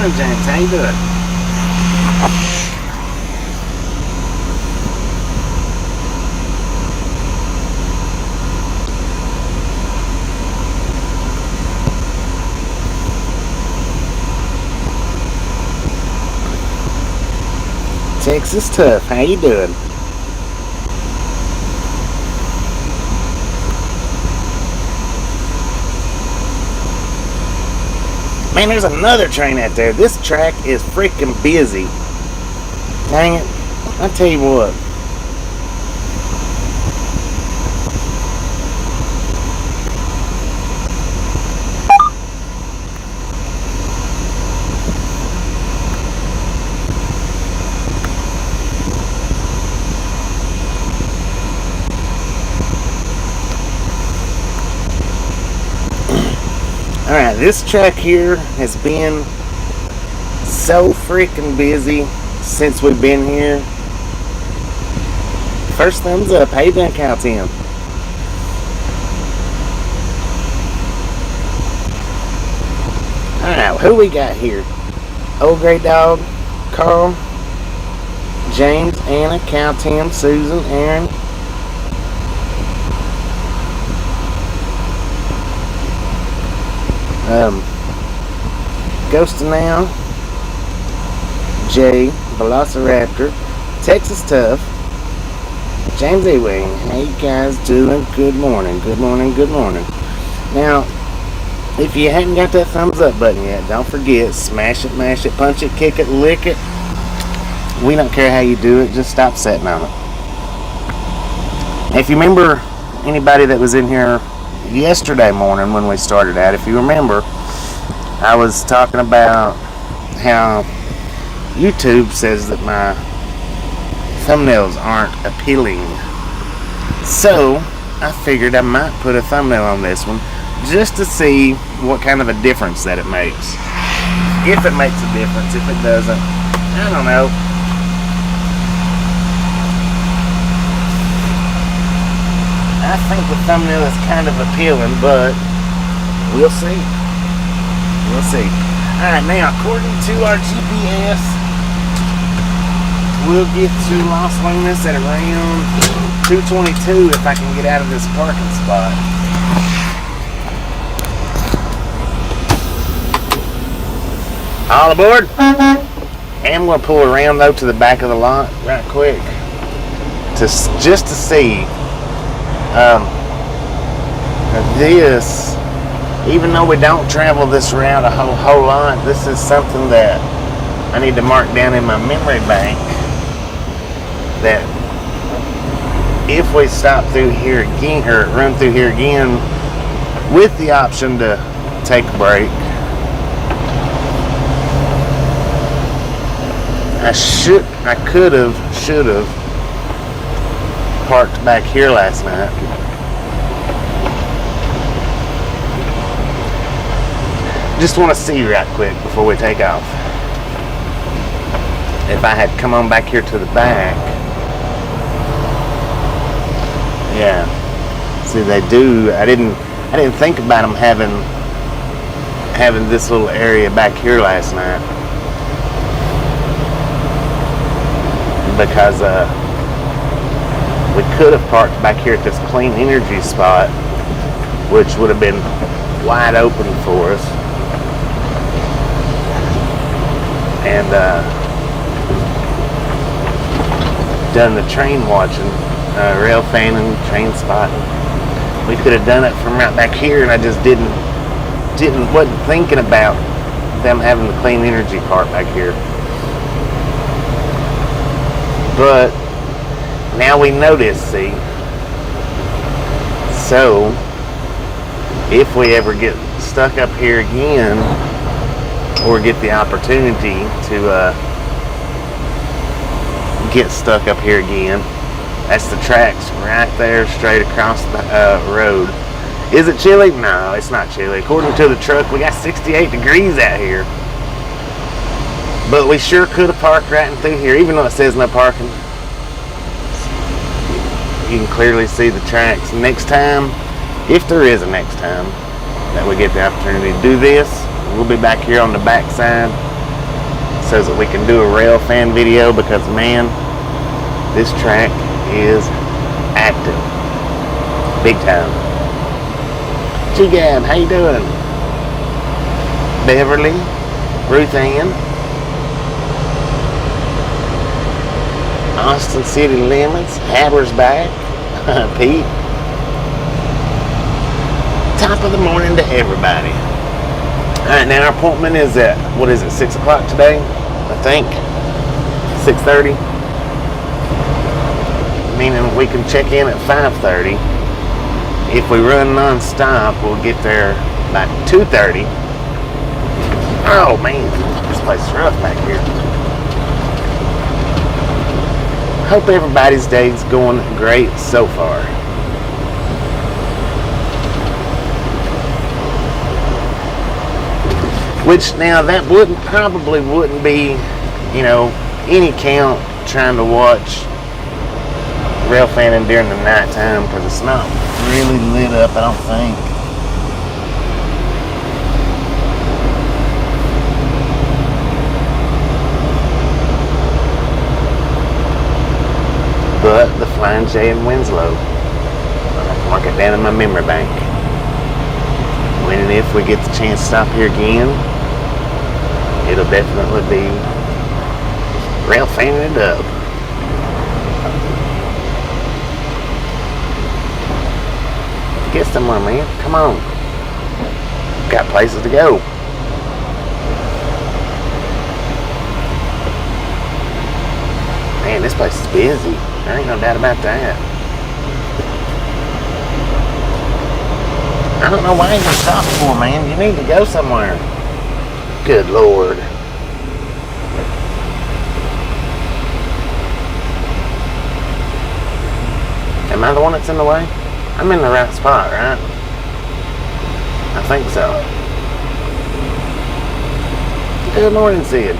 morning, James. How you doing? Texas Tough, how you doing? Man, there's another train out there. This track is freaking busy. Dang it. I tell you what. Alright, this track here has been so freaking busy since we've been here. First thumbs up. How you doing, Cal Tim? Alright, who we got here? Old Grey Dog, Carl, James, Anna, Cal Tim, Susan, Aaron. Ghostin' Now, Jay, Velociraptor, Texas Tough, James Ewing. How you guys doing? Good morning, good morning, good morning. Now, if you hadn't got that thumbs up button yet, don't forget, smash it, mash it, punch it, kick it, lick it. We don't care how you do it, just stop sitting on it. If you remember anybody that was in here yesterday morning when we started out, if you remember, I was talking about how YouTube says that my thumbnails aren't appealing. So I figured I might put a thumbnail on this one just to see what kind of a difference that it makes. If it makes a difference, if it doesn't, I don't know. I think the thumbnail is kind of appealing, but we'll see. We'll see. Alright, now, according to our GPS, we'll get to Las Lunas at around 2:22 if I can get out of this parking spot. All aboard? And I'm going to pull around, though, to the back of the lot right quick just to see this. Even though we don't travel this route a whole lot, this is something that I need to mark down in my memory bank, that if we stop through here again, or run through here again with the option to take a break, should have parked back here last night. Just want to see right quick before we take off. If I had come on back here to the back, yeah. See, they do. I didn't think about them having this little area back here last night, because we could have parked back here at this clean energy spot, which would have been wide open for us. And done the train watching, rail fanning, train spotting. We could have done it from right back here, and I just wasn't thinking about them having the clean energy part back here. But now we notice, see. So if we ever get stuck up here again, or get the opportunity to get stuck up here again, that's the tracks right there straight across the road. Is it chilly? No, it's not chilly. According to the truck, we got 68 degrees out here. But we sure could have parked right in through here, even though it says no parking. You can clearly see the tracks. Next time, if there is a next time that we get the opportunity to do this, we'll be back here on the back side so that we can do a rail fan video, because man, this track is active. Big time. G-Gab, how you doing? Beverly, Ruth Ann, Austin City Limits, Haber's back, Pete. Top of the morning to everybody. Alright, now our appointment is at, 6 o'clock today? I think. 6:30. Meaning we can check in at 5:30. If we run non-stop, we'll get there by 2:30. Oh man, this place is rough back here. Hope everybody's day's going great so far. Which now that probably wouldn't be, any count trying to watch rail fanning during the nighttime, because it's not really lit up, I don't think. But the Flying J in Winslow, I'll mark it down in my memory bank. When and if we get the chance to stop here again, it'll definitely be rail fanning it up. Get somewhere, man. Come on. Got places to go. Man, this place is busy. There ain't no doubt about that. I don't know why you're stopping for, man. You need to go somewhere. Good Lord. Am I the one that's in the way? I'm in the right spot, right? I think so. Good morning, Sid.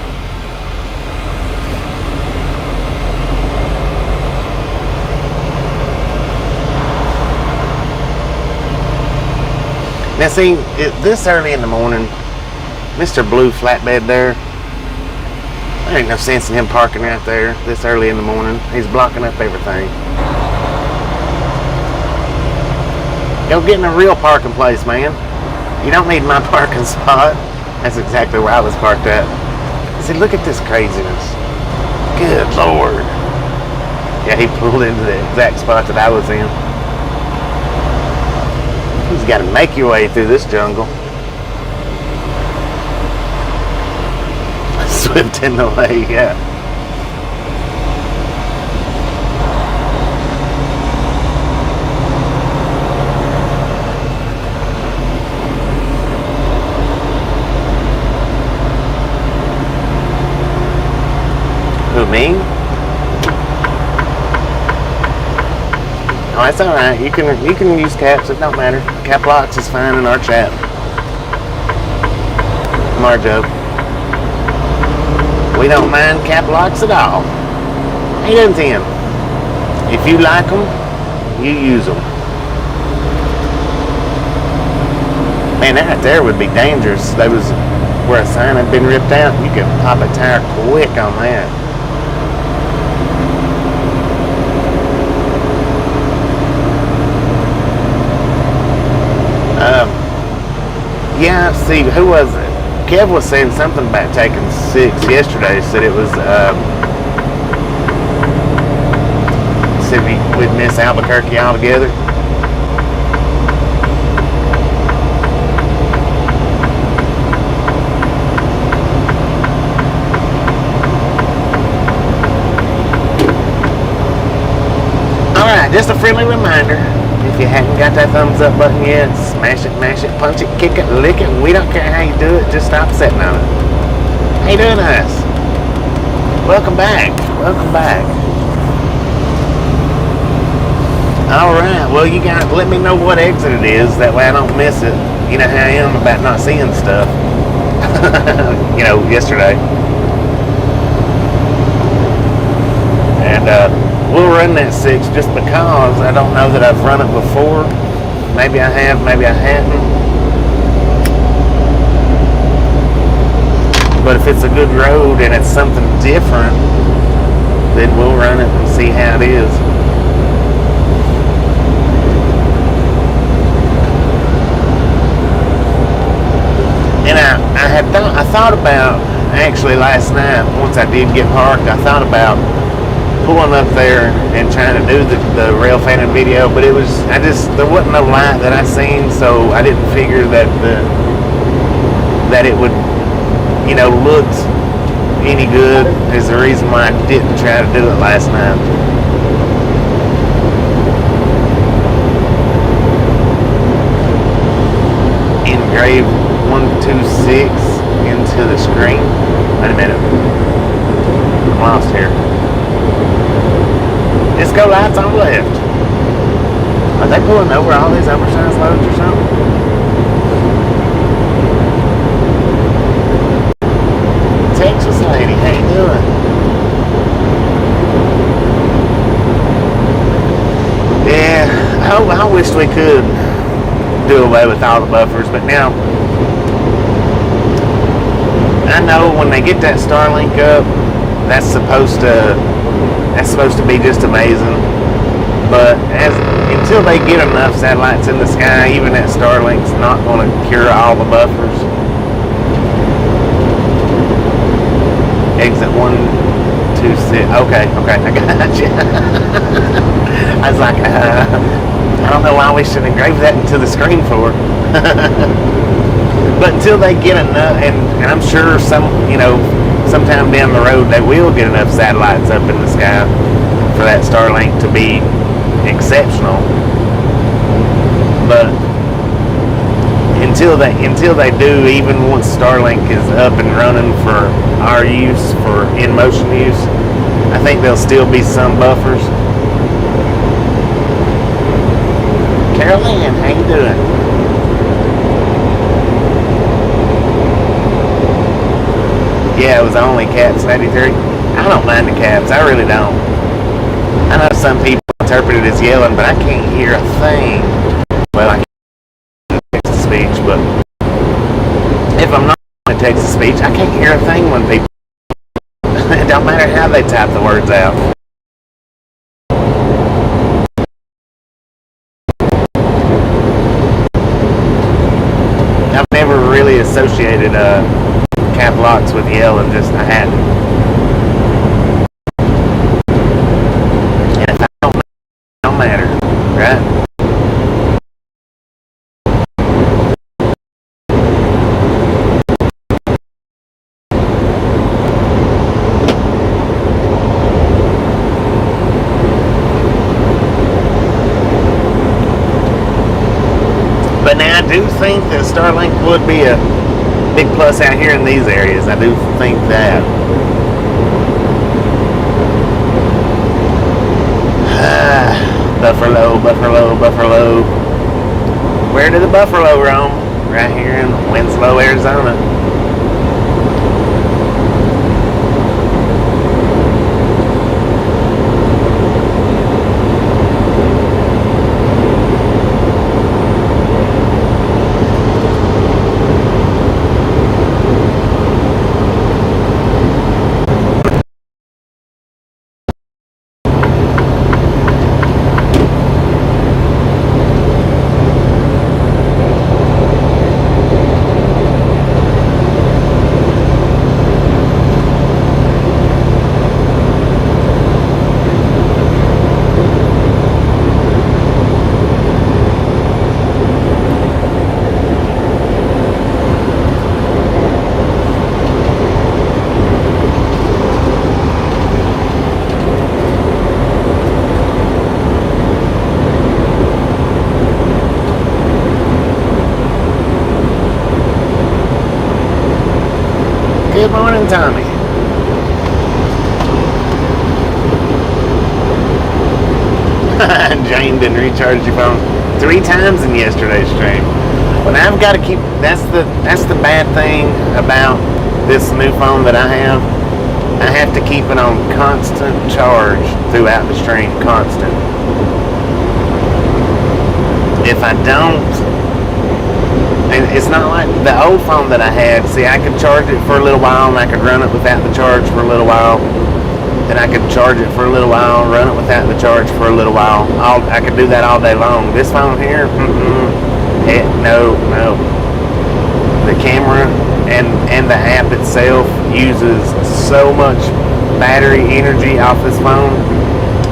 Now see, this early in the morning, Mr. Blue flatbed there, there ain't no sense in him parking right there this early in the morning. He's blocking up everything. Go get in a real parking place, man. You don't need my parking spot. That's exactly where I was parked at. See, look at this craziness. Good Lord. Yeah, he pulled into the exact spot that I was in. You've got to make your way through this jungle. Swift in the way, yeah. Who, me? Oh, that's all right. You can use caps. It don't matter. Cap locks is fine in our chat. Marjo. We don't mind cap locks at all. Hey, doing, Tim? If you like them, you use them. Man, that right there would be dangerous. That was where a sign had been ripped out. You could pop a tire quick on that. Yeah, see, who was it? Kev was saying something about taking 6 yesterday. Said it was, said we'd miss Albuquerque altogether. Alright, just a friendly reminder. If you hadn't got that thumbs up button yet, smash it, mash it, punch it, kick it, lick it. We don't care how you do it. Just stop sitting on it. How you doing, us? Welcome back. Welcome back. All right. Well, you guys let me know what exit it is. That way I don't miss it. You know how I am about not seeing stuff. Yesterday. And, we'll run that 6 just because I don't know that I've run it before. Maybe I have, maybe I haven't. But if it's a good road and it's something different, then we'll run it and see how it is. And I thought about, actually last night, once I did get parked, I thought about pulling up there and trying to do the rail fanning video, but there wasn't no light that I seen, so I didn't figure that it would, look any good, is the reason why I didn't try to do it last night. Engrave 126 into the screen. Wait a minute. I'm lost here. Disco lights on left. Are they pulling over all these oversized loads or something? Texas lady, how you doing? Yeah, I wished we could do away with all the buffers, but now I know when they get that Starlink up, that's supposed to be just amazing. But until they get enough satellites in the sky, even that Starlink's not going to cure all the buffers. Exit 126. Okay, I got you. I was like, I don't know why we should engrave that into the screen for. But until they get enough, and I'm sure sometime down the road they will get enough satellites up in the sky for that Starlink to be exceptional. But until they do, even once Starlink is up and running for our use, for in-motion use, I think there'll still be some buffers. Carolyn, how you doing? Yeah, it was only caps 93. I don't mind the caps. I really don't. I know some people interpret it as yelling, but I can't hear a thing. Well, I can't text-to-speech, but if I'm not in text-to-speech, I can't hear a thing when people... It don't matter how they type the words out. I've never really associated cap locks with yelling, I hadn't. And if I don't matter, right? But now I do think that Starlink would be a big plus out here in these areas. I do think that. Buffalo. Where did the buffalo roam? Right here in Winslow, Arizona. Good morning, Tommy. Jane didn't recharge your phone 3 times in yesterday's stream. But I've got to keep. That's the bad thing about this new phone that I have. I have to keep it on constant charge throughout the stream, constant. If I don't, And it's not like the old phone that I had. See, I could charge it for a little while and I could run it without the charge for a little while. Then I could charge it for a little while, run it without the charge for a little while. I could do that all day long. This phone here, no. The camera and the app itself uses so much battery energy off this phone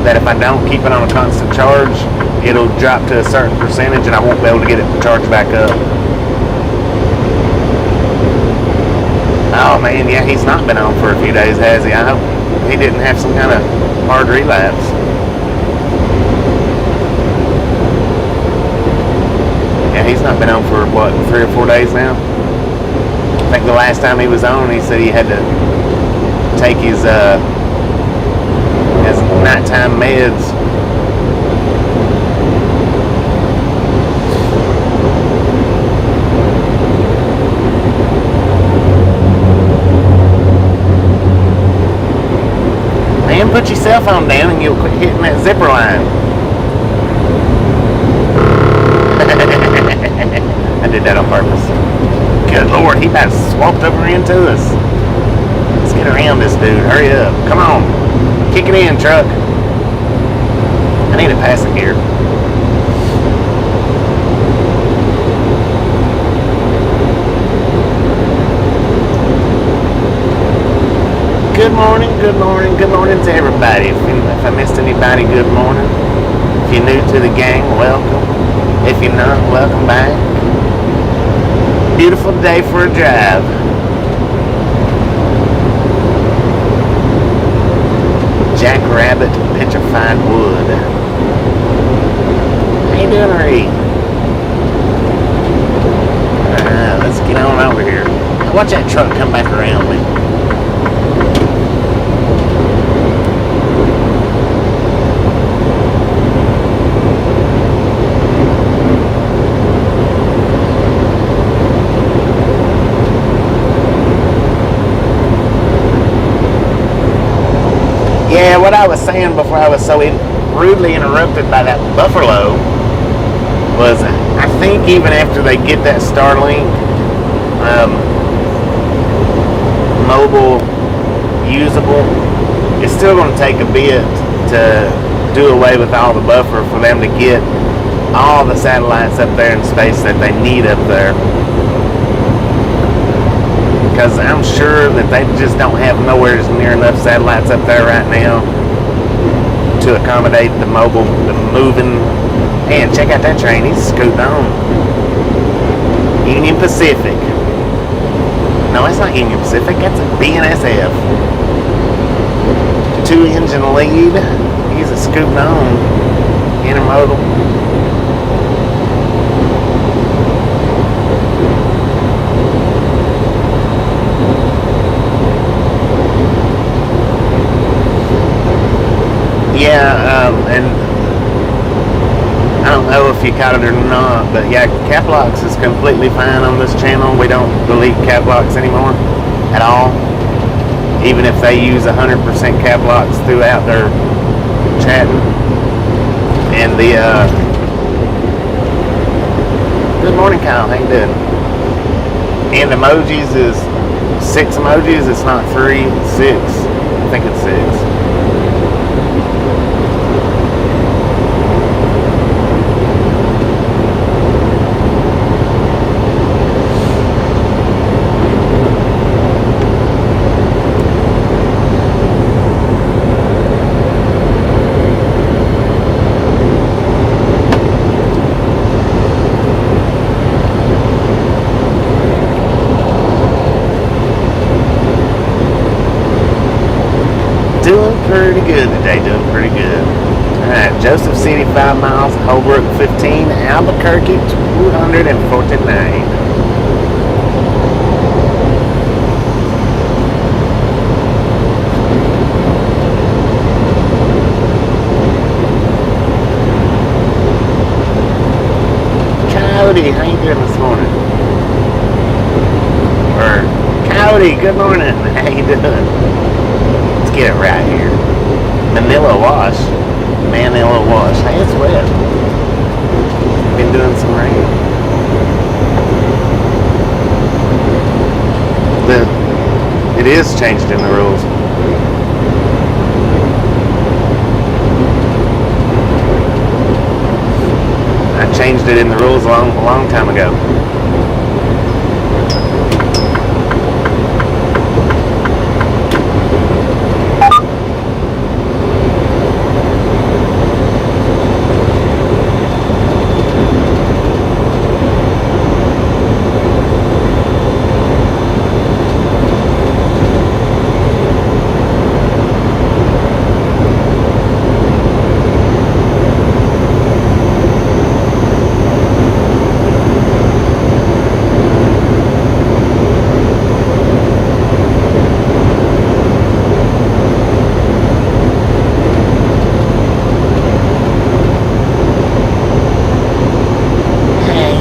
that if I don't keep it on a constant charge, it'll drop to a certain percentage and I won't be able to get it to charge back up. Oh man, yeah, he's not been on for a few days, has he? I hope he didn't have some kind of hard relapse. Yeah, he's not been on for, what, 3 or 4 days now? I think the last time he was on, he said he had to take his nighttime meds. Man, put your cell phone down and you'll quit hitting that zipper line. I did that on purpose. Good Lord, he about swapped over into us. Let's get around this dude. Hurry up. Come on. Kick it in, truck. I need a passing gear. Good morning, good morning, good morning to everybody. If I missed anybody, good morning. If you're new to the gang, welcome. If you're not, welcome back. Beautiful day for a drive. Jackrabbit petrified wood. How you doing, Reed? Let's get on over here. Watch that truck come back around me. Yeah, what I was saying before I was so rudely interrupted by that buffalo was, I think even after they get that Starlink mobile usable, it's still going to take a bit to do away with all the buffer for them to get all the satellites up there in space that they need up there. Because I'm sure that they just don't have nowhere near enough satellites up there right now to accommodate the moving. And check out that train, he's scooting on. Union Pacific. No, it's not Union Pacific, that's a BNSF. 2-engine lead, he's a scooting on. Intermodal. Yeah, and I don't know if you caught it or not, but yeah, cap locks is completely fine on this channel. We don't delete cap locks anymore at all. Even if they use 100% cap locks throughout their chatting. And the, good morning, Kyle, how you doing? And emojis is 6 emojis, it's not 3, 6. I think it's 6. Pretty good today, doing pretty good. Alright, Joseph City 5 miles, Holbrook 15, Albuquerque 249. Coyote, how you doing this morning? Or Coyote, good morning, how you doing? Let's get it right here. Manila wash. Hey, it's wet. Been doing some rain. It is changed in the rules. I changed it in the rules a long time ago.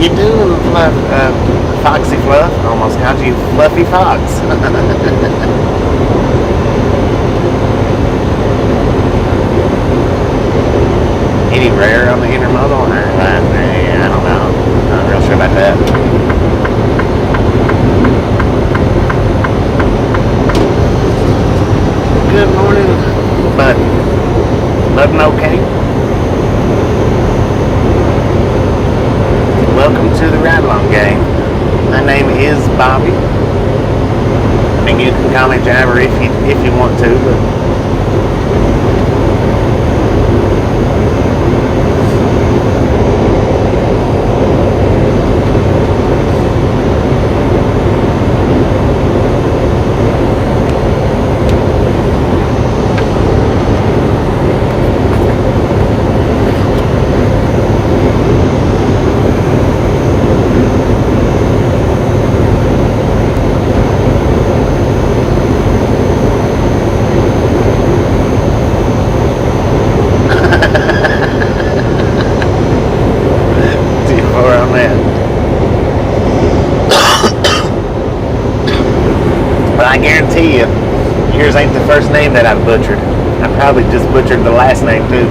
You doing, Foxy Fluff? Almost called you Fluffy Fox. Any rare on the intermodal? I don't know. Not real sure about that. Good morning, bud. Budding okay? Welcome to the Ride Along Gang. My name is Bobby. I mean, you can call me Driver if you want to, but I guarantee you, yours ain't the first name that I've butchered. I probably just butchered the last name too.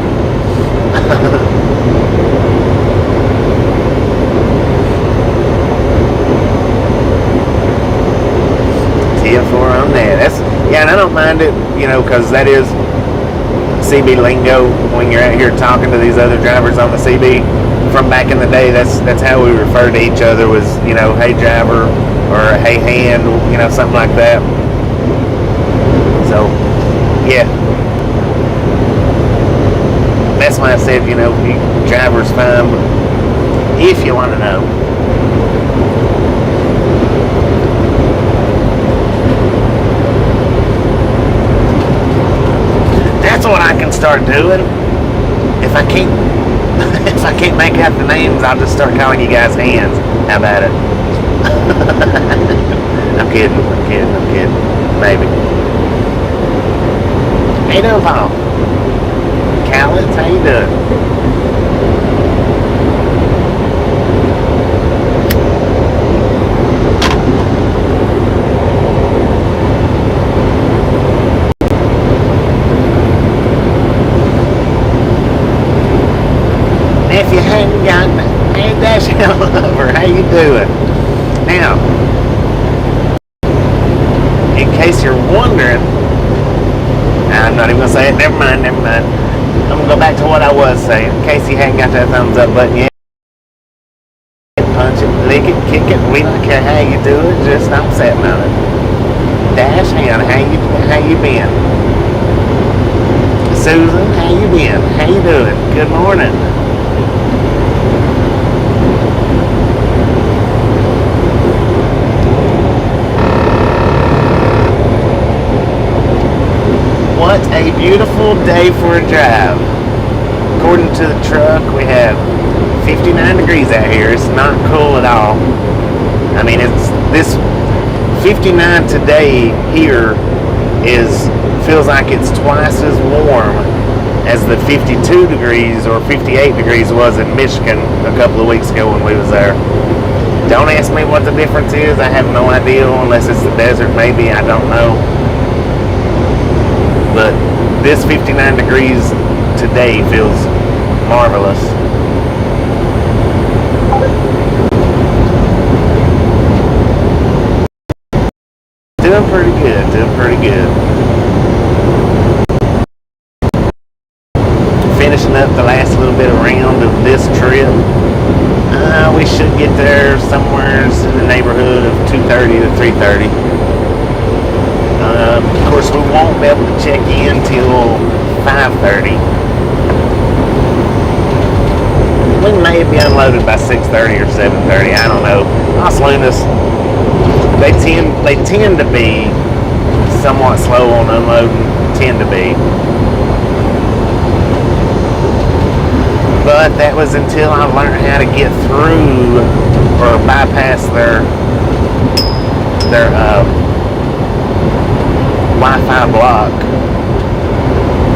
TF4 on there. And I don't mind it, because that is CB lingo when you're out here talking to these other drivers on the CB. From back in the day, that's how we referred to each other was, hey driver, or hey hand, something like that. So, yeah. That's why I said, driver's fine, but if you want to know. That's what I can start doing. If I can't make out the names, I'll just start calling you guys hands. How about it? I'm kidding. Maybe. How you doing, Paul? Callens, how you doing? If you hadn't gotten a Dashcam over, how you doing? Now, in case you're wondering, I'm not even gonna say it. Never mind. I'm gonna go back to what I was saying. In case you hadn't got that thumbs up button yet, punch it, lick it, kick it. We don't care how you do it. Just stop sitting on it. Dash hand, how you been? Susan, how you been? How you doing? Good morning. What a beautiful day for a drive. According to the truck, we have 59 degrees out here. It's not cool at all. I mean, it's this 59 today here feels like it's twice as warm as the 52 degrees or 58 degrees was in Michigan a couple of weeks ago when we was there. Don't ask me what the difference is. I have no idea, unless it's the desert. Maybe, I don't know. But this 59 degrees today feels marvelous. Doing pretty good. good. Finishing up the last little bit of round of this trip. We should get there somewhere in the neighborhood of 2:30 to 3:30. Of course, we won't be able to check in till 5:30. We may be unloaded by 6:30 or 7:30. I don't know. Las Lunas, they tend to be somewhat slow on unloading. Tend to be. But that was until I learned how to get through or bypass their Wi-Fi block,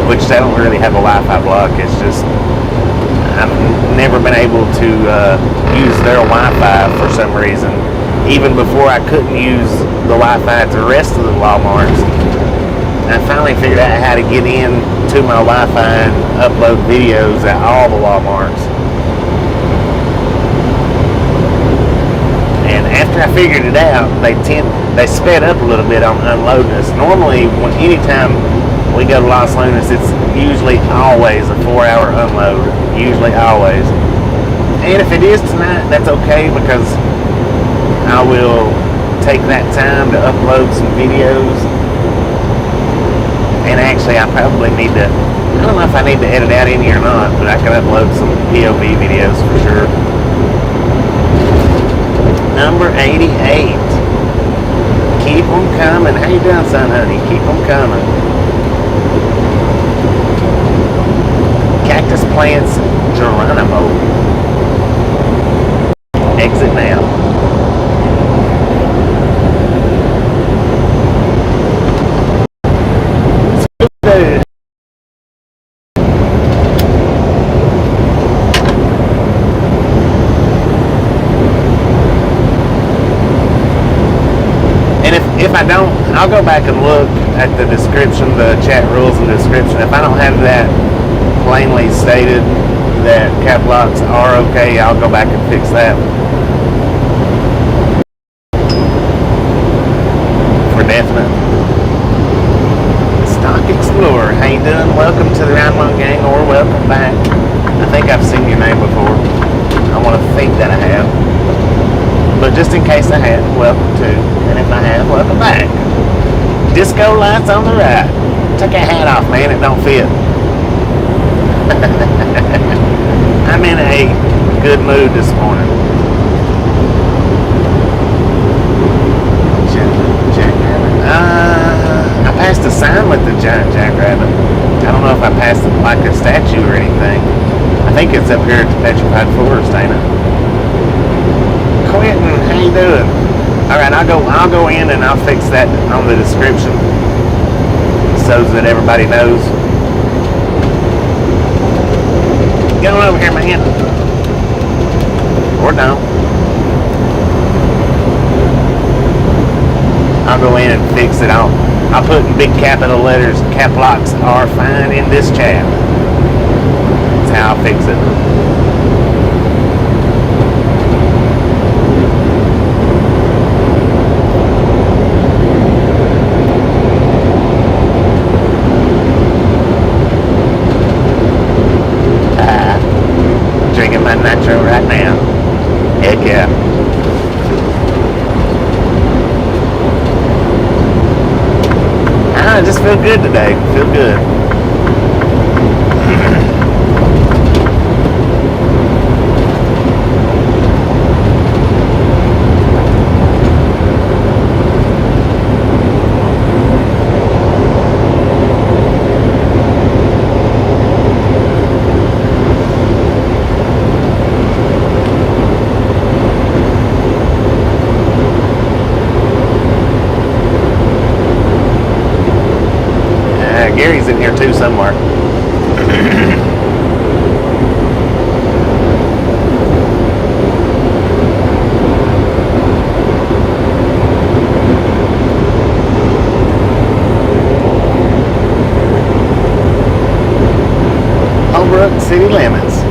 which they don't really have a Wi-Fi block. It's just I've never been able to use their Wi-Fi for some reason. Even before I couldn't use the Wi-Fi at the rest of the Walmarts, I finally figured out how to get in to my Wi-Fi and upload videos at all the Walmarts. And after I figured it out, they sped up a little bit on unloading us. Normally, anytime we go to Las Lunas, it's usually always a 4-hour unload. Usually always. And if it is tonight, that's okay, because I will take that time to upload some videos. And actually, I probably need to, I don't know if I need to edit out any or not, but I can upload some POV videos for sure. Number 88. Keep them coming. How you doing, son, honey? Keep them coming. Cactus Plants Geronimo. Exit now. If I don't, I'll go back and look at the description, the chat rules and description. If I don't have that plainly stated that cap locks are okay, I'll go back and fix that. For definite. Stock Explorer, how you doing? Welcome to the Round One Gang, or welcome back. I think I've seen your name before. I want to think that I have. But just in case I hadn't, welcome to. And if I have, welcome back. Disco lights on the right. Take that hat off, man. It don't fit. I'm in a good mood this morning. Jackrabbit. I passed a sign with the giant jackrabbit. I don't know if I passed it like a statue or anything. I think it's up here at the Petrified Forest, ain't it? Quentin, how you doing? Alright, I'll go in and I'll fix that on the description so that everybody knows. Get on over here, man. Or don't. I'll go in and fix it. I'll put in big capital letters, cap locks are fine in this chat. That's how I'll fix it. Nitro right now. Heck yeah. I just feel good today. Feel good. Gary's in here too somewhere. Holbrook city limits.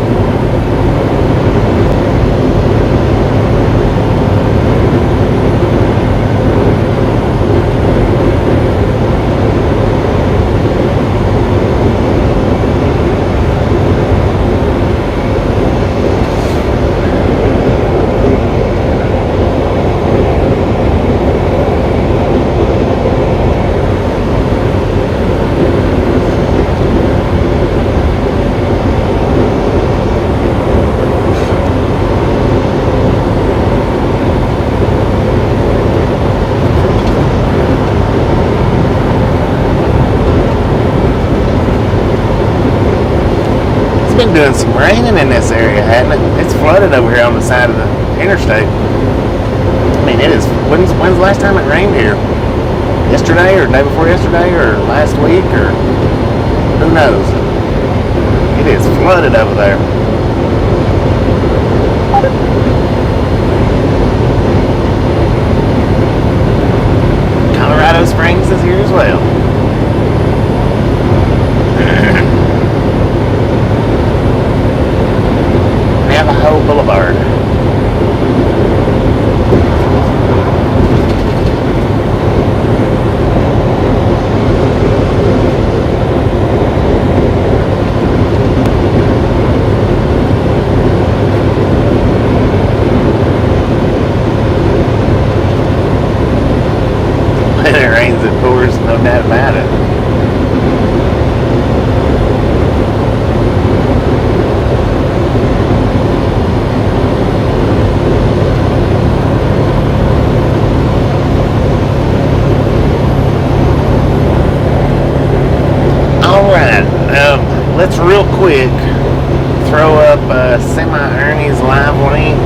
been doing some raining in this area, hasn't it? It's flooded over here on the side of the interstate. I mean, it is. When's the last time it rained here? Yesterday, or day before yesterday, or last week, or who knows? It is flooded over there. Colorado Springs is here as well. Navajo Boulevard. When it rains, it pours, no doubt about it. Let's real quick throw up Semi-Ernie's live link.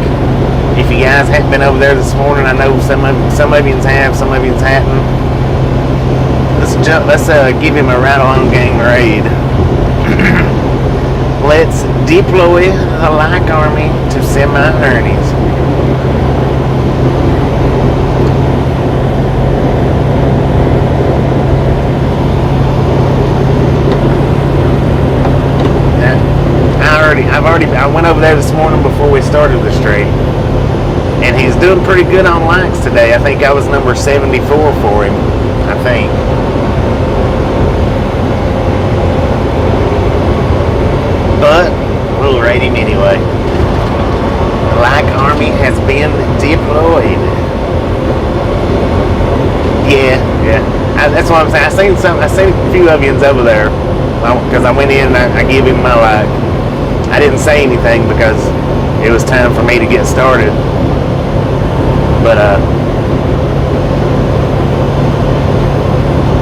If you guys haven't been over there this morning, I know some of you have, some of you haven't. Let's give him a right along gang raid. Let's deploy the like army to Semi-Ernie's. I went over there this morning before we started the stream, and he's doing pretty good on likes today. I think I was number 74 for him, I think. But we'll rate him anyway. The like army has been deployed. Yeah. That's what I'm saying. I seen a few of yous over there, because I went in and I gave him my like. I didn't say anything because it was time for me to get started. But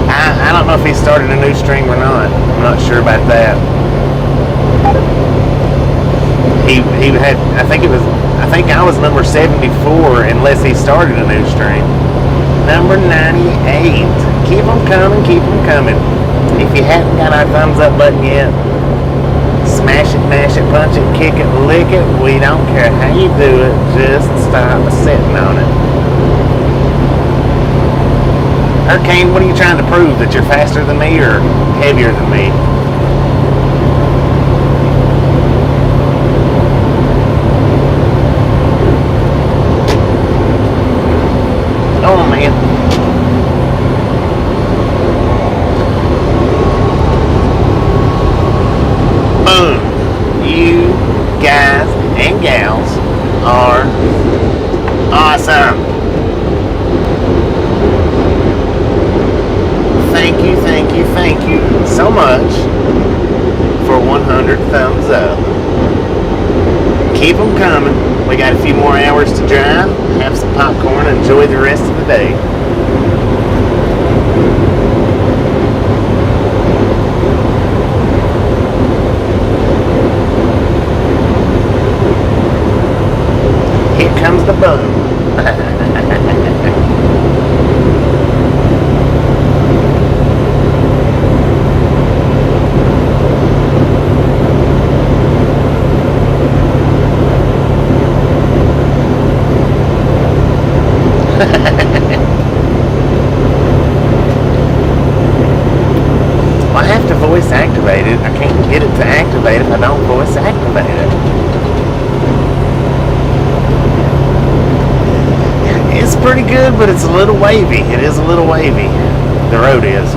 I don't know if he started a new stream or not. I'm not sure about that. He had, I think I was number 74 unless he started a new stream. Number 98. Keep them coming. If you haven't got our thumbs up button yet, smash it, mash it, punch it, kick it, lick it. We don't care how you do it. Just stop sitting on it. Hurricane, what are you trying to prove? That you're faster than me or heavier than me? Oh, man. Boom. You guys and gals are awesome. Thank you so much for 100 thumbs up. Keep them coming. We got a few more hours to drive, have some popcorn, and enjoy the rest of the day. Here comes the boom. Well, I have to voice activate it. I can't get it to activate if I don't voice activate it. It's pretty good, but it's a little wavy. It is a little wavy. The road is.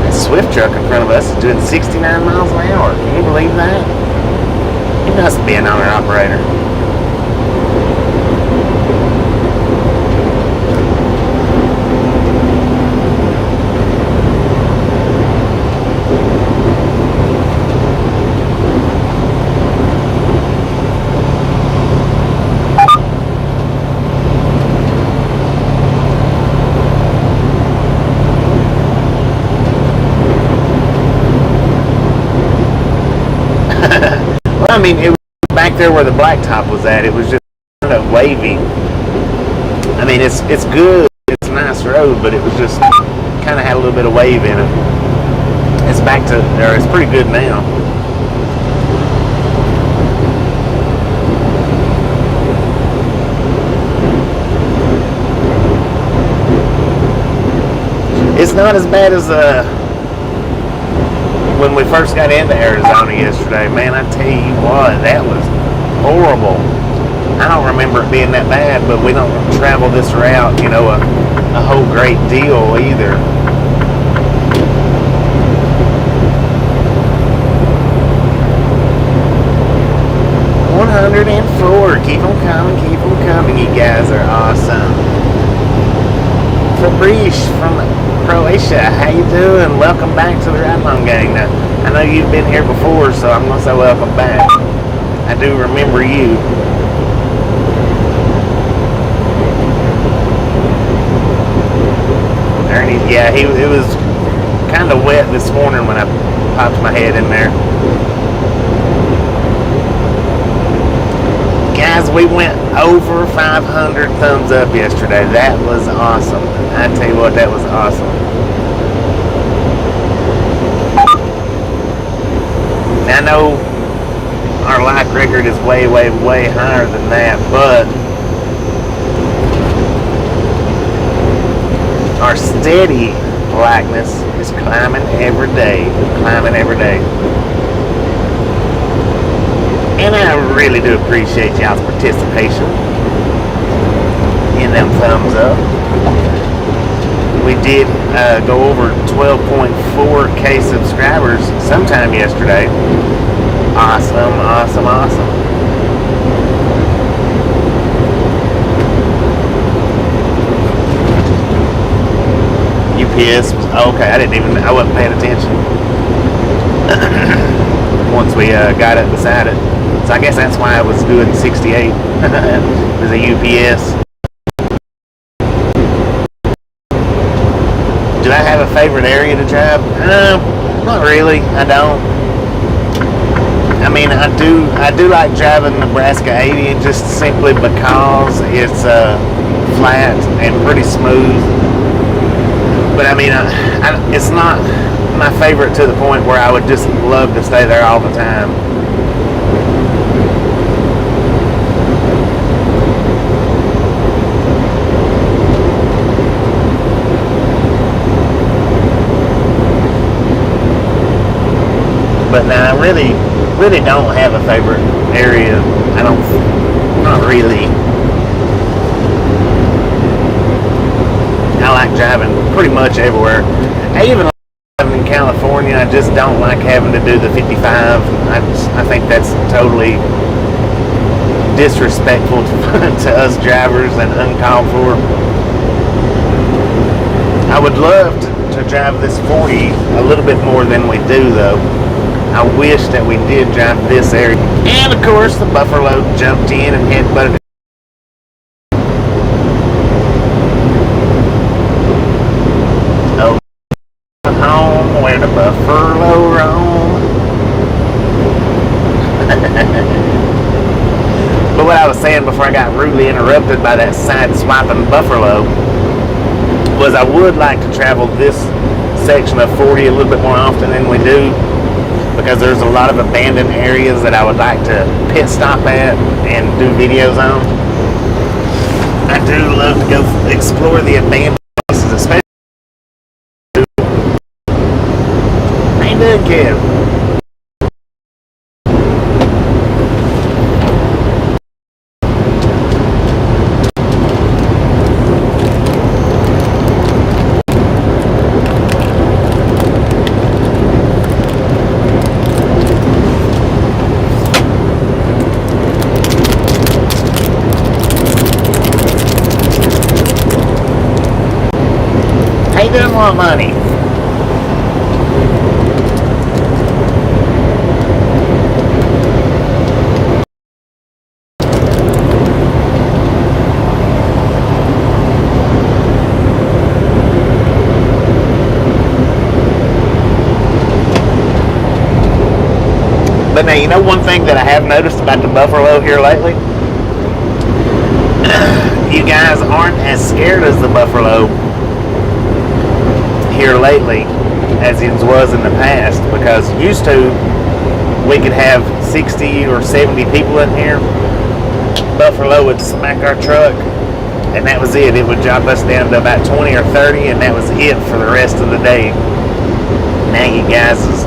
That Swift truck in front of us is doing 69 miles an hour. Can you believe that? He must be an owner operator. mean, it was back there where the blacktop was at. It was just kind of wavy. I mean, it's good. It's a nice road, but it was just kind of had a little bit of wave in it. It's back to, or it's pretty good now. It's not as bad as when we first got into Arizona yesterday. Man, I tell you what, that was horrible. I don't remember it being that bad, but we don't travel this route, you know, a whole great deal either. $104. Keep them coming, keep them coming. You guys are awesome. Fabrice from Croatia, how you doing? Welcome back to the Ride Along Gang. Now, I know you've been here before, so I'm going to say welcome back. I do remember you. Ernie, yeah, it was kind of wet this morning when I popped my head in there. Guys, we went over 500 thumbs up yesterday. That was awesome. I tell you what, that was awesome. Now, I know our like record is way, way, way higher than that, but our steady likeness is climbing every day. Climbing every day. And I really do appreciate y'all's participation in them thumbs up. We did go over 12.4K subscribers sometime yesterday. Awesome, awesome, awesome. UPS was okay. I wasn't paying attention once we got it beside it. So I guess that's why I was doing 68. It was a UPS. Do I have a favorite area to drive? Not really. I don't. I mean, I do like driving Nebraska 80 just simply because it's flat and pretty smooth. But I mean, it's not my favorite to the point where I would just love to stay there all the time. But now I really don't have a favorite area. Not really. I like driving pretty much everywhere. I even like driving in California. I just don't like having to do the 55. I think that's totally disrespectful to us drivers and uncalled for. I would love to drive this 40 a little bit more than we do, though. I wish that we did drive this area. And of course, the Buffalo jumped in and headbutted it. Oh, home where the buffalo roam. But what I was saying before I got rudely interrupted by that side-swiping buffalo was I would like to travel this section of 40 a little bit more often than we do, because there's a lot of abandoned areas that I would like to pit stop at and do videos on. I do love to go explore the abandoned places, especially. How you doing, kid? Didn't want money. But now, you know one thing that I have noticed about the buffalo here lately? You guys aren't as scared as the buffalo here lately as it was in the past, because used to we could have 60 or 70 people in here. Buffalo would smack our truck and that was it. It would drop us down to about 20 or 30 and that was it for the rest of the day. Now you guys is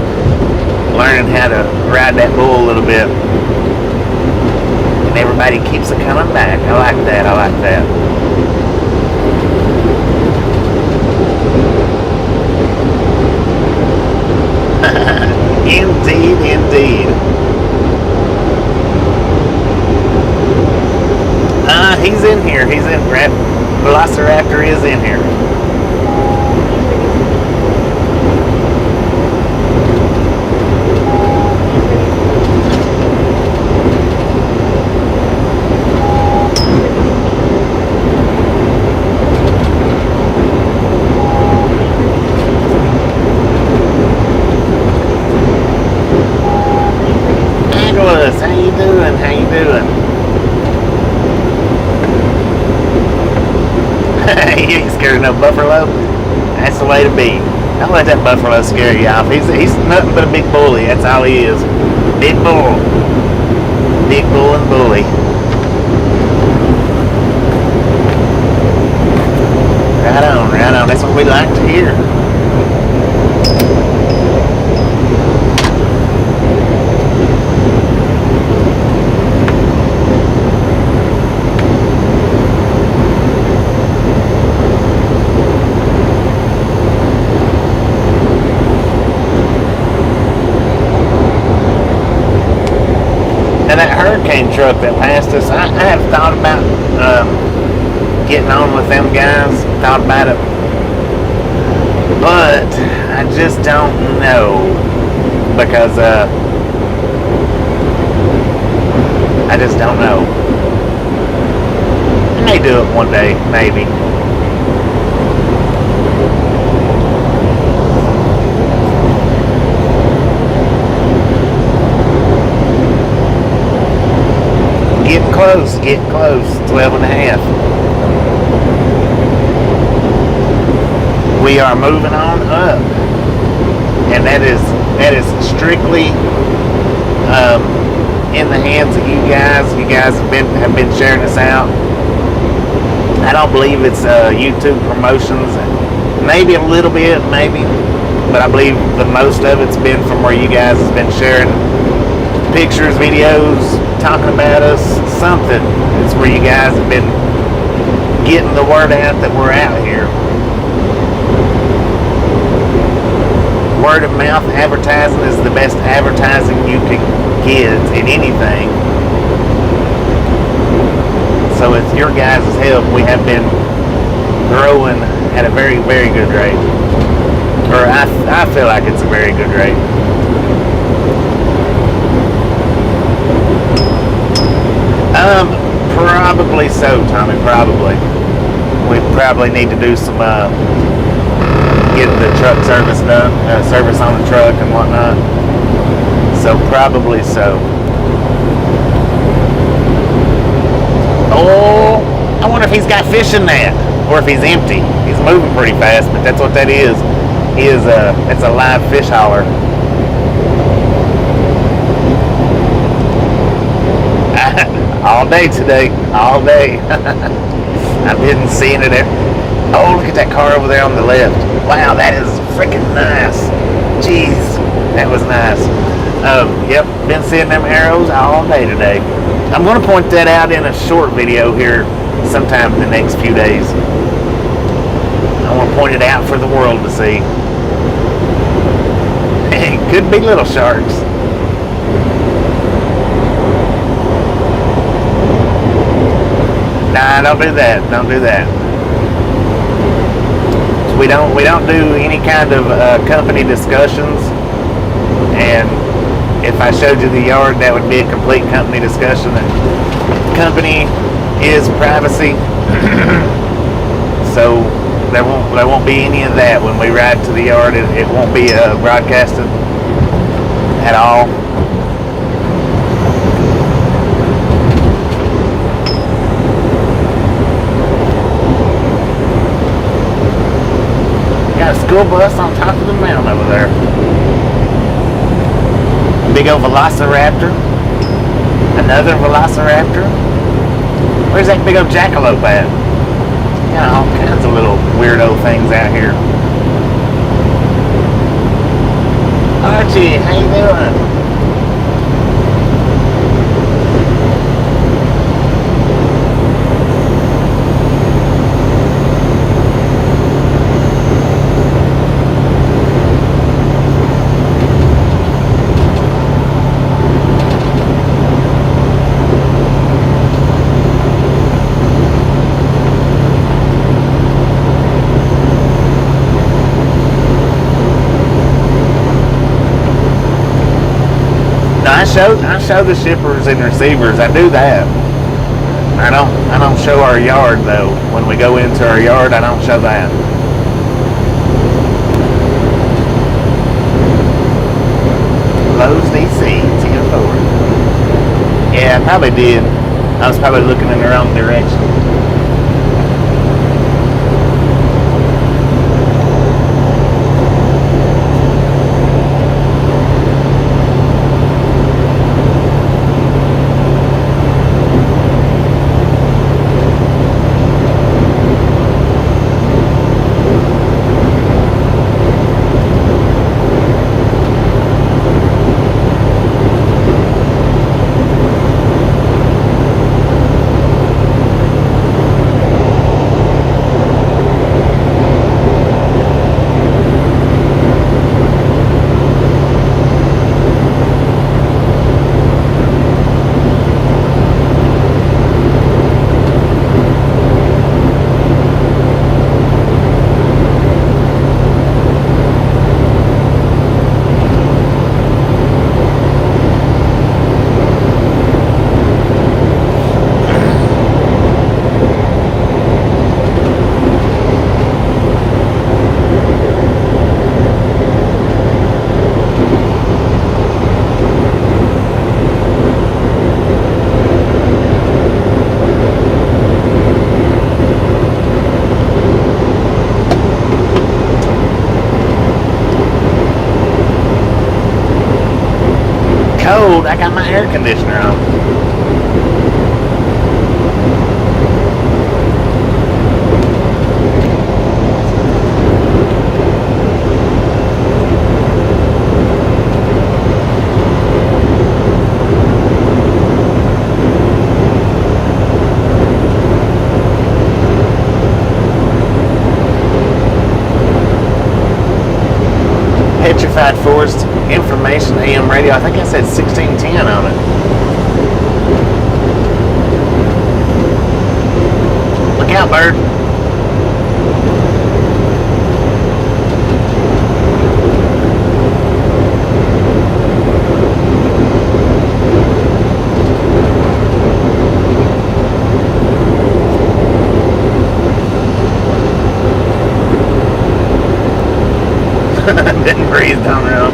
learning how to ride that bull a little bit. And everybody keeps it coming back. I like that. I like that. Indeed, indeed. He's in here. He's in. Velociraptor is in here. How you doing? How you doing? You ain't scared of no buffalo? That's the way to be. Don't let that buffalo scare you off. He's nothing but a big bully. That's all he is. Big bull. Big bull and bully. Right on, right on. That's what we like to hear. That hurricane truck that passed us, I have thought about getting on with them guys, thought about it, but I just don't know, because I just don't know. I may do it one day, maybe. Getting close, 12 and a half. We are moving on up, and that is strictly in the hands of you guys. You guys have been sharing this out. I don't believe it's YouTube promotions, maybe a little bit, maybe, but I believe the most of it's been from where you guys have been sharing pictures, videos, talking about us, something. It's where you guys have been getting the word out that we're out here. Word of mouth advertising is the best advertising you can get in anything. So with your guys' help, we have been growing at a very, very good rate. Or I feel like it's a very good rate. Probably so, Tommy, probably. We probably need to do some, get the truck service done, service on the truck and whatnot. So, probably so. Oh, I wonder if he's got fish in that, or if he's empty. He's moving pretty fast, but that's what that is. It's a live fish hauler. All day today, all day. I've been seeing it there. Oh, look at that car over there on the left. Wow, that is freaking nice. Jeez, that was nice. Yep, been seeing them arrows all day today. I'm going to point that out in a short video here sometime in the next few days. I want to point it out for the world to see. It could be little sharks. Nah, don't do that. Don't do that. We don't do any kind of company discussions. And if I showed you the yard, that would be a complete company discussion. And company is privacy, so there won't be any of that when we ride to the yard. It won't be broadcasted at all. school bus on top of the mountain over there. A big old velociraptor. Another velociraptor. Where's that big old jackalope at? Got all kinds of little weirdo things out here. Archie, how you doing? I show the shippers and receivers. I do that. I don't show our yard though. When we go into our yard, I don't show that. Lowe's DC 10-4. Yeah, I probably did. I was probably looking in the wrong direction. I got my air conditioner on. Petrified Forest Information AM radio. I think I said 1610 on it. Look out, bird. Didn't breathe down the road.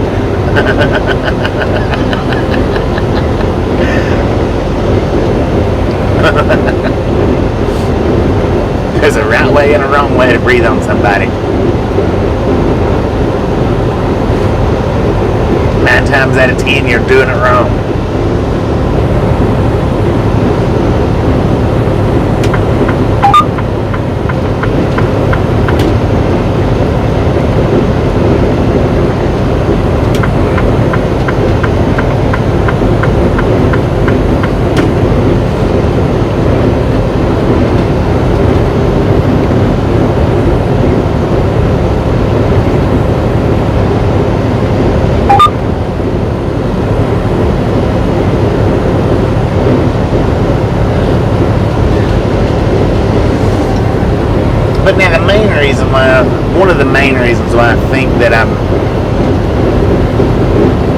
There's a right way and a wrong way to breathe on somebody. 9 times out of 10, you're doing it wrong. But now the main reason why, one of the main reasons why I think that I'm,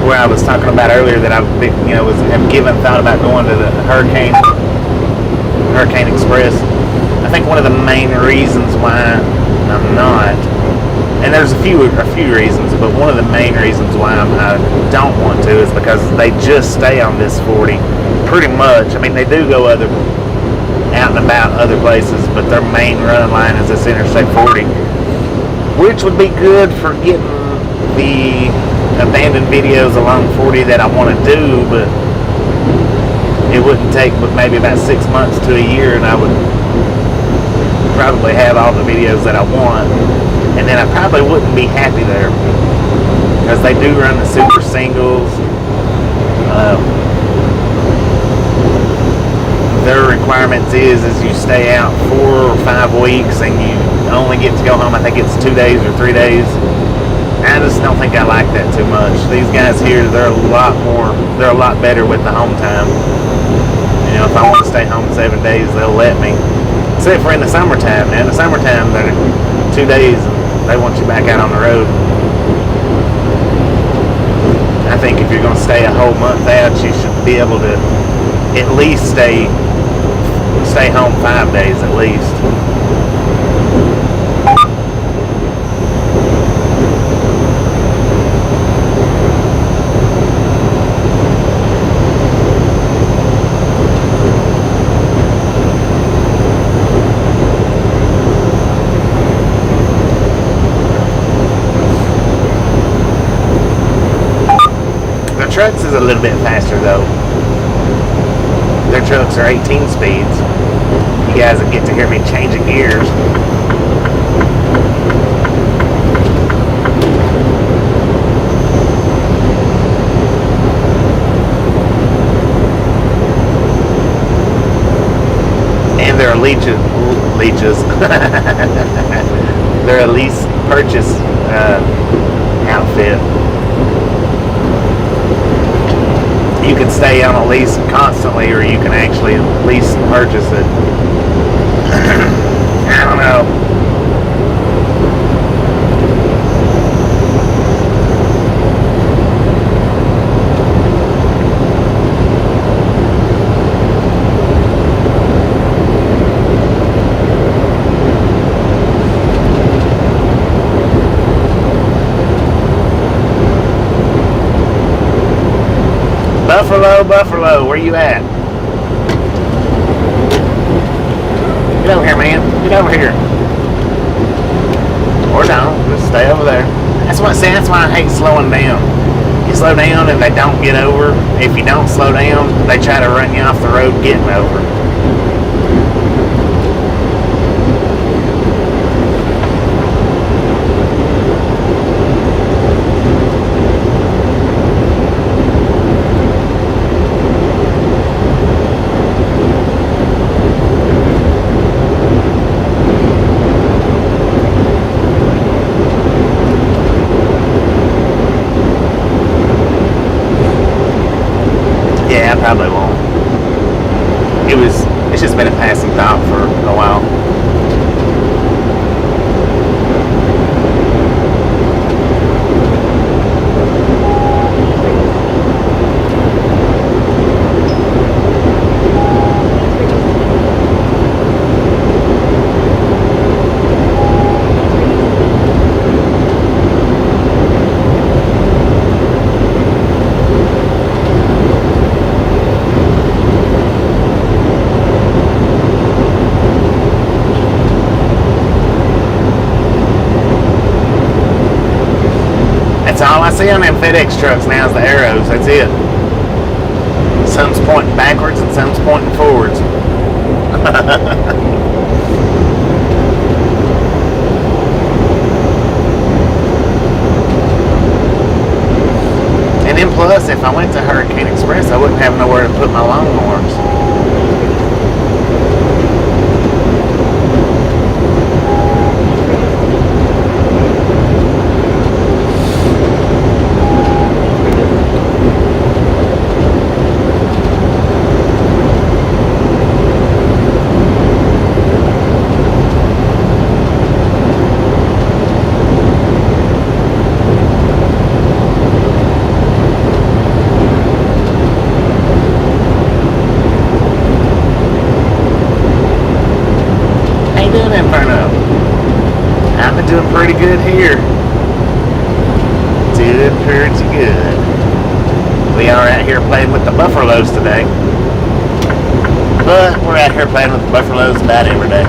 where I was talking about earlier that I've, have given thought about going to the Hurricane Express. I think one of the main reasons why I'm not, and there's a few reasons, but one of the main reasons why I don't want to is because they just stay on this 40 pretty much. I mean, they do go out and about other places, but their main run line is this Interstate 40. which would be good for getting the abandoned videos along 40 that I want to do, but it wouldn't take but maybe about 6 months to a year, and I would probably have all the videos that I want, and then I probably wouldn't be happy there, because they do run the super singles. Their requirements is you stay out 4 or 5 weeks and you only get to go home, I think it's 2 days or 3 days. I just don't think I like that too much. These guys here, they're a lot better with the home time. You know, if I want to stay home 7 days, they'll let me. Except for in the summertime. Now, in the summertime, they're 2 days and they want you back out on the road. I think if you're going to stay a whole month out, you should be able to at least stay home 5 days at least. The trucks is a little bit faster though. Their trucks are 18 speeds. You guys will get to hear me changing gears. And they're leaches. They're a lease purchase outfit. You can stay on a lease constantly, or you can actually lease and purchase it. I don't know. Buffalo, where you at? Get over here, man. Get over here. Or don't. Just stay over there. That's why I hate slowing down. You slow down and they don't get over. If you don't slow down, they try to run you off the road getting over. Probably won't. It's just been a passing thought for a while. That's all I see on them FedEx trucks now is the arrows. That's it. Some's pointing backwards and some's pointing forwards. And then plus, if I went to Hurricane Express, I wouldn't have nowhere to put my lawnmowers. Doing pretty good here. Doing pretty good. We are out here playing with the buffaloes today. But we're out here playing with the buffaloes about every day.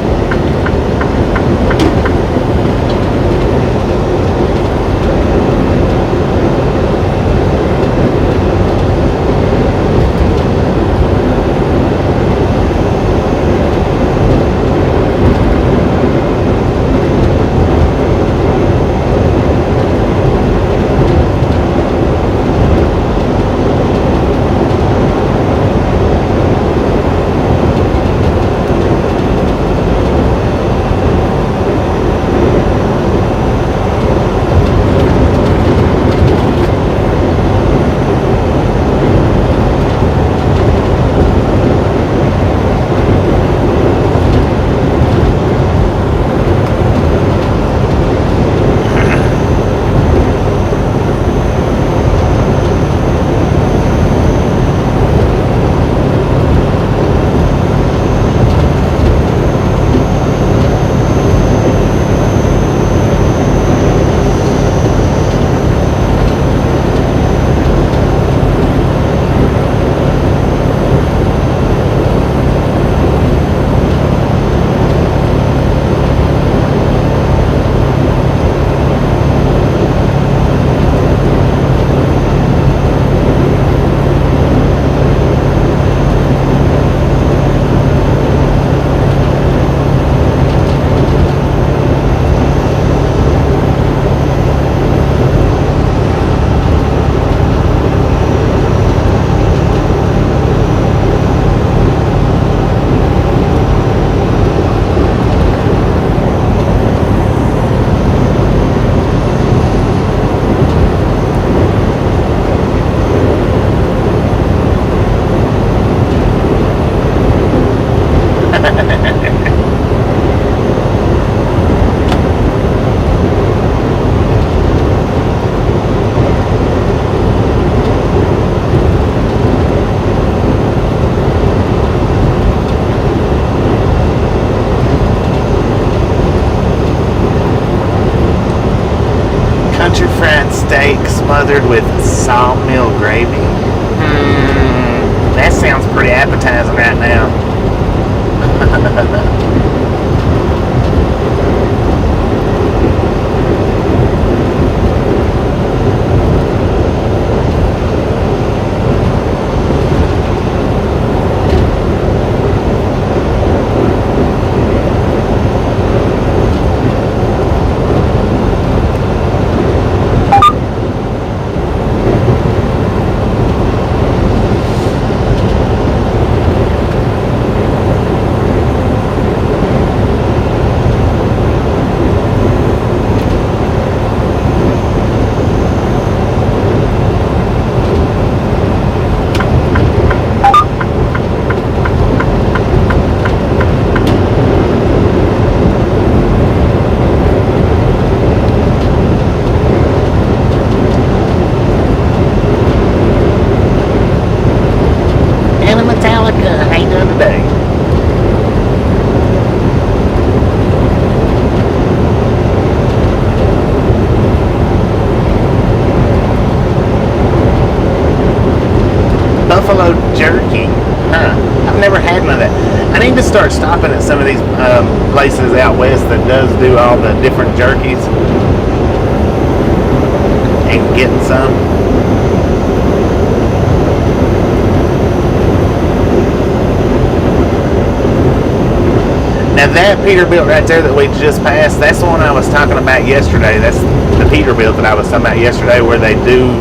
Country fried steak smothered with sawmill gravy. That sounds pretty appetizing right now. Buffalo jerky. I've never had none of that. I need to start stopping at some of these places out west that does do all the different jerkies and getting some. Now that Peterbilt right there that we just passed, that's the one I was talking about yesterday. That's the Peterbilt that I was talking about yesterday, where they do,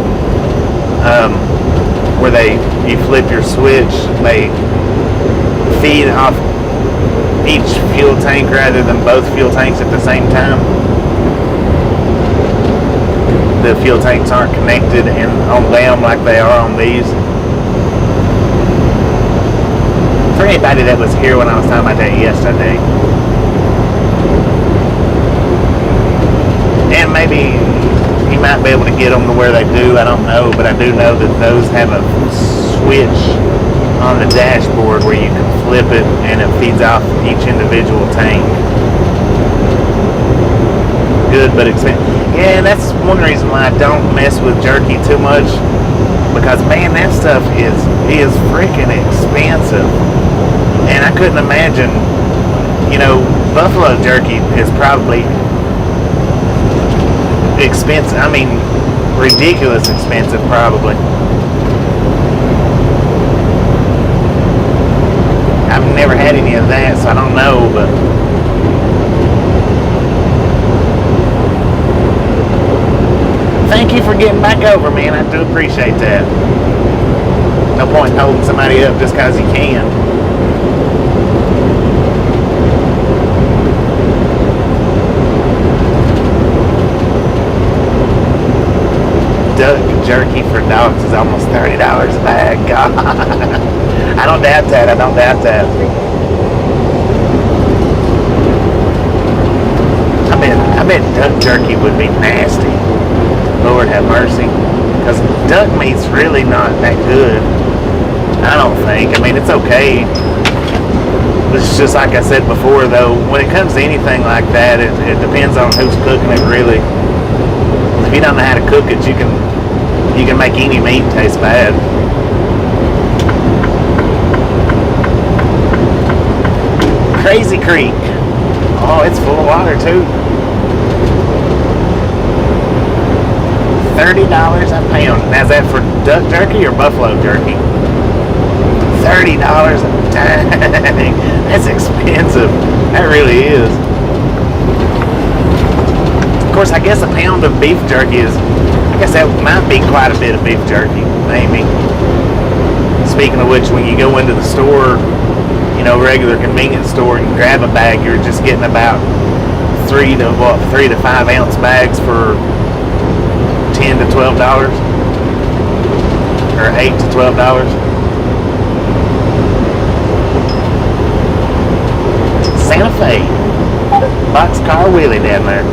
you flip your switch, they feed off each fuel tank rather than both fuel tanks at the same time. The fuel tanks aren't connected and on them like they are on these. For anybody that was here when I was talking about that yesterday, and maybe you might be able to get them to where they do, I don't know, but I do know that those have a switch on the dashboard where you can flip it and it feeds off each individual tank. Good, but expensive. Yeah, that's one reason why I don't mess with jerky too much, because man, that stuff is freaking expensive. And I couldn't imagine, buffalo jerky is probably expensive. I mean, ridiculous expensive, probably. I've never had any of that, so I don't know, but thank you for getting back over, man. I do appreciate that. No point in holding somebody up just because you can. Duck jerky for dogs is almost $30 a bag. God. I don't doubt that. I bet duck jerky would be nasty. Lord have mercy. Because duck meat's really not that good. I don't think. I mean, it's okay. It's just like I said before, though, when it comes to anything like that, it depends on who's cooking it, really. If you don't know how to cook it, you can make any meat taste bad. Crazy Creek. Oh, it's full of water too. $30 a pound. Now is that for duck jerky or buffalo jerky? $30 a dang. That's expensive. That really is. Of course, I guess a pound of beef jerky I guess that might be quite a bit of beef jerky, maybe. Speaking of which, when you go into the store, regular convenience store, and grab a bag, you're just getting about 3 to 5 ounce bags for $10 to $12, or $8 to $12. buffet. Boxcar Willie down there.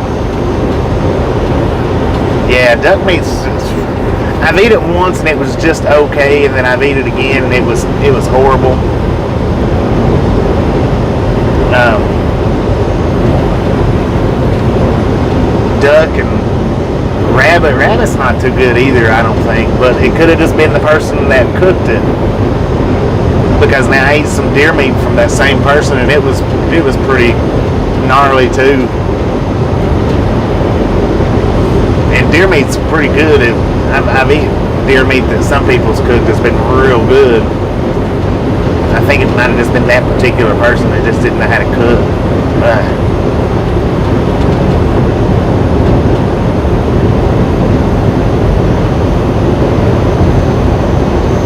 Yeah, duck meat's. I've eaten it once and it was just okay, and then I've eaten it again and it was horrible. Duck and rabbit's not too good either, I don't think. But it could have just been the person that cooked it. Because now I ate some deer meat from that same person and it was pretty gnarly too. And deer meat's pretty good. I've eaten deer meat that some people's cooked that's been real good. I think it might have just been that particular person that just didn't know how to cook.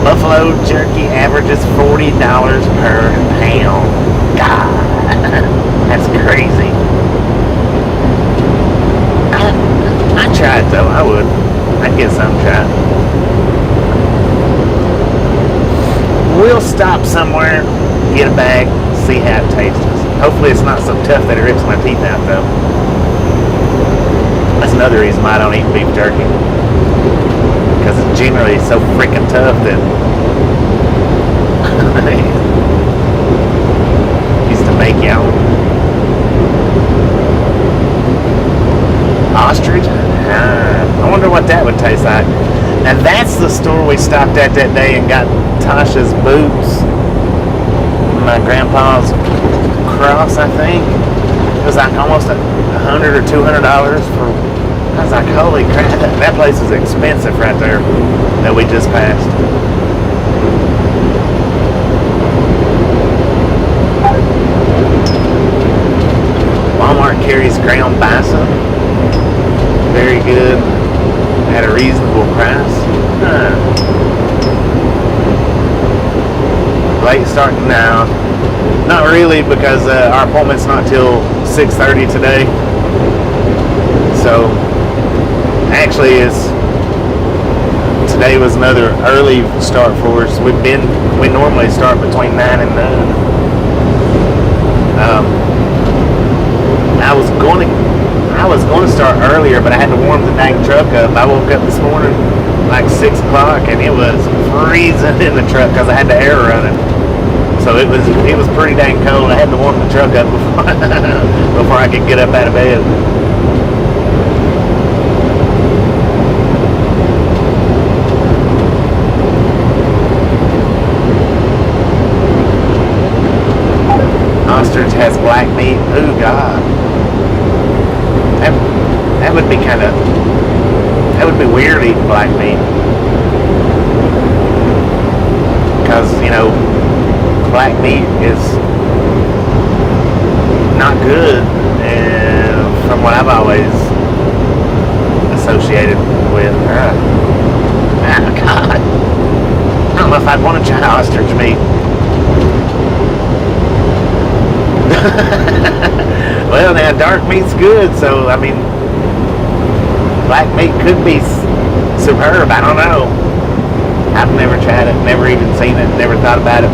Buffalo jerky averages $40 per pound. God, that's crazy. I'd try it though, I would. I'd get some try. We'll stop somewhere, get a bag, see how it tastes. Hopefully it's not so tough that it rips my teeth out though. That's another reason why I don't eat beef jerky. Because it's generally so freaking tough that used to make you on. Ostrich? I wonder what that would taste like. Now that's the store we stopped at that day and got Tasha's boots. My grandpa's cross, I think. It was like almost $100 or $200 for. I was like, holy crap! That place is expensive right there that we just passed. Walmart carries ground bison. Very good. At a reasonable price. Late starting now. Not really, because our appointment's not till 6:30 today. So actually today was another early start for us. We normally start between 9 and 9. I was going to start earlier, but I had to warm the dang truck up. I woke up this morning like 6 o'clock and it was freezing in the truck because I had the air running. So it was pretty dang cold. I had to warm the truck up before I could get up out of bed. Ostrich has black meat. Ooh, God. That would be weird eating black meat. Because, black meat is not good from what I've always associated with. Oh, God. I don't know if I'd want to try ostrich meat. Well, now dark meat's good, so I mean, black meat could be superb. I don't know. I've never tried it, never even seen it, never thought about it.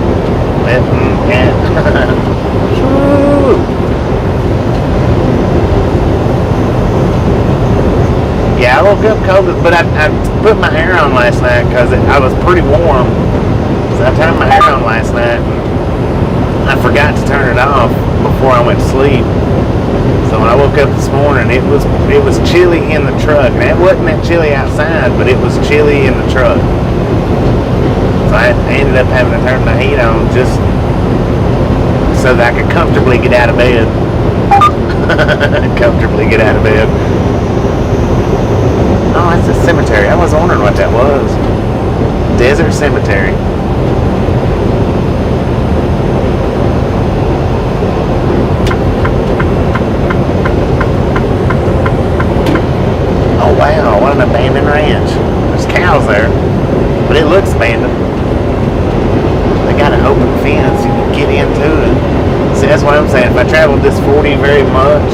Yeah, I woke up cold, but I put my hair on last night because I was pretty warm. So I turned my hair on last night. I forgot to turn it off before I went to sleep. So when I woke up this morning, it was chilly in the truck. Now, it wasn't that chilly outside, but it was chilly in the truck. So I ended up having to turn the heat on just so that I could comfortably get out of bed. Comfortably get out of bed. Oh, that's a cemetery. I was wondering what that was. Desert Cemetery. Oh wow, what an abandoned ranch. There's cows there, but it looks abandoned. They got an open fence, you can get into it. See, that's what I'm saying. If I traveled this 40 very much,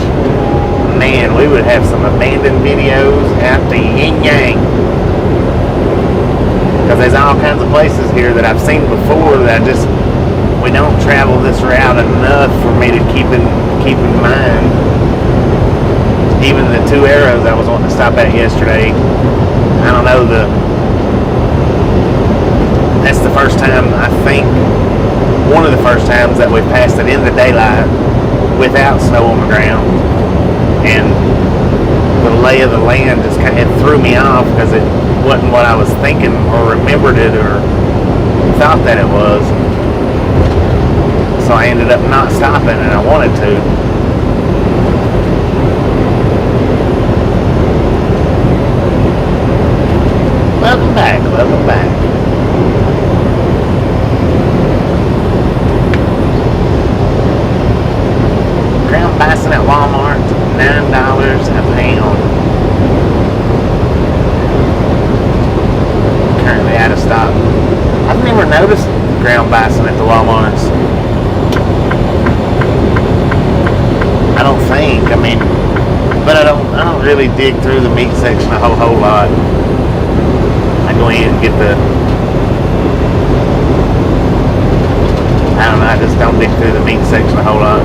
man, we would have some abandoned videos out the yin-yang. Because there's all kinds of places here that I've seen before that I just we don't travel this route enough for me to keep in mind. Even the 2 Arrows I was wanting to stop at yesterday, I don't know, that's the first time, I think, one of the first times that we passed it in the daylight without snow on the ground. And the lay of the land just kind of threw me off because it wasn't what I was thinking or remembered it or thought that it was. So I ended up not stopping, and I wanted to. Welcome back, welcome back. Ground bison at Walmart, $9 a pound. Currently out of stock. I've never noticed ground bison at the Walmarts. I don't think. I mean, but I don't really dig through the meat section a whole lot. I go in and get I don't know, I just don't dig through the meat section a whole lot.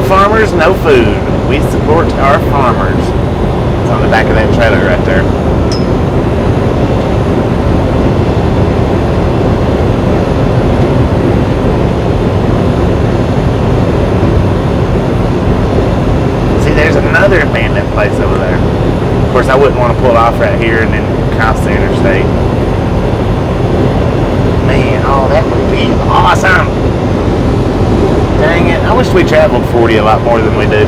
Farmers, no food. We support our farmers. It's on the back of that trailer right there. See, there's another abandoned place over there. Of course, I wouldn't want to pull off right here and then cross the interstate. Man, oh, that would be awesome. Dang it, I wish we traveled 40 a lot more than we do.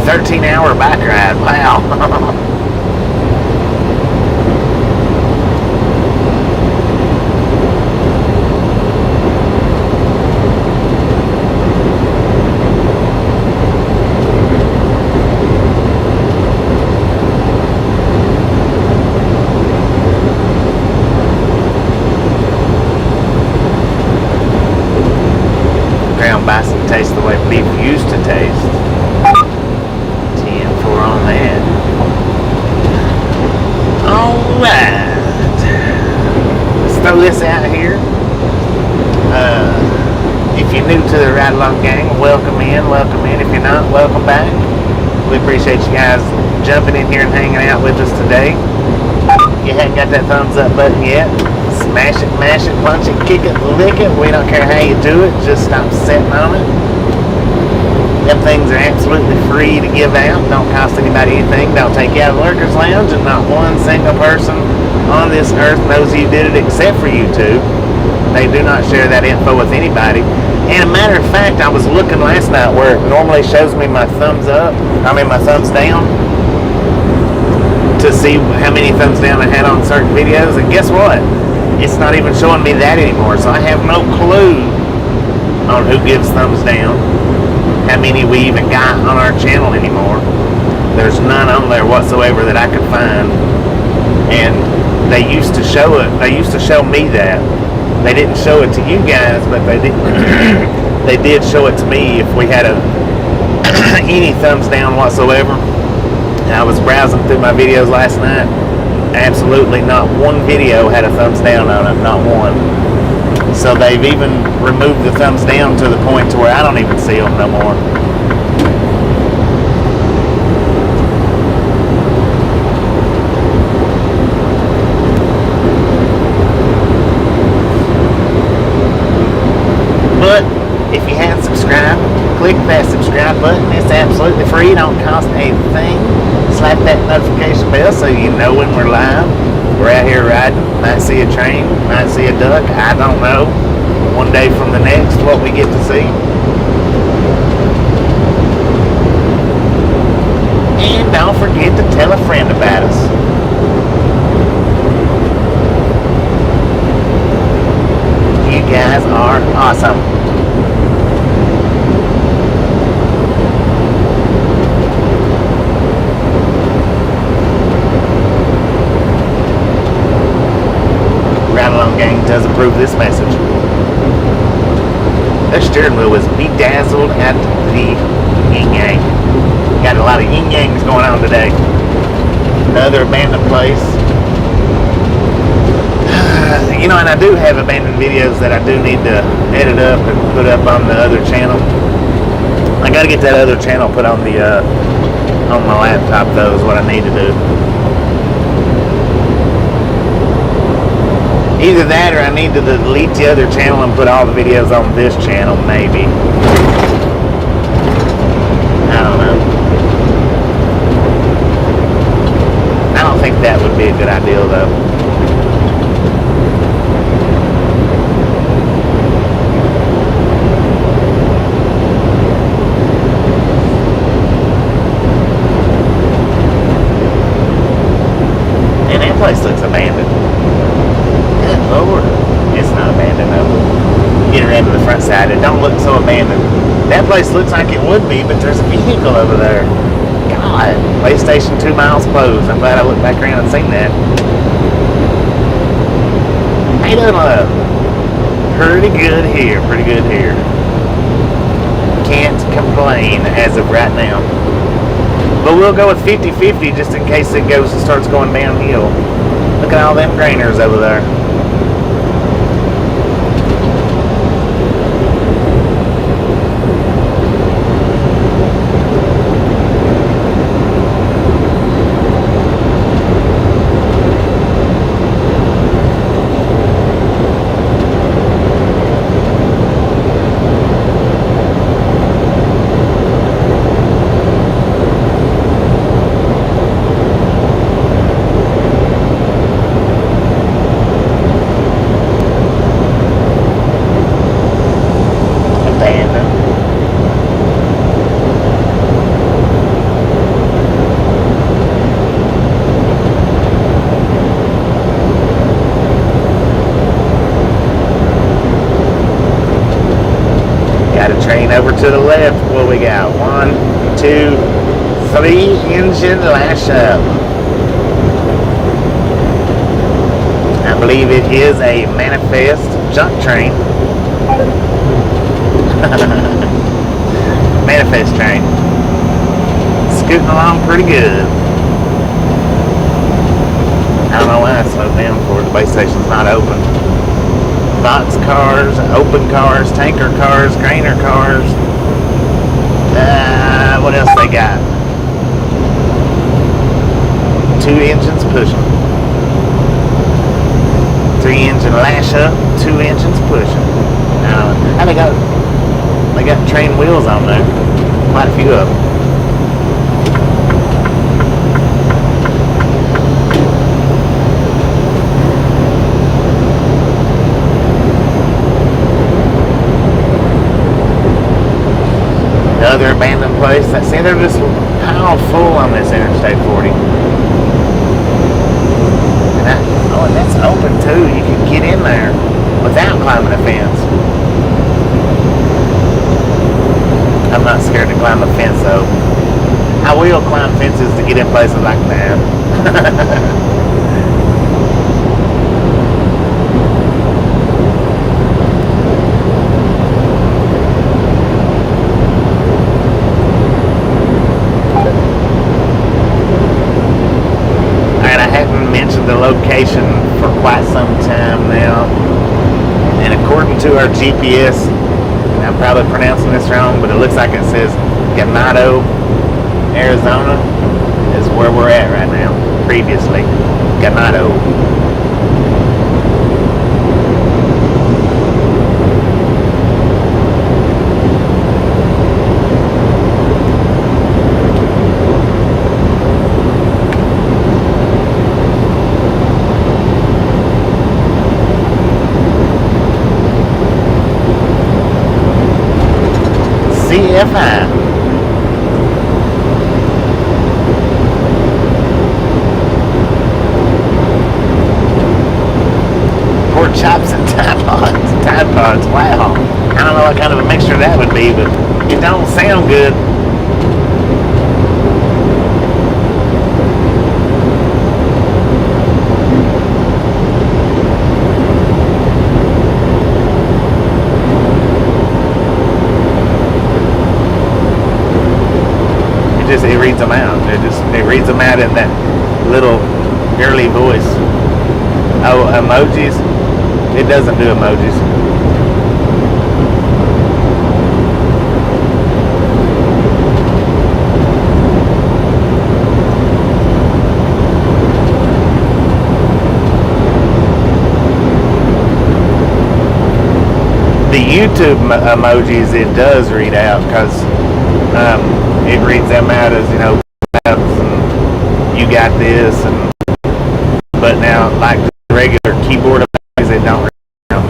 "13-hour bike ride, wow." Bison tastes the way beef used to taste. 10-4 on that. Alright. Let's throw this out here. If you're new to the Ride Along Gang, welcome in. If you're not, welcome back. We appreciate you guys jumping in here and hanging out with us today. If you haven't got that thumbs up button yet, smash it, mash it, punch it, kick it, lick it. We don't care how you do it. Just stop sitting on it. Them things are absolutely free to give out. Don't cost anybody anything. Don't take you out of the Lurkers Lounge, and not one single person on this earth knows you did it except for YouTube. They do not share that info with anybody. And a matter of fact, I was looking last night where it normally shows me my thumbs up, my thumbs down, to see how many thumbs down I had on certain videos, and guess what? It's not even showing me that anymore, so I have no clue on who gives thumbs down, how many we even got on our channel anymore. There's none on there whatsoever that I could find, and they used to show it. They used to show me that. They didn't show it to you guys, but they did. They did show it to me if we had any thumbs down whatsoever. And I was browsing through my videos last night. Absolutely not one video had a thumbs down on it, not one. So they've even removed the thumbs down to the point to where I don't even see them no more. But if you haven't subscribed, click that subscribe button. It's absolutely free, don't cost a thing. slap that notification bell so you know when we're live. We're out here riding. Might see a train, might see a duck. I don't know. One day from the next, what we get to see. And don't forget to tell a friend about us. You guys are awesome. Ride Along Gang does approve this message. Their steering wheel was bedazzled at the yin-yang. Got a lot of yin-yangs going on today. Another abandoned place. You know, and I do have abandoned videos that I do need to edit up and put up on the other channel. I gotta get that other channel put on the on my laptop though, is what I need to do. Either that or I need to delete the other channel and put all the videos on this channel, maybe. I don't know. I don't think that would be a good idea though. And that place looks abandoned. Good Lord. It's not abandoned though. Get around to the front side. It don't look so abandoned. That place looks like it would be, but there's a vehicle over there. God. Way station 2 miles closed. I'm glad I looked back around and seen that. Hey, love. Pretty good here. Pretty good here. Can't complain as of right now. But we'll go with 50-50 just in case it starts going downhill. Look at all them grainers over there. Over to the left, what we got? 1, 2, 3 engine lash up. I believe it is a manifest junk train. Manifest train. Scooting along pretty good. I don't know why I slowed down for the base station's not open. Box cars, open cars, tanker cars, grainer cars. What else they got? 2 engines pushing. 3 engine lash up, 2 engines pushing. How they got train wheels on there. Quite a few of them. Another abandoned place. See, they're just piled full on this Interstate 40. And that's open too. You can get in there without climbing a fence. I'm not scared to climb a fence though. I will climb fences to get in places like that. The location for quite some time now, and according to our GPS, and I'm probably pronouncing this wrong, but it looks like it says Ganado, Arizona is where we're at right now. Previously, Ganado. TFI. Pork chops and Tide Pods. Tide Pods, wow. I don't know what kind of a mixture that would be, but it don't sound good. It reads them out. It reads them out in that little girly voice. Oh, emojis? It doesn't do emojis. The YouTube emojis it does read out because it reads them out as, you know, and you got this, and but now like the regular keyboard emojis, it don't read out.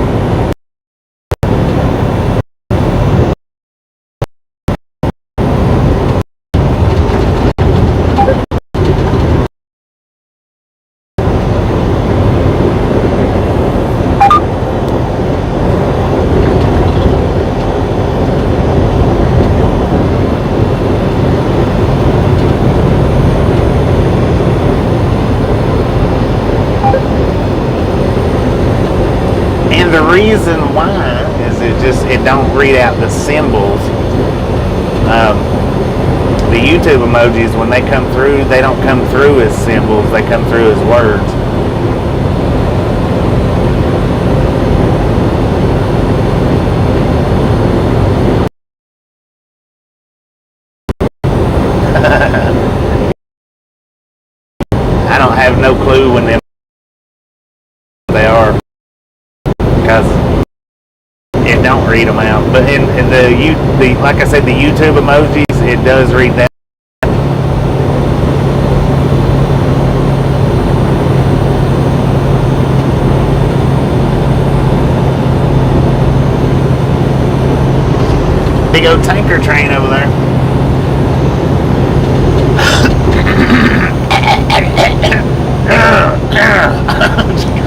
The reason why is it don't read out the symbols. The YouTube emojis, when they come through, they don't come through as symbols, they come through as words. I don't have no clue when they are, because it don't read them out. But in the like I said, the YouTube emojis, it does read that. Big old tanker train over there.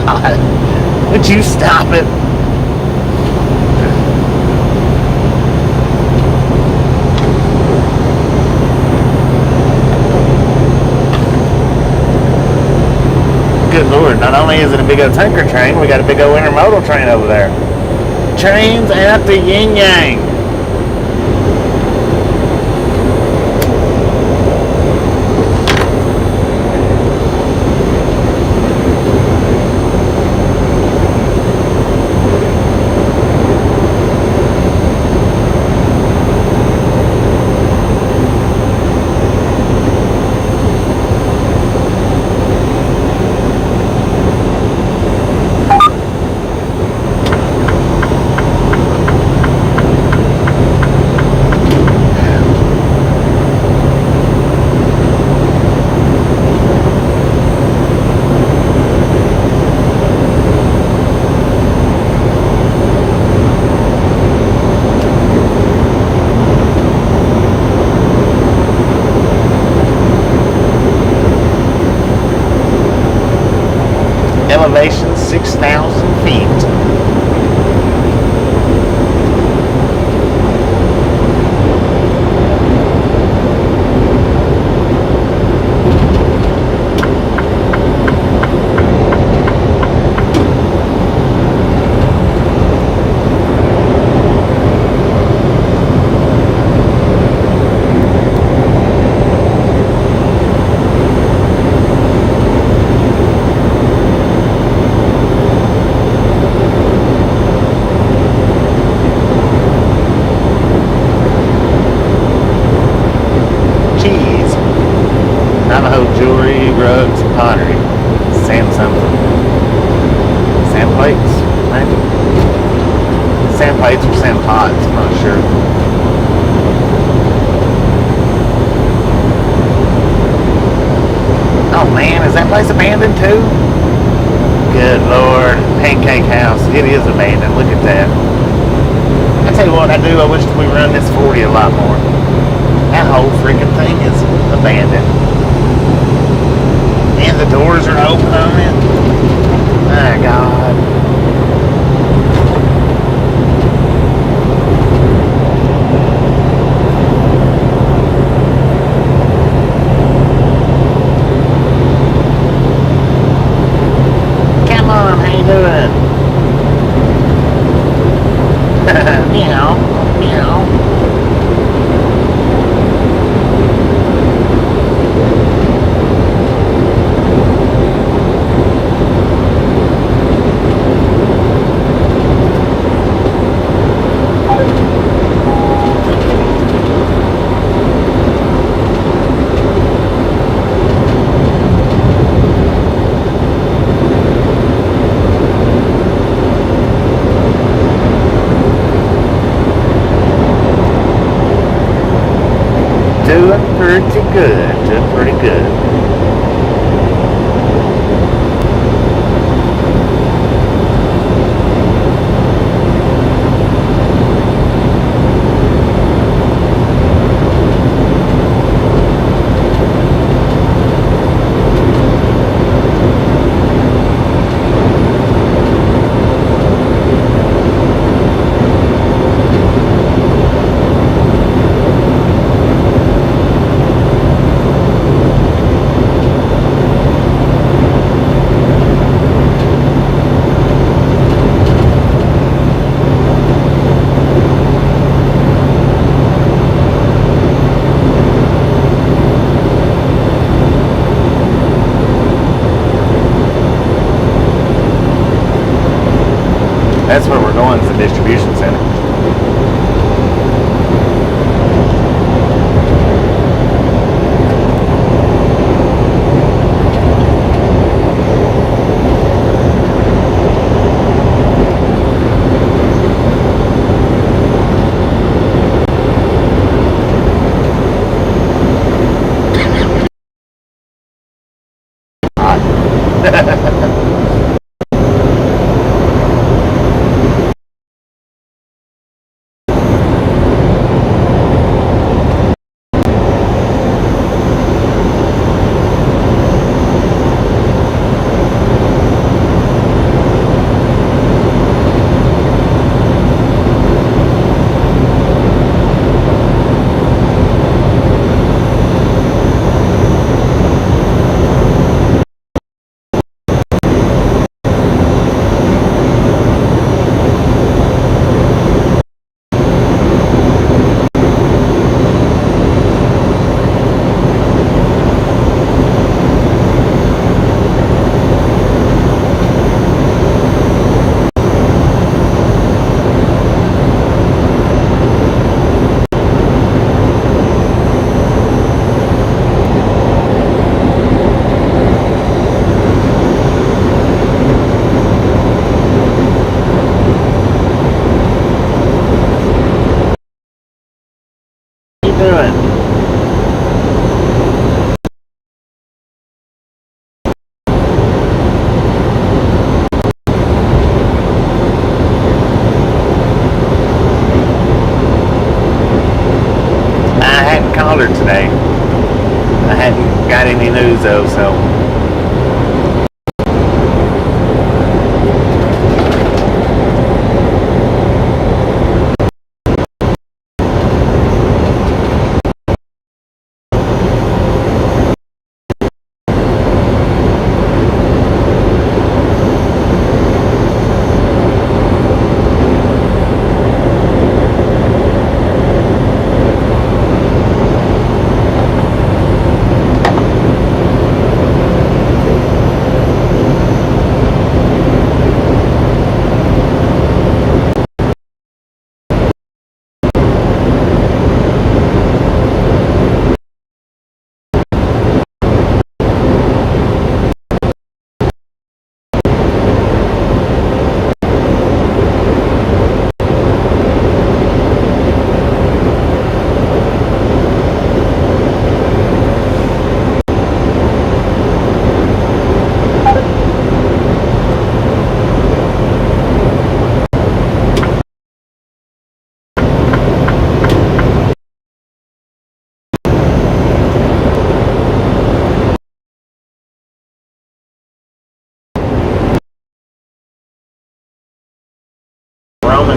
God, would you stop it? Good Lord, not only is it a big old tanker train, we got a big old intermodal train over there. Trains out to Yin Yang. Elevation 6,000 feet. Jewelry, rugs, pottery, sand something. Sand plates, maybe? Sand plates or sand pots, I'm not sure. Oh man, is that place abandoned too? Good Lord, Pancake House, it is abandoned, look at that. I tell you what I do, I wish we run this 40 a lot more. That whole freaking thing is abandoned. And the doors are open on it. My God. Come on, how you doing? Meow, meow. Doing pretty good, doing pretty good. That's where we're going, is the distribution center.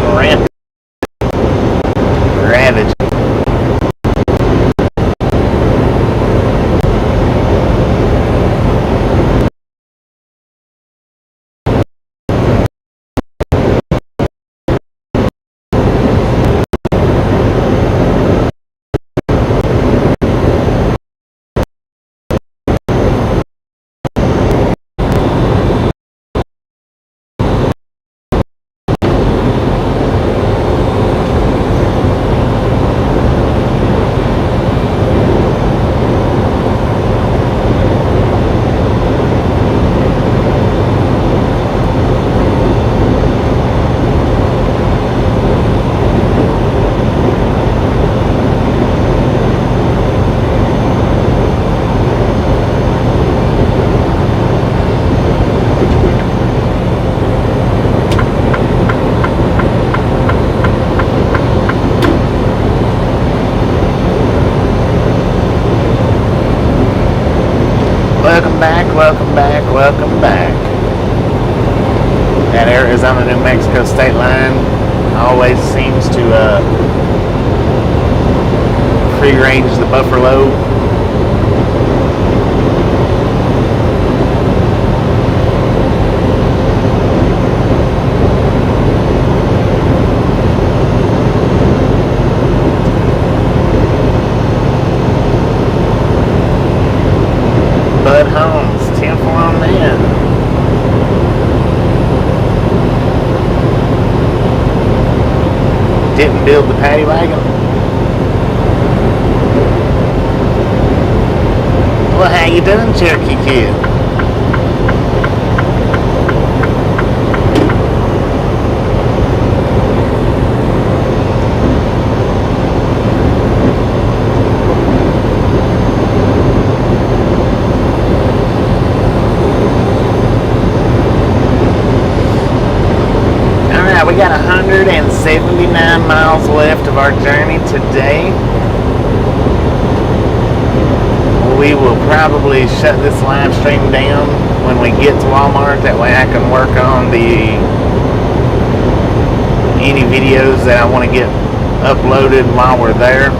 coming ravaging. Welcome back. That Arizona-New Mexico state line always seems to free range the buffer load. Bud Holmes, 10-4 on that. Didn't build the paddy wagon. Well, how you doing, Cherokee Kid? We got 179 miles left of our journey today. We will probably shut this live stream down when we get to Walmart. That way I can work on any videos that I want to get uploaded while we're there.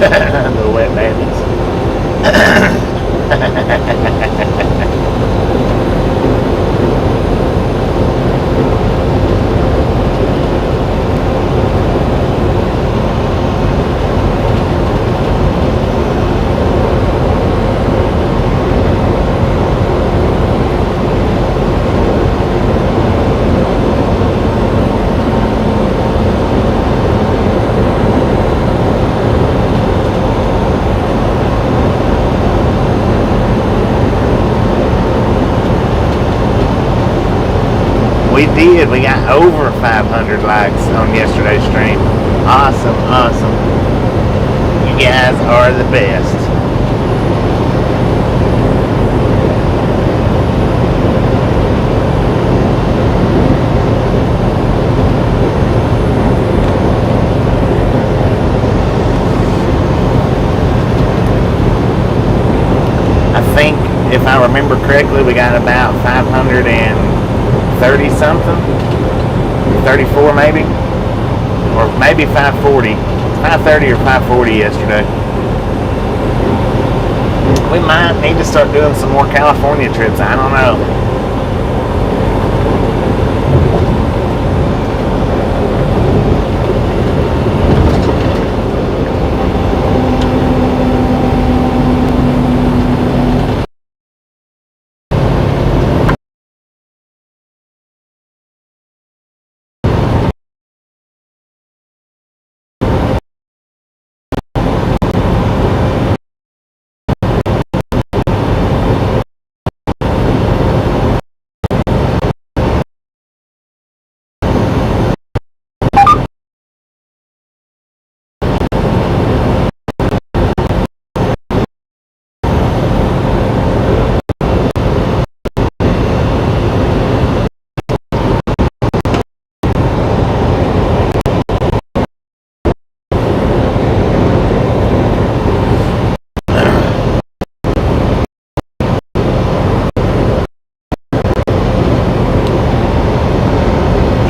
The wet bandits. We did. We got over 500 likes on yesterday's stream. Awesome, awesome. You guys are the best. I think, if I remember correctly, we got about 530 something, 34 maybe, or maybe 540, 530 or 540 yesterday. We might need to start doing some more California trips. I don't know.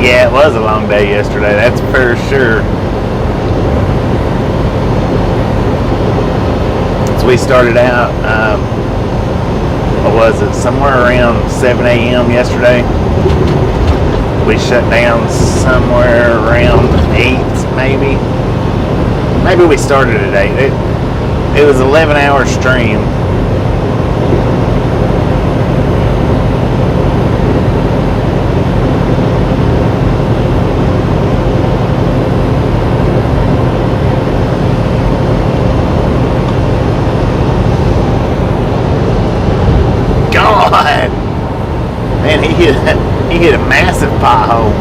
Yeah, it was a long day yesterday, that's for sure. So we started out, what was it, somewhere around 7 a.m. yesterday. We shut down somewhere around 8, maybe. Maybe we started at 8. It was an 11-hour stream. God! Man, he hit a massive pothole.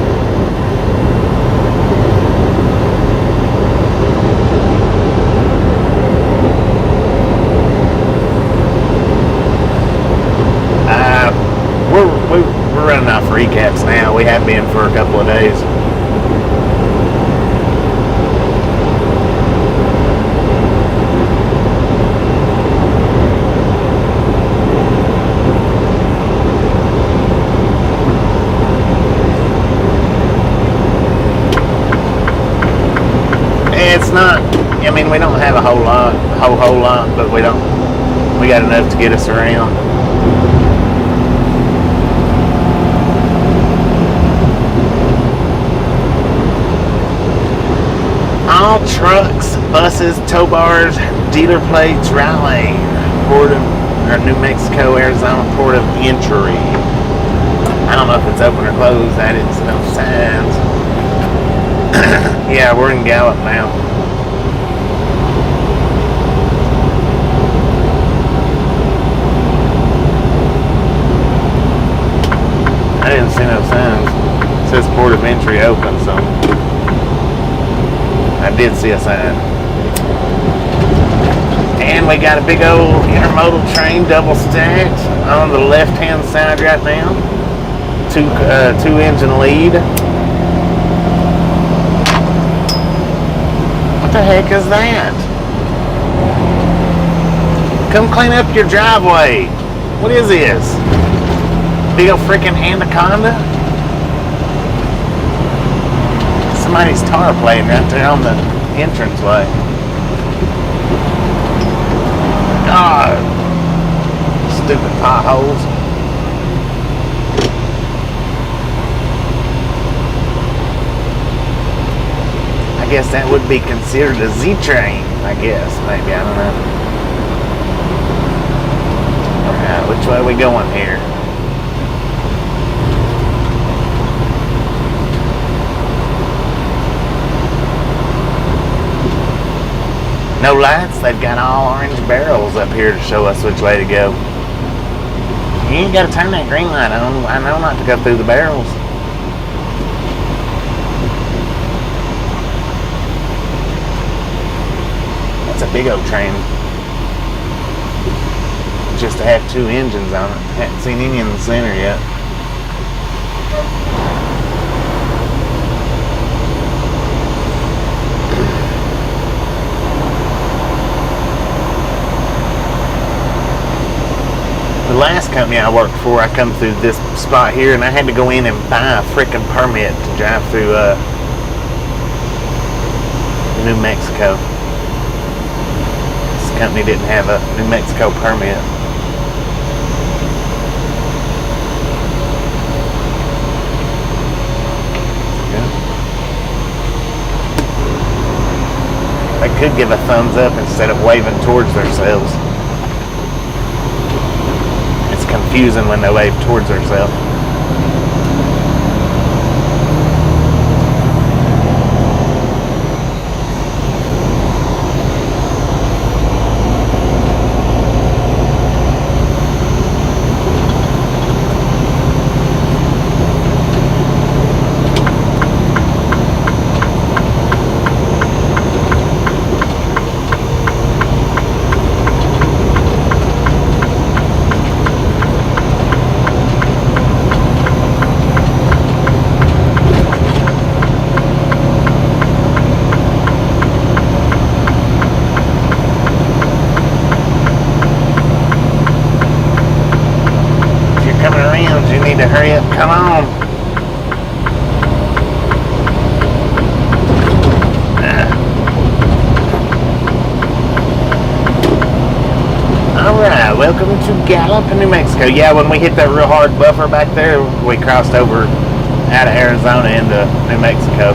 We're running off recaps now. We have been for a couple of days. It's not, I mean, we don't have a whole lot, but we got enough to get us around. All trucks, buses, tow bars, dealer plates, rally, port of, or New Mexico, Arizona port of entry. I don't know if it's open or closed. I didn't see no signs. Yeah, we're in Gallup now. I didn't see no signs. It says port of entry open, so I did see a sign. And we got a big old intermodal train, double stacked, on the left-hand side right now. Two engine lead. What the heck is that? Come clean up your driveway. What is this? Big old freaking anaconda? Somebody's tar playing right there on the entranceway. God. Stupid potholes. I guess that would be considered a Z-train, I guess. Maybe, I don't know. Alright, which way are we going here? No lights, they've got all orange barrels up here to show us which way to go. You ain't got to turn that green light on. I know not to go through the barrels. That's a big old train. Just to have 2 engines on it. Haven't seen any in the center yet. The last company I worked for, I come through this spot here, and I had to go in and buy a freaking permit to drive through New Mexico. This company didn't have a New Mexico permit. Yeah. They could give a thumbs up instead of waving towards themselves. Confusing when they wave towards herself. Hurry up, come on. Welcome to Gallup, New Mexico. Yeah, when we hit that real hard buffer back there, we crossed over out of Arizona into New Mexico.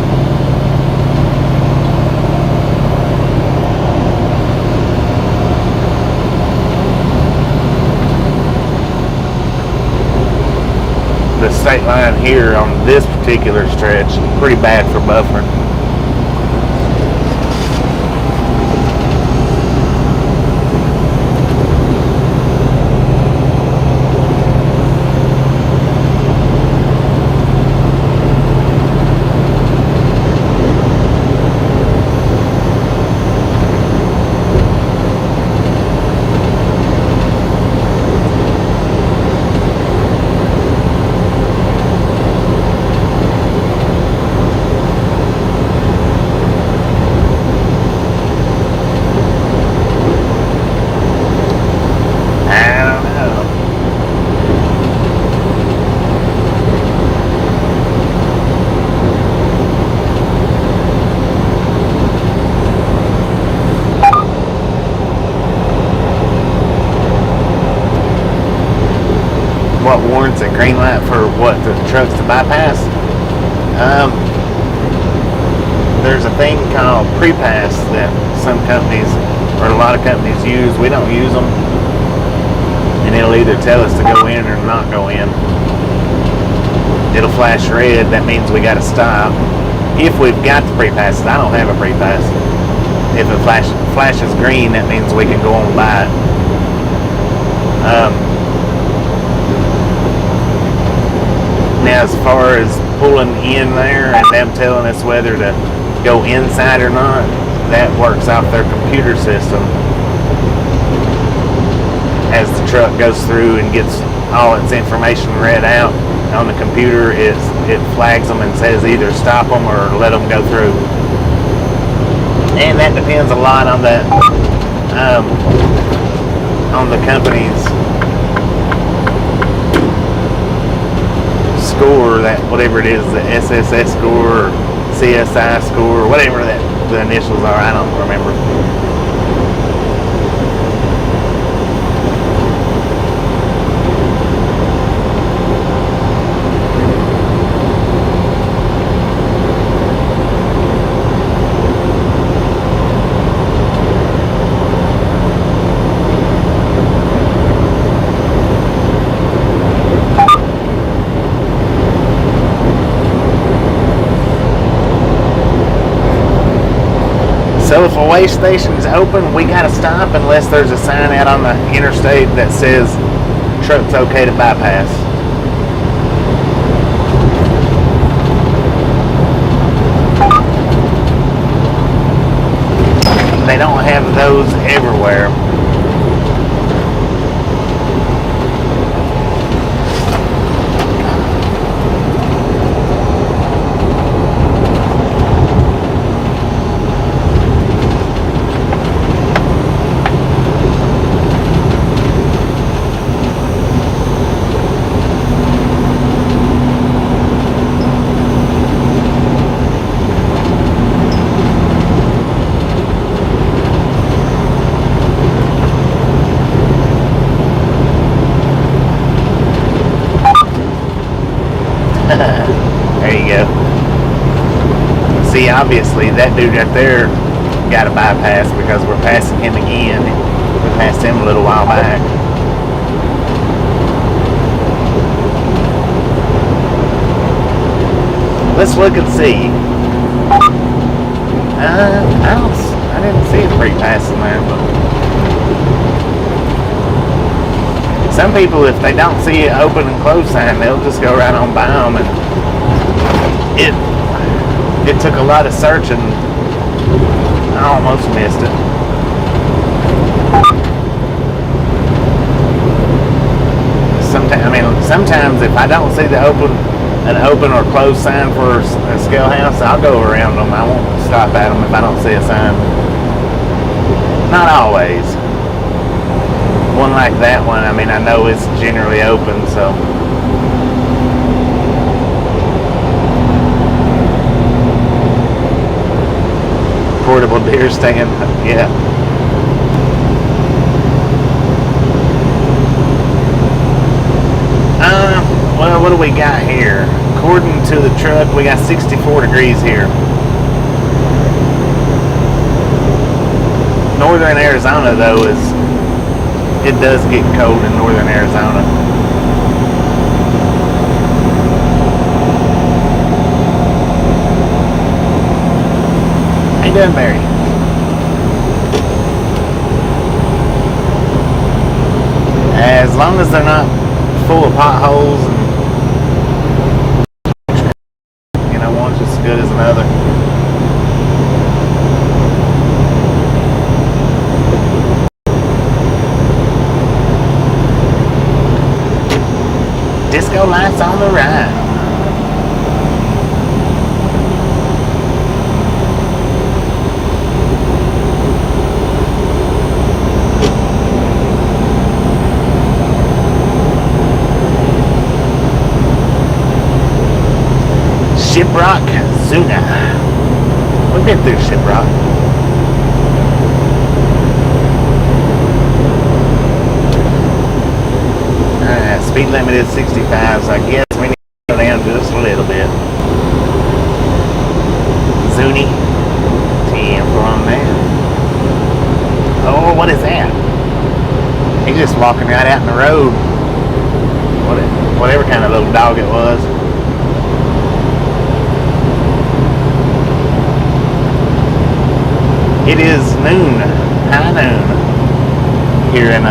The state line here on this particular stretch is pretty bad for buffering. What warrants a green light for what, the trucks to bypass? There's a thing called pre-pass that some companies, or a lot of companies use. We don't use them, and it'll either tell us to go in or not go in. It'll flash red, that means we got to stop. If we've got the pre-passes, I don't have a pre-pass. If it flashes green, that means we can go on by it. Now, as far as pulling in there and them telling us whether to go inside or not, that works off their computer system. As the truck goes through and gets all its information read out on the computer, it flags them and says either stop them or let them go through. And that depends a lot on the company's score, that whatever it is, the SSS score or CSI score or whatever that the initials are, I don't remember. So if a weigh station is open, we gotta stop unless there's a sign out on the interstate that says truck's okay to bypass. They don't have those everywhere. There you go. See, obviously that dude right there got a bypass because we're passing him again. We passed him a little while back. Let's look and see. I didn't see a free pass in there, but some people, if they don't see an open and close sign, they'll just go right on by them, and it took a lot of searching. I almost missed it. Sometimes if I don't see an open or closed sign for a scale house, I'll go around them. I won't stop at them if I don't see a sign. Not always. One like that one, I know it's generally open, so. Portable deer stand, yeah. what do we got here? According to the truck, we got 64 degrees here. Northern Arizona, though, it does get cold in northern Arizona. How you doing, Barry? As long as they're not full of potholes and, you know, one's just as good as another. Disco lights on the right. Shiprock, Zuna. We've been through Shiprock. Speed limit is 65, so I guess we need to go down just a little bit. Zuni. 10 from there. Oh, what is that? He's just walking right out in the road. Whatever kind of little dog it was. It is noon, high noon, here in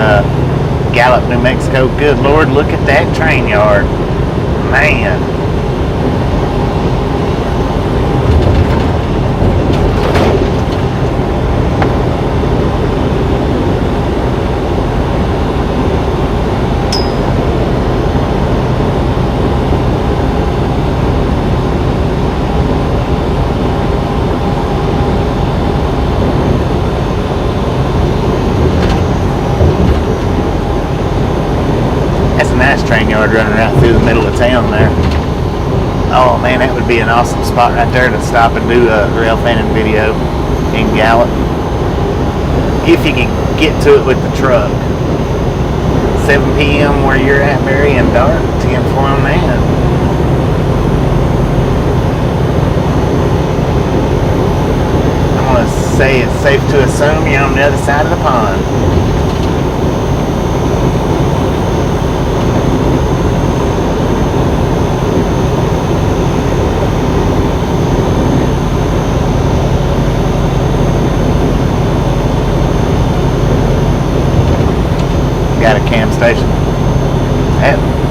Gallup, New Mexico. Good Lord, look at that train yard. Man. Train yard running right through the middle of town there. Oh man, that would be an awesome spot right there to stop and do a rail fanning video in Gallup. If you can get to it with the truck. 7 p.m. where you're at, Barry, and dark. 10 for on that. I'm going to say it's safe to assume you're on the other side of the pond. Got a cam station.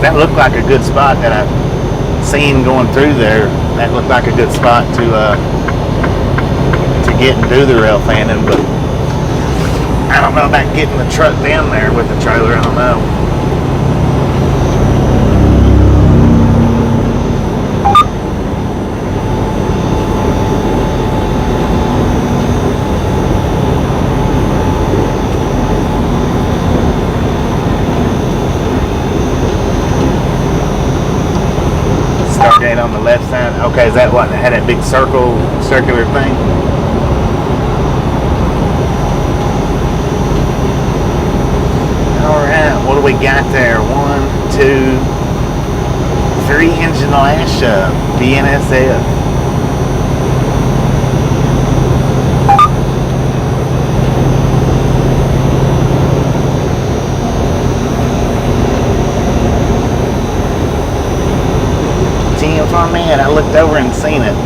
That looked like a good spot that I seen going through there. That looked like a good spot to get and do the rail fanning, but I don't know about getting the truck down there with the trailer. I don't know. Stargate on the left side. Okay, is that what had that big circular thing? Alright, what do we got there? 1, 2, 3 engine lash up. BNSF. Oh man, I looked over and seen it.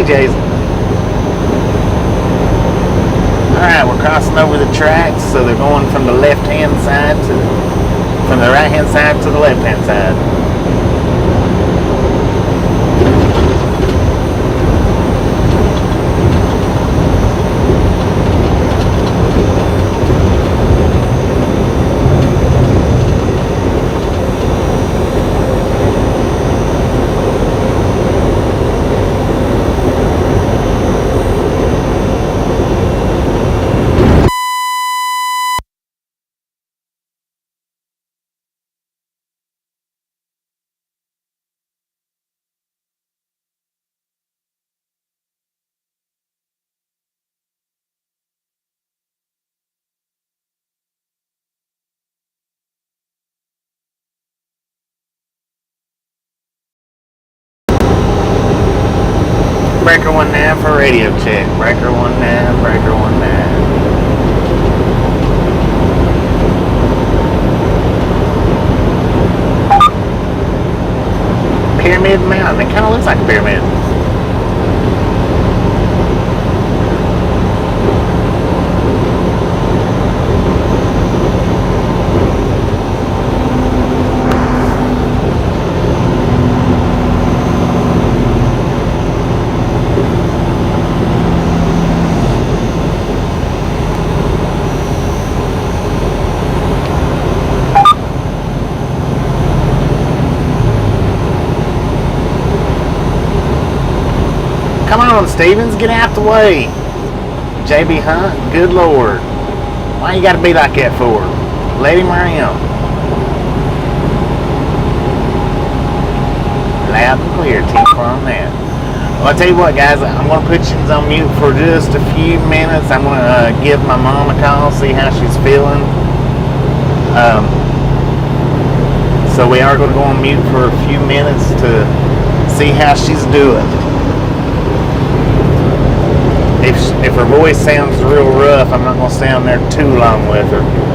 Jason. Alright, we're crossing over the tracks, so they're going from the left-hand side from the right-hand side to the left-hand side. Breaker 19 for radio check. Breaker 19, breaker 19. Pyramid Mountain. It kind of looks like a pyramid. Come on, Stevens, get out the way. JB Hunt, good lord. Why you gotta be like that for? Let him around. Loud and clear, T4 on that. Well, I'll tell you what, guys, I'm gonna put you on mute for just a few minutes. I'm gonna give my mom a call, see how she's feeling. So we are gonna go on mute for a few minutes to see how she's doing. If her voice sounds real rough, I'm not going to stay on there too long with her.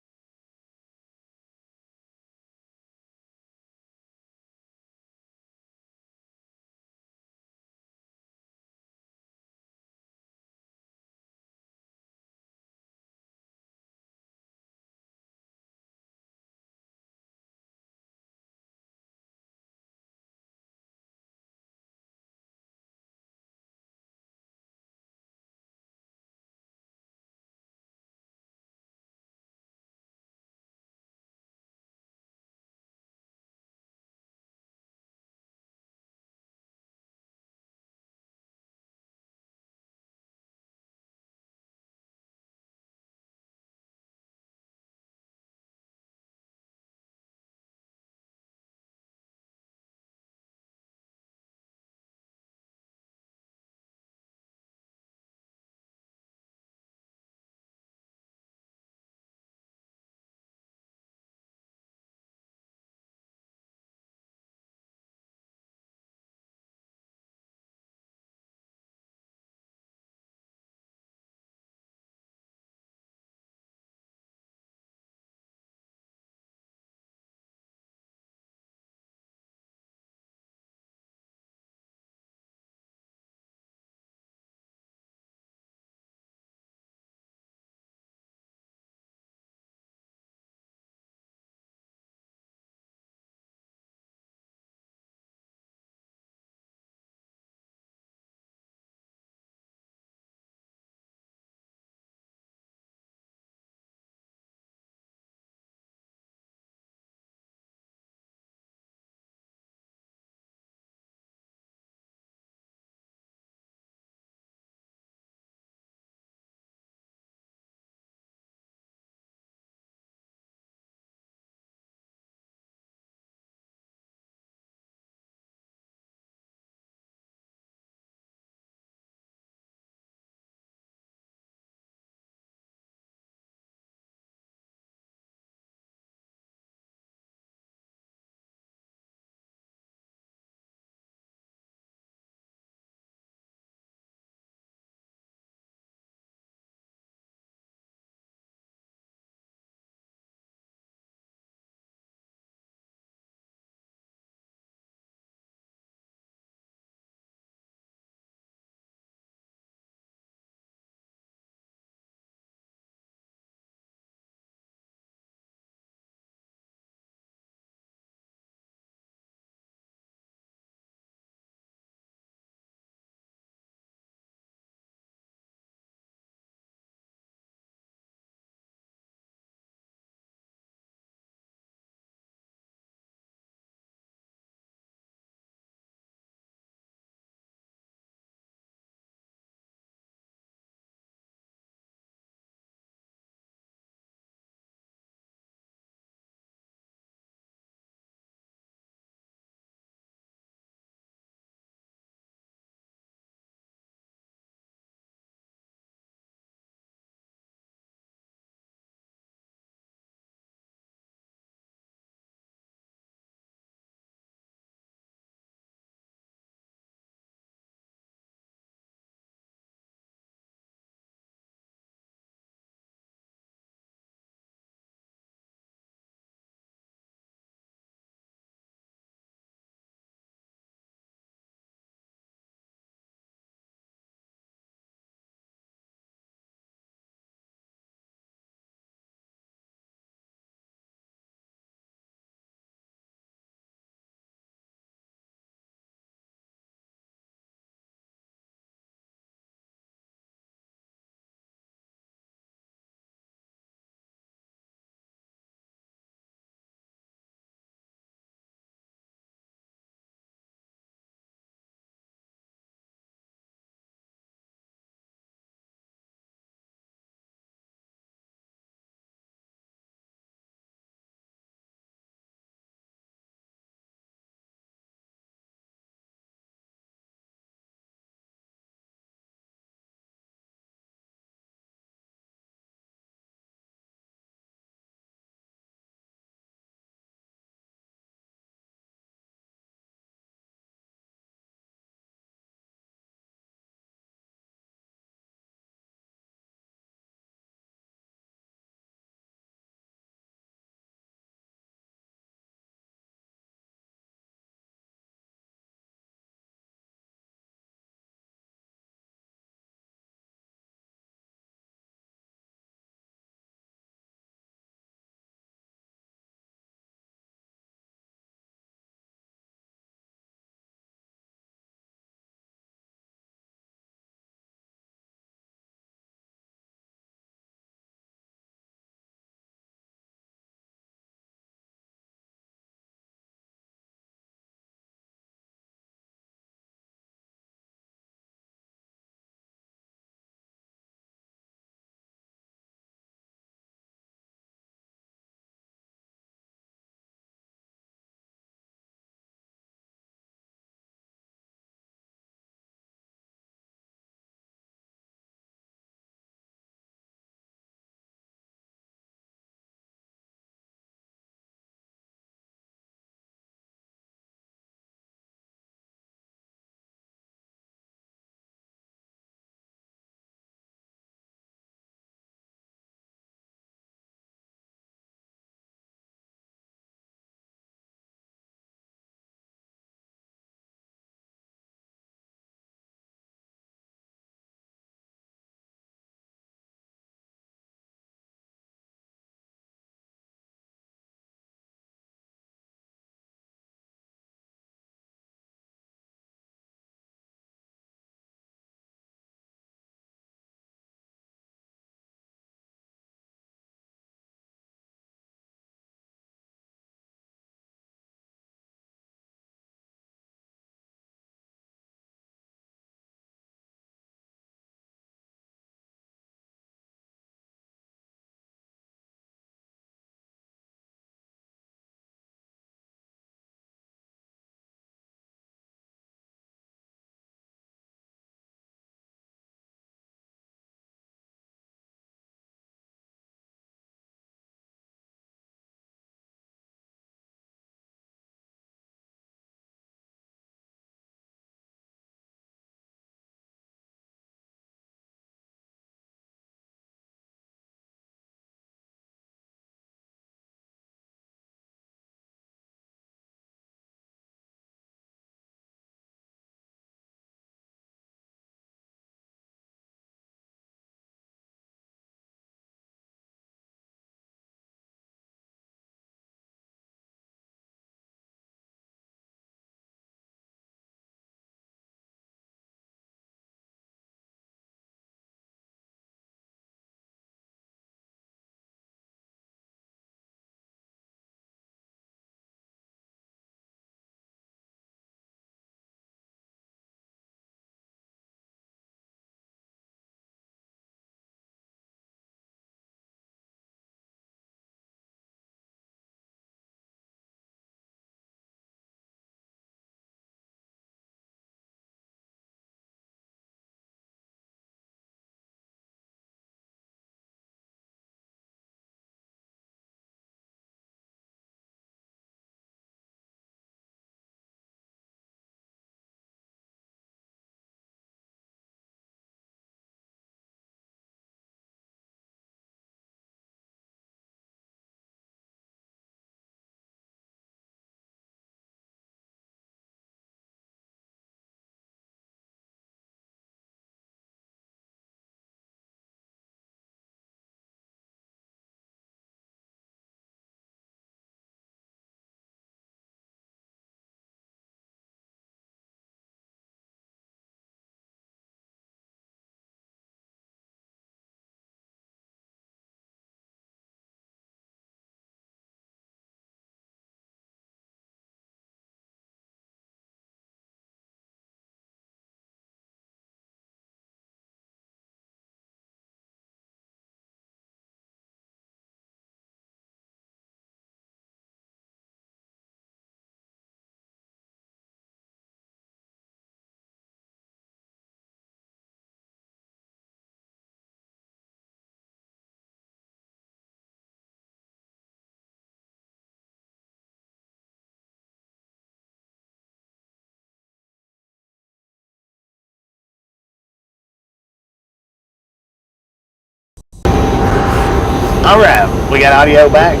Alright, we got audio back.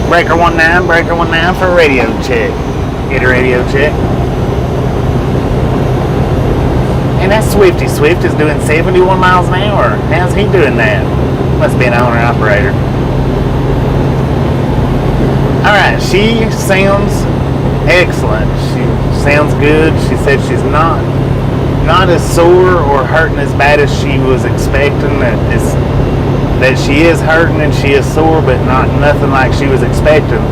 Breaker 19 for radio check. Get a radio check. And that's Swifty. Swift is doing 71 miles an hour. How's he doing that? Must be an owner-operator. Alright, she sounds excellent. She sounds good. She said she's not as sore or hurting as bad as she was expecting. That she is hurting and she is sore, but nothing like she was expecting.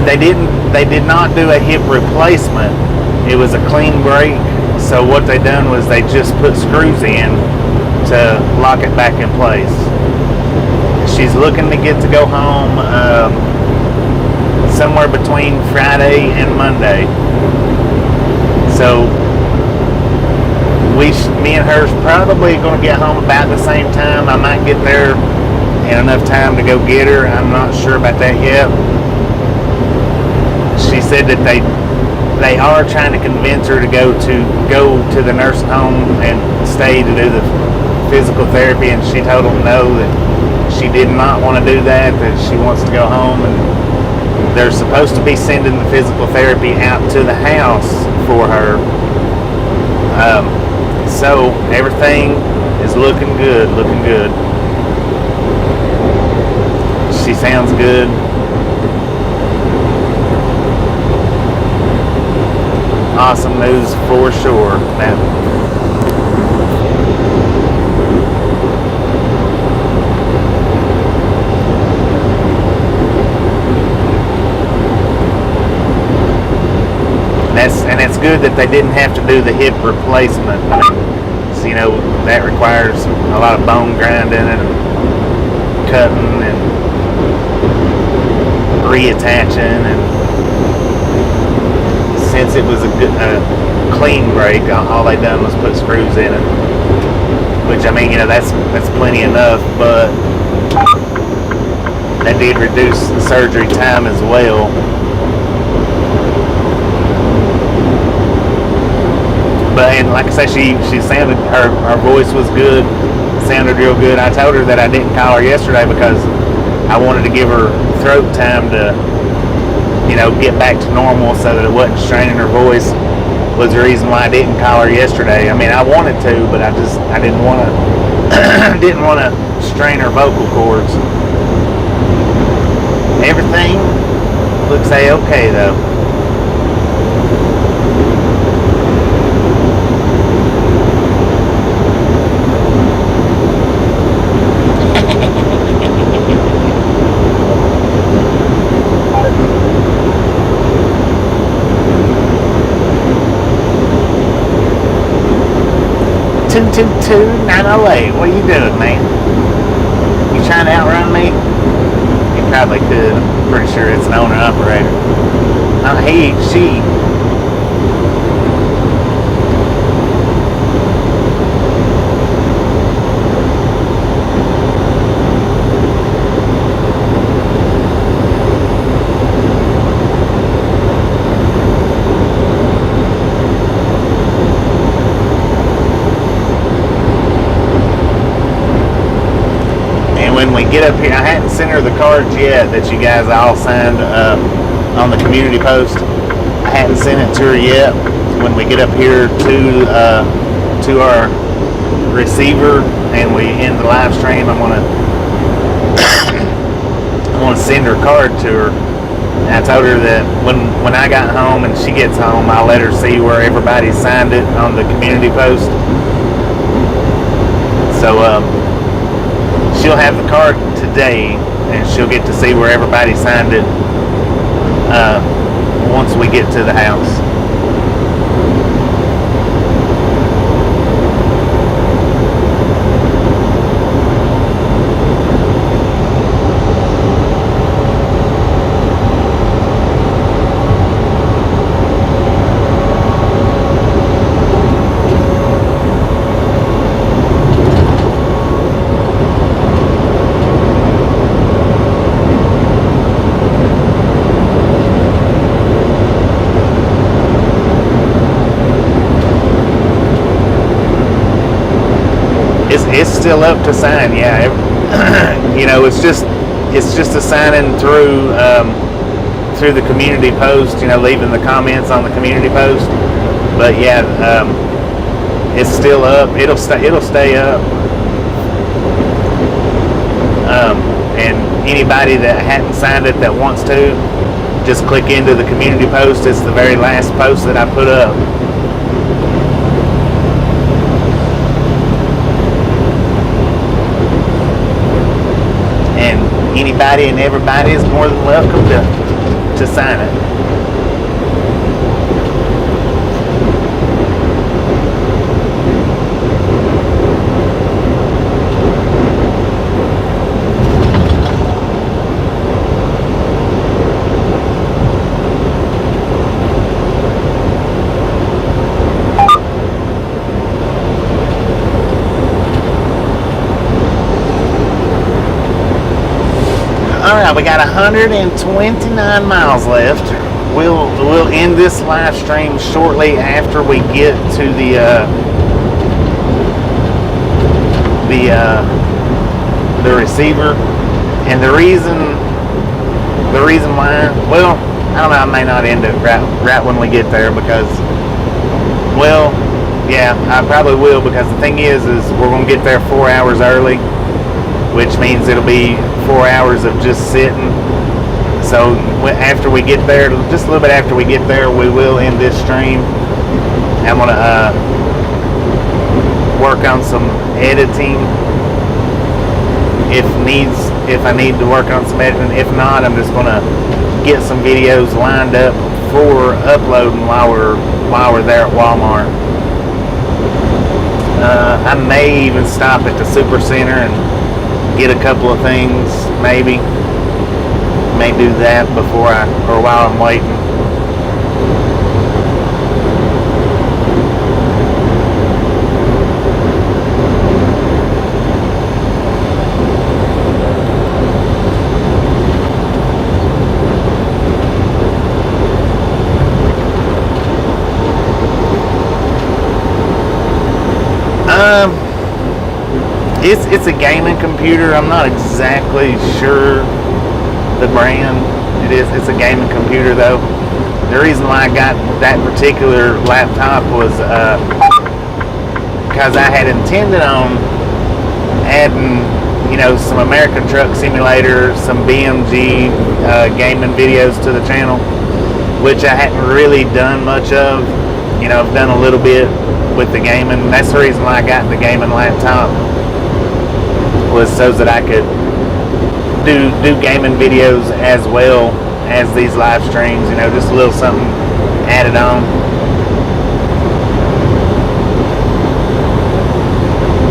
They did not do a hip replacement. It was a clean break. So what they done was they just put screws in to lock it back in place. She's looking to get to go home somewhere between Friday and Monday. So me and her's probably going to get home about the same time. I might get there in enough time to go get her. I'm not sure about that yet. She said that they are trying to convince her to go to the nursing home and stay to do the physical therapy, and she told them no, that she did not want to do that she wants to go home, and they're supposed to be sending the physical therapy out to the house for her. So everything is looking good. She sounds good. Awesome news for sure. And it's good that they didn't have to do the hip replacement. So, that requires a lot of bone grinding and cutting and reattaching. And since it was a clean break, all they done was put screws in it. Which, that's plenty enough, but that did reduce the surgery time as well. But and like I say, she sounded, her voice was good, sounded real good. I told her that I didn't call her yesterday because I wanted to give her throat time to, get back to normal, so that it wasn't straining her voice. Was the reason why I didn't call her yesterday. I wanted to, but I didn't want to strain her vocal cords. Everything looks a-okay though. Two 908. What are you doing, man? You trying to outrun me? You probably could. I'm pretty sure it's an owner-operator. She. Get up here. I hadn't sent her the cards yet that you guys all signed on the community post. I hadn't sent it to her yet. When we get up here to our receiver and we end the live stream, I'm gonna send her card to her. And I told her that when I got home and she gets home, I'll let her see where everybody signed it on the community post. So she'll have the card today, and she'll get to see where everybody signed it once we get to the house. It's still up to sign, yeah. It's just assigning through the community post, leaving the comments on the community post. But yeah, it's still up. It'll stay up. And anybody that hadn't signed it that wants to, just click into the community post. It's the very last post that I put up. And anybody and everybody is more than welcome to sign it. Alright, we got 129 miles left. We'll end this live stream shortly after we get to the receiver. And the reason why, well, I don't know, I may not end it right when we get there, because, well, yeah, I probably will, because the thing is we're going to get there 4 hours early, which means it'll be 4 hours of just sitting. So after we get there, just a little bit after we get there, we will end this stream. I'm gonna work on some editing if I need to work on some editing. If not, I'm just gonna get some videos lined up for uploading while we're there at Walmart. I may even stop at the Super Center and get a couple of things, maybe. May do that while I'm waiting. It's a gaming computer. I'm not exactly sure the brand. It's a gaming computer though. The reason why I got that particular laptop was because I had intended on adding, some American Truck Simulator, some BMG gaming videos to the channel, which I hadn't really done much of. I've done a little bit with the gaming. That's the reason why I got the gaming laptop, was so that I could do gaming videos as well as these live streams, just a little something added on.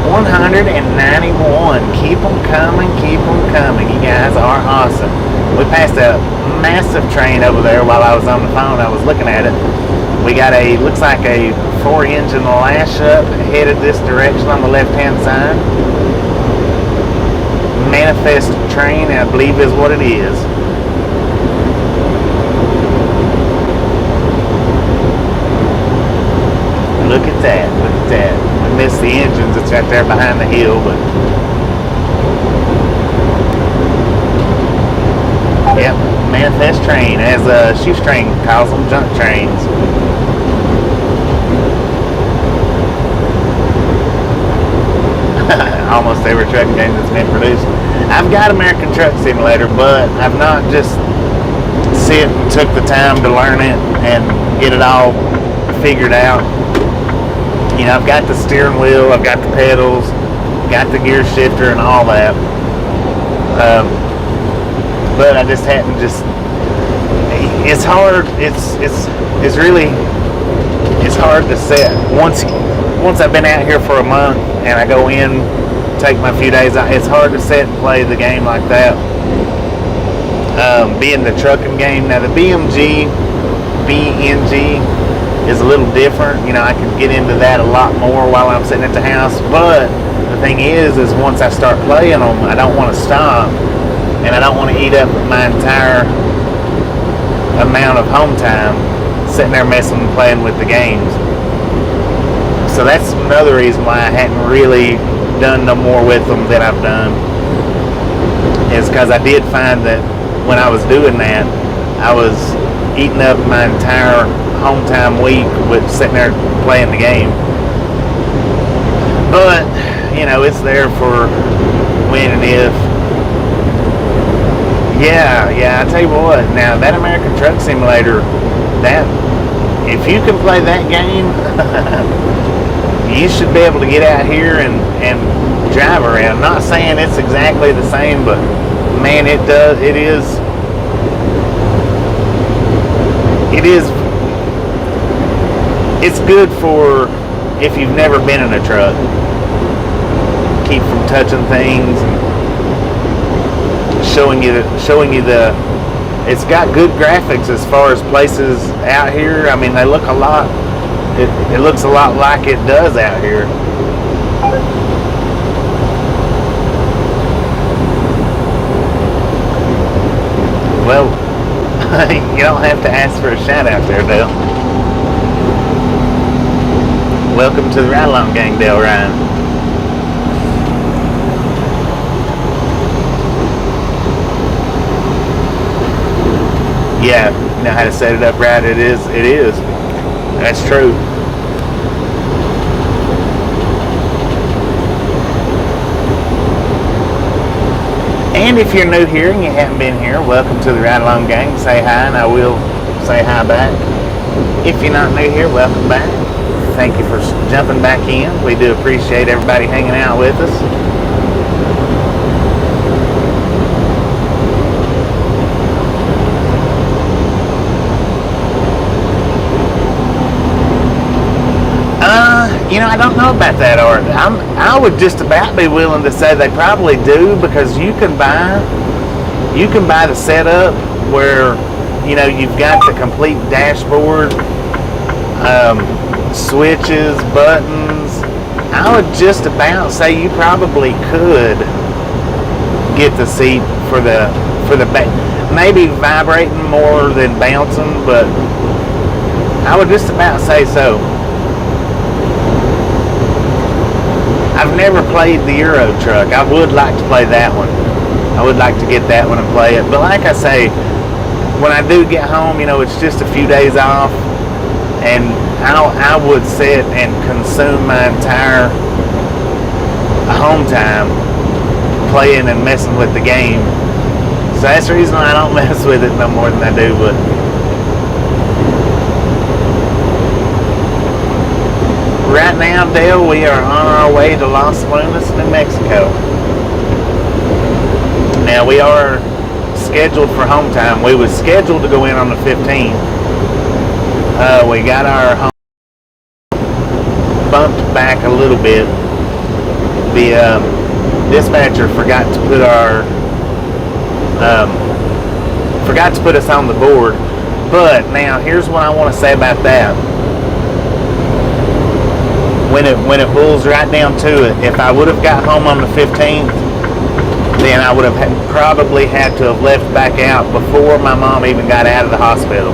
191. Keep them coming, keep them coming. You guys are awesome. We passed a massive train over there while I was on the phone. I was looking at it. We got looks like a 4-engine lash up headed this direction on the left-hand side. Manifest train, I believe, is what it is. Look at that, look at that. We missed the engines, it's right there behind the hill, but yep, manifest train, as Shoestring calls them, junk trains. Almost every trucking game that's been produced. I've got American Truck Simulator, but I've not just took the time to learn it and get it all figured out. I've got the steering wheel, I've got the pedals, got the gear shifter and all that. But I just hadn't it's hard, it's really hard to set. Once I've been out here for a month and I go in, take my few days out, it's hard to set and play the game like that. Being the trucking game, now the BMG is a little different. I can get into that a lot more while I'm sitting at the house, but the thing is once I start playing them, I don't want to stop, and I don't want to eat up my entire amount of home time sitting there messing and playing with the games. So that's another reason why I hadn't really done no more with them than I've done. is because I did find that when I was doing that, I was eating up my entire home time week with sitting there playing the game. But, you know, it's there for when and if. Yeah, I tell you what, now that American Truck Simulator, that, if you can play that game, you should be able to get out here and drive around. Not saying it's exactly the same, but man, it is, it's good for if you've never been in a truck. Keep from touching things and showing you the it's got good graphics as far as places out here. I mean, they look a lot, it looks a lot like it does out here. Well, you don't have to ask for a shout out there, Dale. Welcome to the Ride Along Gang, Dale Ryan. Yeah, you know how to set it up right. It is. That's true. And if you're new here and you haven't been here, welcome to the Ride Along Gang. Say hi and I will say hi back. If you're not new here, welcome back. Thank you for jumping back in. We do appreciate everybody hanging out with us. You know, I don't know about that, Art. I would just about be willing to say they probably do, because you can buy the setup where, you know, you've got the complete dashboard, switches, buttons. I would just about say you probably could get the seat for the back, maybe vibrating more than bouncing, but I would just about say so. I've never played the Euro Truck. I would like to play that one. I would like to get that one and play it. But like I say, when I do get home, you know, it's just a few days off, and I would sit and consume my entire home time playing and messing with the game. So that's the reason why I don't mess with it no more than I do. But right now, Dale, we are on our way to Los Lunas, New Mexico. Now, we are scheduled for home time. We was scheduled to go in on the 15th. We got our home bumped back a little bit. The dispatcher forgot to put us on the board. But now, here's what I want to say about that. When it boils right down to it, if I would have got home on the 15th, then I would have probably had to have left back out before my mom even got out of the hospital.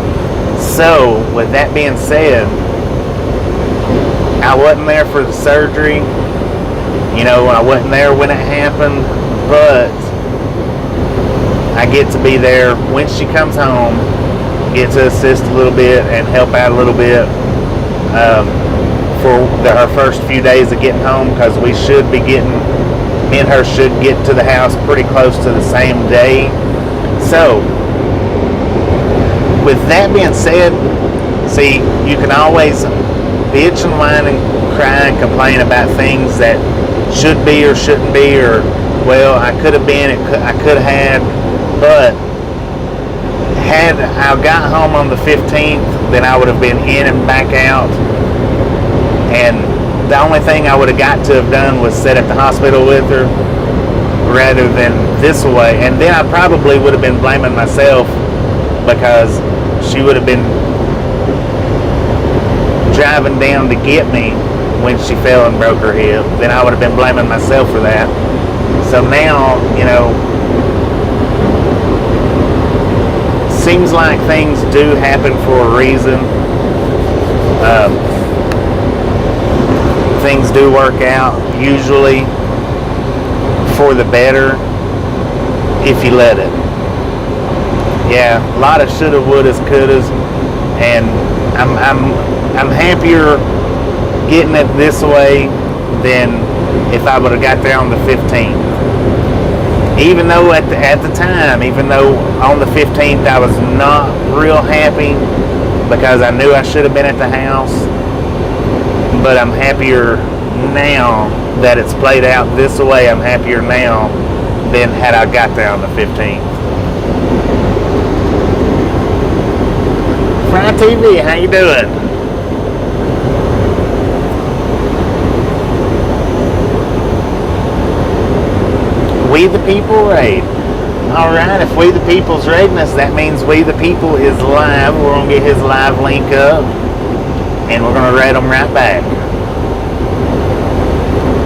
So, with that being said, I wasn't there for the surgery. You know, I wasn't there when it happened, but I get to be there when she comes home, get to assist a little bit and help out a little bit. For her first few days of getting home, because me and her should get to the house pretty close to the same day. So, with that being said, see, you can always bitch and whine and cry and complain about things that should be or shouldn't be, or, well, I could have been, I could have had, but had I got home on the 15th, then I would have been in and back out. And the only thing I would have got to have done was sit at the hospital with her rather than this way. And then I probably would have been blaming myself, because she would have been driving down to get me when she fell and broke her hip. Then I would have been blaming myself for that. So now, you know, seems like things do happen for a reason. Things do work out, usually for the better. if you let it. Yeah, a lot of shoulda, wouldas, couldas, and I'm happier getting it this way than if I would have got there on the 15th. Even though at the time, even though on the 15th I was not real happy because I knew I should have been at the house, but I'm happier now that it's played out this way. I'm happier now than had I got there on the 15th. Fry TV, how you doing? We the People raid. Alright, if We the People's raiding us, that means We the People is live. We're going to get his live link up, and we're going to raid him right back.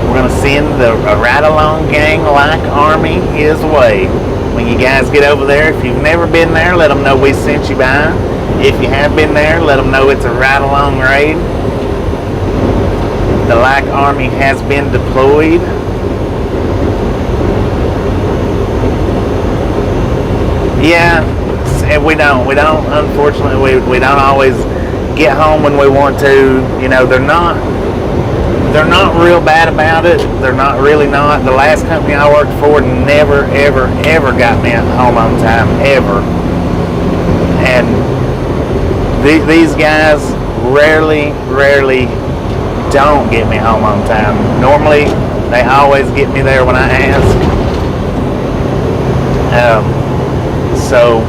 We're going to send the ride-along gang-like army his way. When you guys get over there, if you've never been there, let them know we sent you by. If you have been there, let them know it's a ride-along raid. The like army has been deployed. Yeah, we don't, unfortunately, we don't always get home when we want to. You know, they're not real bad about it. They're not, really not. The last company I worked for never, ever, ever got me home on time, ever. And these guys rarely don't get me home on time. Normally, they always get me there when I ask. So,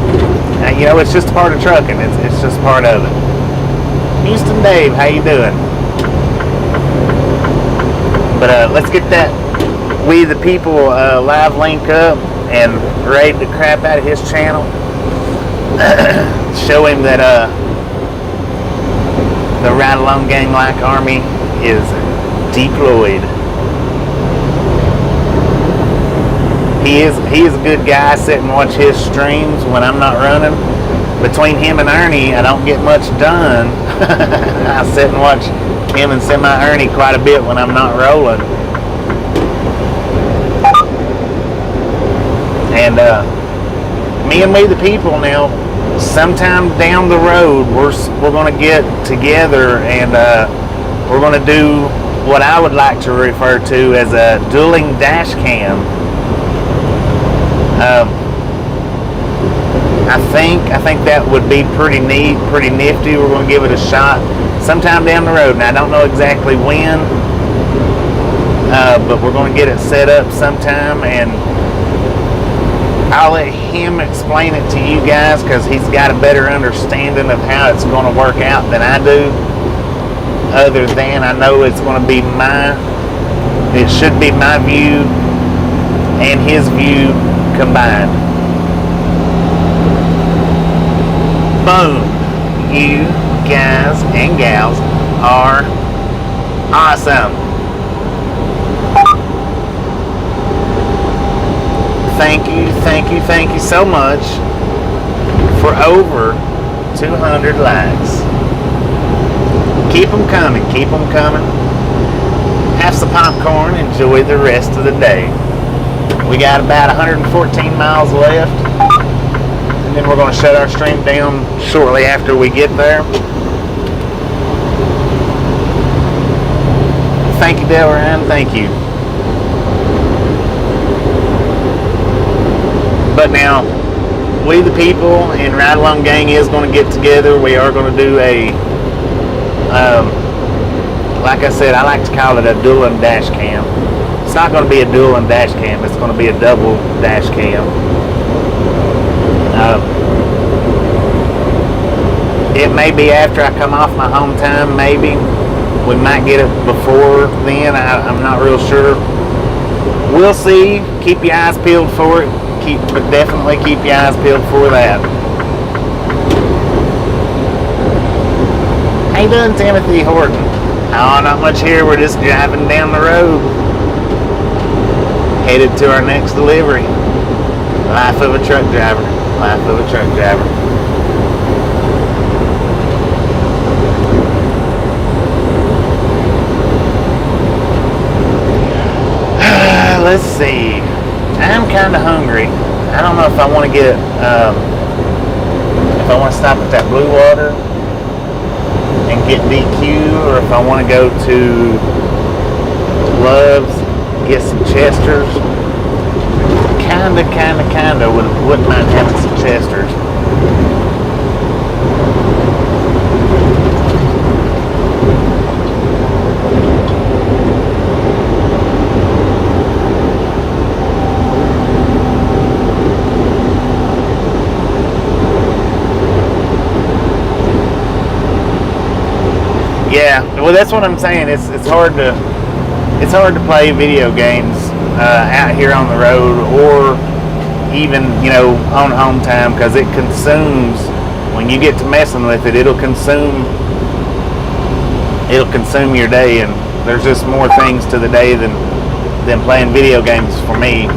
you know, it's just part of trucking. It's just part of it. Houston Dave, how you doing? But let's get that We the People live link up and raid the crap out of his channel. Show him that the Ride Along Gang like army is deployed. He is a good guy. I sit and watch his streams when I'm not running. Between him and Ernie, I don't get much done. I sit and watch him and Semi-Ernie quite a bit when I'm not rolling. And me and We the People now, sometime down the road, we're going to get together and we're going to do what I would like to refer to as a dueling dash cam. I think that would be pretty neat, pretty nifty. We're going to give it a shot sometime down the road. Now, I don't know exactly when, but we're going to get it set up sometime, and I'll let him explain it to you guys because he's got a better understanding of how it's going to work out than I do. Other than I know it's going to be it should be my view and his view combined. Boom. You guys and gals are awesome. Thank you so much for over 200 likes. Keep them coming. Have some popcorn. Enjoy the rest of the day. We got about 114 miles left, and then we're going to shut our stream down shortly after we get there. Thank you, Delran. Thank you. But now, We the People and Ride Along Gang is going to get together. We are going to do a, like I said, I like to call it a dueling dash cam. It's not going to be a dueling dash cam. It's going to be a double dash cam. It may be after I come off my home time, maybe. We might get it before then. I'm not real sure. We'll see. Keep your eyes peeled for it. But definitely keep your eyes peeled for that. How you doing, Timothy Horton? Oh, not much here. We're just driving down the road, headed to our next delivery. Life of a truck driver. Life of a truck driver. Let's see. I'm kind of hungry. I don't know if I want to get, if I want to stop at that Blue Water and get DQ, or if I want to go to Love's, get some Chesters. Kinda wouldn't mind having some Chesters. Yeah, well, that's what I'm saying. It's hard to play video games out here on the road, or even on home time, because it consumes. When you get to messing with it, it'll consume your day, and there's just more things to the day than playing video games for me.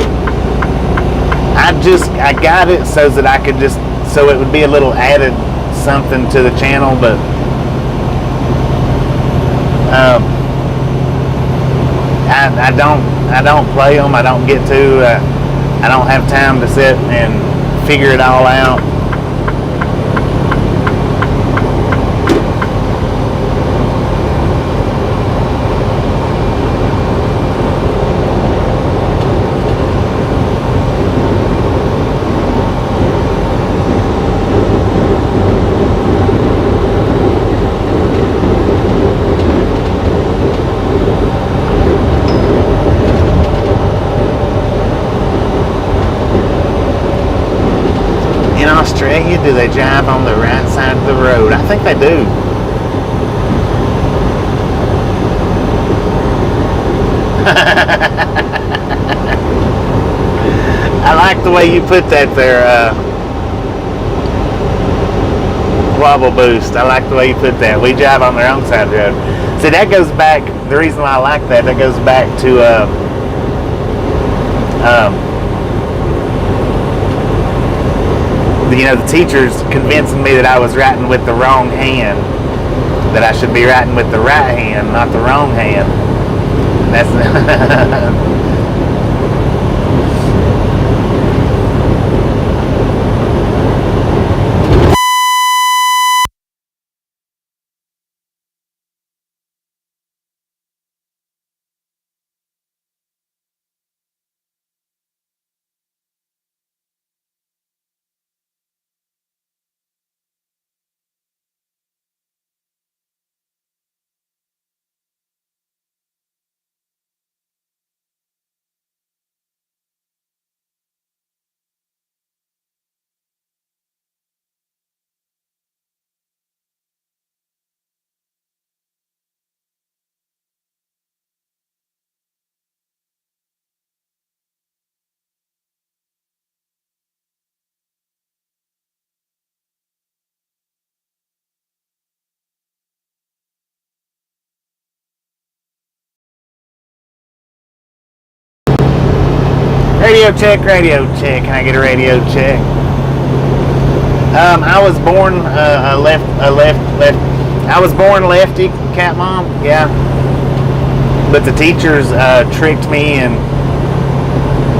I got it so that I could so it would be a little added something to the channel, but I don't play them. I don't get to. I don't have time to sit and figure it all out. Australia, do they drive on the right side of the road? I think they do. I like the way you put that there, Wobble Boost. I like the way you put that. We drive on the wrong side of the road. See, that goes back, the reason why I like that goes back to the teachers convincing me that I was writing with the wrong hand, that I should be writing with the right hand, not the wrong hand. That's radio check, radio check. Can I get a radio check? I was born left. I was born lefty, cat mom. Yeah, but the teachers tricked me and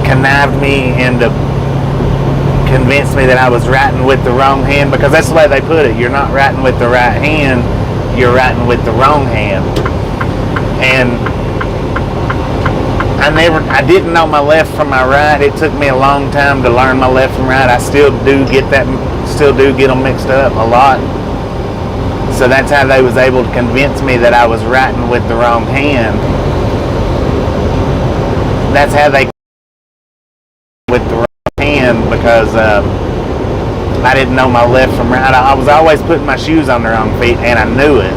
connived me into convinced me that I was writing with the wrong hand, because that's the way they put it. You're not writing with the right hand. You're writing with the wrong hand. And I didn't know my left from my right. It took me a long time to learn my left from right. I still do get them mixed up a lot. So that's how they was able to convince me that I was writing with the wrong hand. That's how they with the wrong hand, because I didn't know my left from right. I was always putting my shoes on the wrong feet, and I knew it.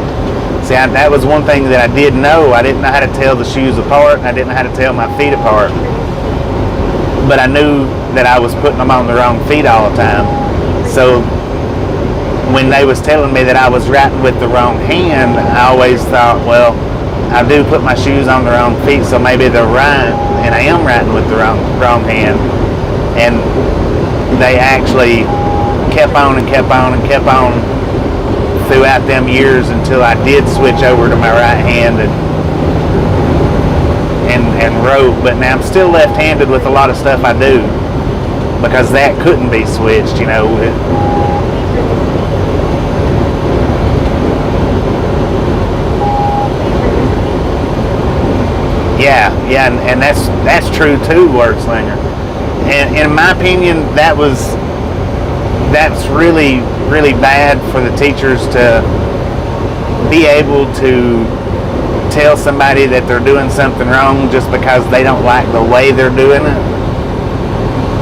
See, that was one thing that I did know. I didn't know how to tell the shoes apart, and I didn't know how to tell my feet apart. But I knew that I was putting them on the wrong feet all the time. So when they was telling me that I was writing with the wrong hand, I always thought, well, I do put my shoes on the wrong feet, so maybe they're right, and I am writing with the wrong hand. And they actually kept on and kept on and kept on throughout them years until I did switch over to my right hand and wrote. But now I'm still left-handed with a lot of stuff I do. because that couldn't be switched, you know. Yeah, and that's true too, word slinger. And in my opinion, that's really, really bad for the teachers to be able to tell somebody that they're doing something wrong just because they don't like the way they're doing it.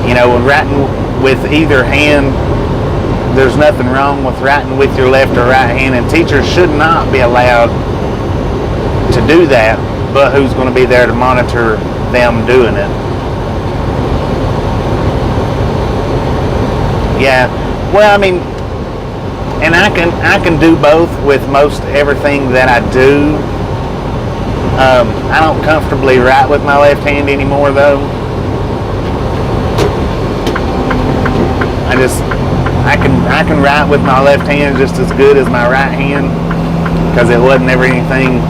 You know, writing with either hand, there's nothing wrong with writing with your left or right hand, and teachers should not be allowed to do that, but who's going to be there to monitor them doing it? Yeah, well, I mean, and I can do both with most everything that I do. I don't comfortably write with my left hand anymore, though. I can write with my left hand just as good as my right hand, because it wasn't ever anything.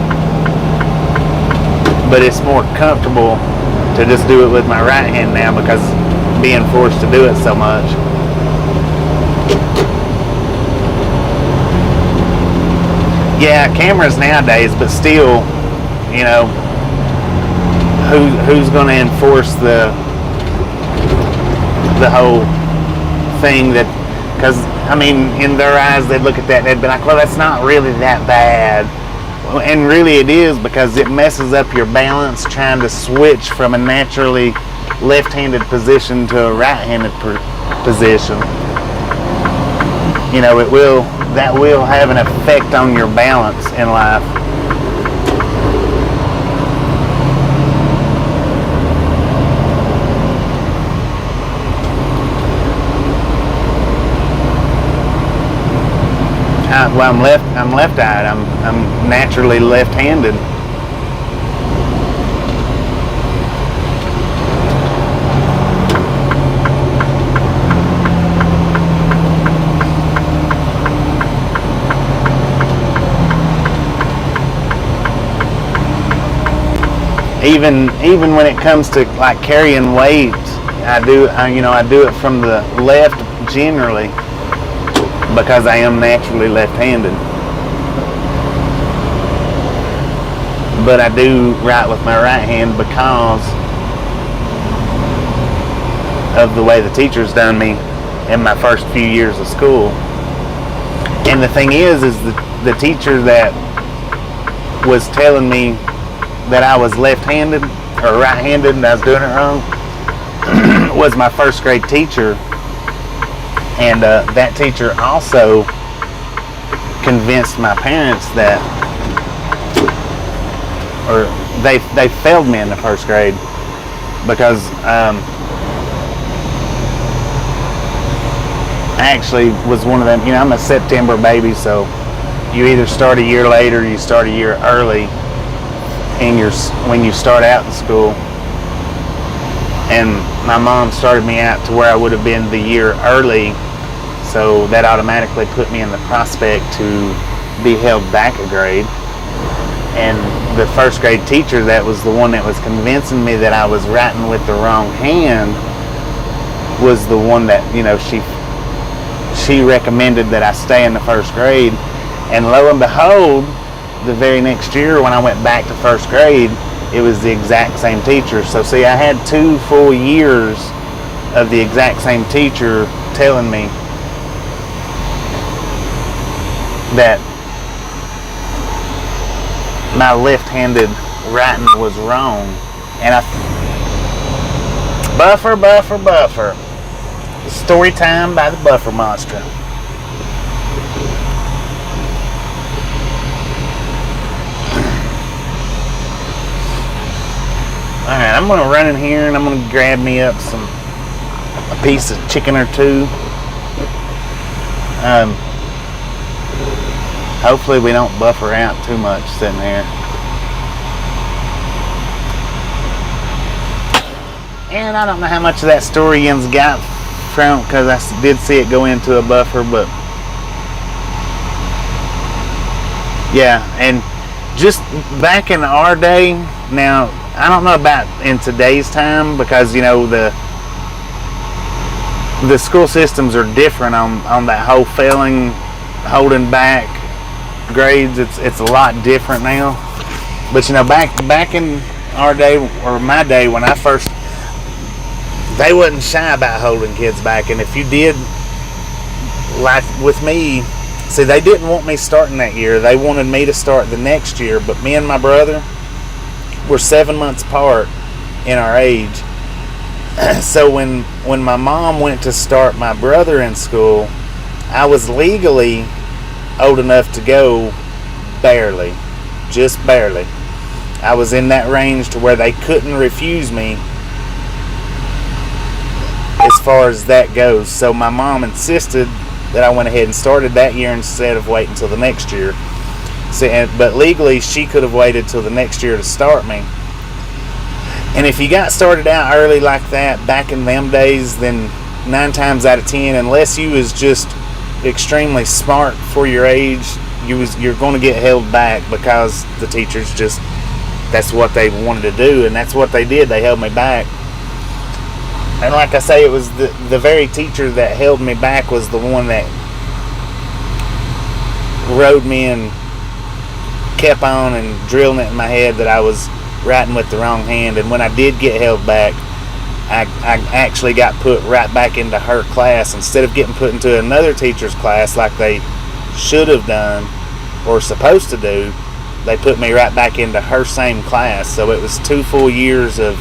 But it's more comfortable to just do it with my right hand now, because being forced to do it so much. Yeah, cameras nowadays, but still, you know, who's going to enforce the whole thing? That, because I mean, in their eyes, they'd look at that and they'd be like, well, that's not really that bad. And really it is, because it messes up your balance trying to switch from a naturally left-handed position to a right-handed position. You know, that will have an effect on your balance in life. Well, I'm left-eyed. I'm naturally left-handed. Even when it comes to like carrying weight, I do it from the left generally, because I am naturally left-handed. But I do write with my right hand because of the way the teachers done me in my first few years of school. And the thing is the teacher that was telling me that I was left-handed or right-handed and I was doing it wrong was my first grade teacher. And that teacher also convinced my parents that, or they failed me in the first grade, because I actually was one of them. You know, I'm a September baby, so you either start a year late or you start a year early when you start out in school. And my mom started me out to where I would have been the year early, so that automatically put me in the prospect to be held back a grade. And the first grade teacher that was the one that was convincing me that I was writing with the wrong hand was the one that, you know, she recommended that I stay in the first grade. And lo and behold, the very next year when I went back to first grade, it was the exact same teacher. So see, I had 2 full years of the exact same teacher telling me that my left-handed writing was wrong. And Buffer. Story time by the Buffer Monster. Alright, I'm gonna run in here and I'm gonna grab me up a piece of chicken or two. Hopefully we don't buffer out too much sitting here. And I don't know how much of that story Ian's got from, because I did see it go into a buffer, but yeah. And just back in our day, now I don't know about in today's time, because you know the school systems are different on that whole failing, holding back grades. It's a lot different now. But you know, back in our day, or my day, when I first, they wasn't shy about holding kids back. And if you did, like with me, see, they didn't want me starting that year. They wanted me to start the next year. But me and my brother were 7 months apart in our age. So when my mom went to start my brother in school, I was legally old enough to go, barely, just barely. I was in that range to where they couldn't refuse me as far as that goes. So my mom insisted that I went ahead and started that year instead of waiting until the next year. So, but legally, she could have waited till the next year to start me. And if you got started out early like that back in them days, then 9 times out of 10, unless you was just extremely smart for your age, you're going to get held back, because the teachers just, that's what they wanted to do, and that's what they did. They held me back. And like I say, it was the very teacher that held me back was the one that rode me and kept on and drilling it in my head that I was writing with the wrong hand. And when I did get held back, I actually got put right back into her class instead of getting put into another teacher's class like they should have done or supposed to do. They put me right back into her same class. So it was 2 full years of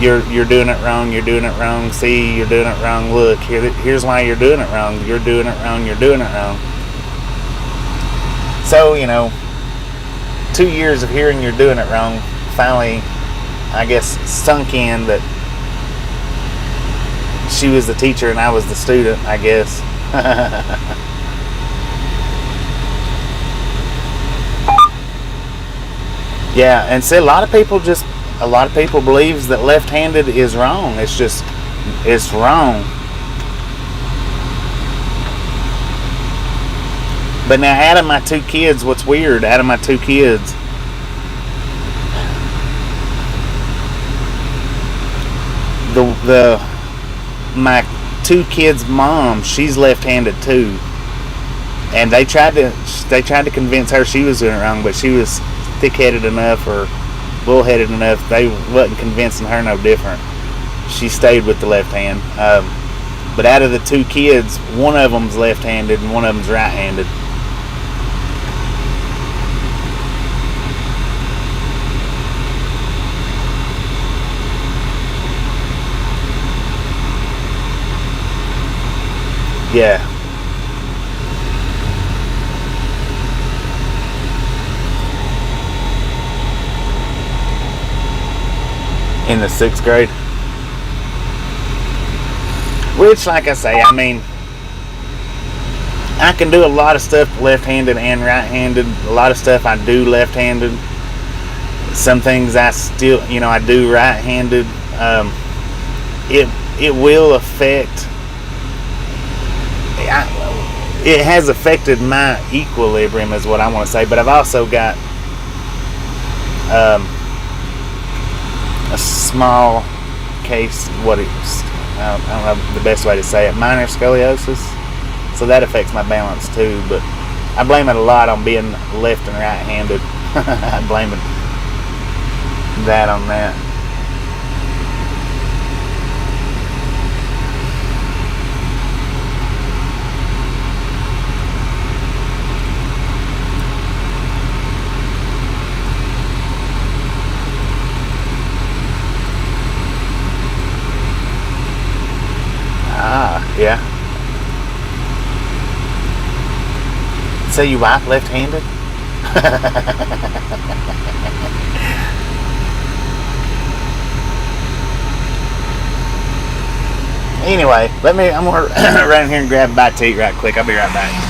you're doing it wrong, you're doing it wrong, see, you're doing it wrong, look, here's why you're doing it wrong, you're doing it wrong, you're doing it wrong. So, you know, 2 years of hearing you're doing it wrong finally, I guess, sunk in that she was the teacher and I was the student, I guess. Yeah, and see, a lot of people believes that left-handed is wrong. It's wrong. But now, out of my 2 kids, what's weird, out of my 2 kids, my 2 kids' mom, she's left-handed too, and they tried to convince her she was doing it wrong, but she was thick-headed enough or bullheaded enough. They wasn't convincing her no different. She stayed with the left hand. But out of the 2 kids, one of them's left-handed and one of them's right-handed. Yeah. In the 6th grade. Which, like I say, I mean, I can do a lot of stuff left-handed and right-handed. A lot of stuff I do left-handed. Some things I still, you know, I do right-handed. It will affect. It has affected my equilibrium, is what I want to say. But I've also got a small case, I don't know the best way to say it, minor scoliosis. So that affects my balance too. But I blame it a lot on being left and right-handed. I blame that on that. Yeah. So you wife left-handed? Anyway, I'm gonna run here and grab a bite to eat right quick. I'll be right back.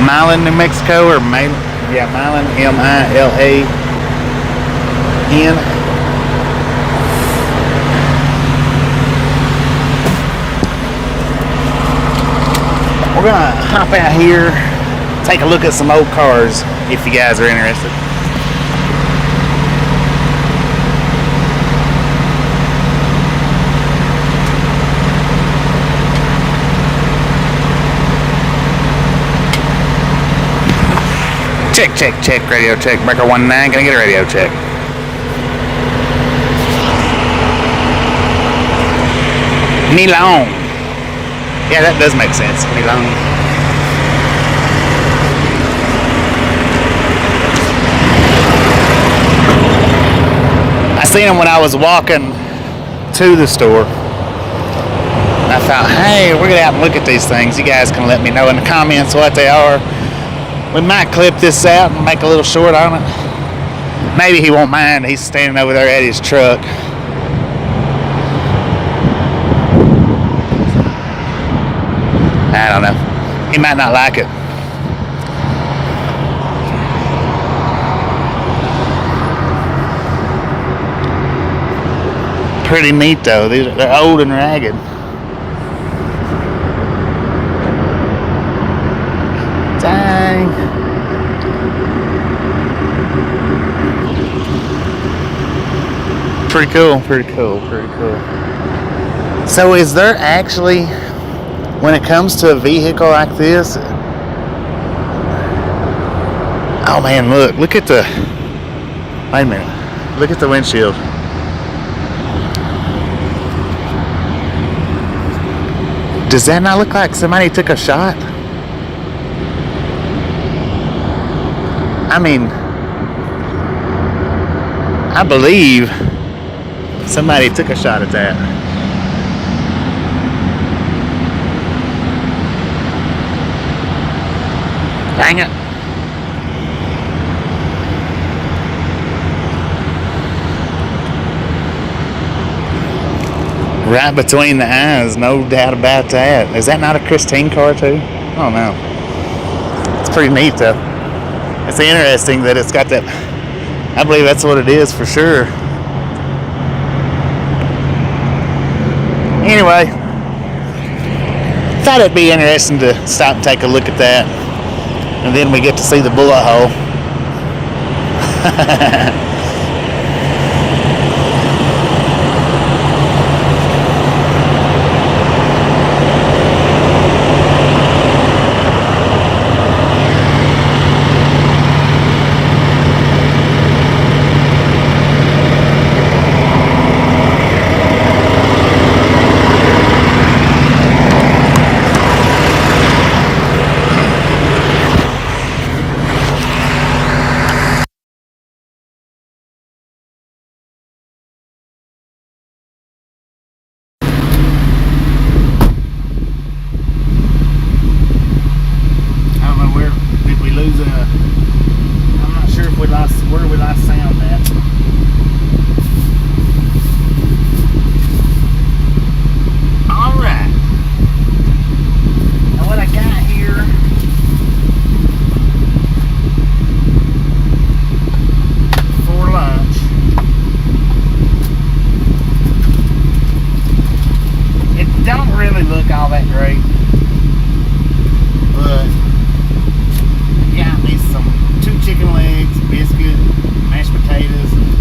Milan, New Mexico, or Milan, M-I-L-A-N. We're gonna hop out here, take a look at some old cars if you guys are interested. Check, check, check, radio check, breaker 19, can I get a radio check? Milan. Yeah, that does make sense, Milan. I seen them when I was walking to the store. I thought, hey, we're gonna have to look at these things. You guys can let me know in the comments what they are. We might clip this out and make a little short on it. Maybe he won't mind. He's standing over there at his truck. I don't know. He might not like it. Pretty neat though. They're old and ragged. Dang. Pretty cool, pretty cool, pretty cool. So is there actually, when it comes to a vehicle like this, oh man, look at the, wait a minute, look at the windshield. Does that not look like somebody took a shot? I mean, I believe somebody took a shot at that. Dang it. Right between the eyes, no doubt about that. Is that not a Christine car too? I don't know. It's pretty neat though. It's interesting that it's got that. I believe that's what it is for sure. Anyway, thought it'd be interesting to stop and take a look at that. And then we get to see the bullet hole. Got me some 2 chicken legs, biscuit, mashed potatoes, and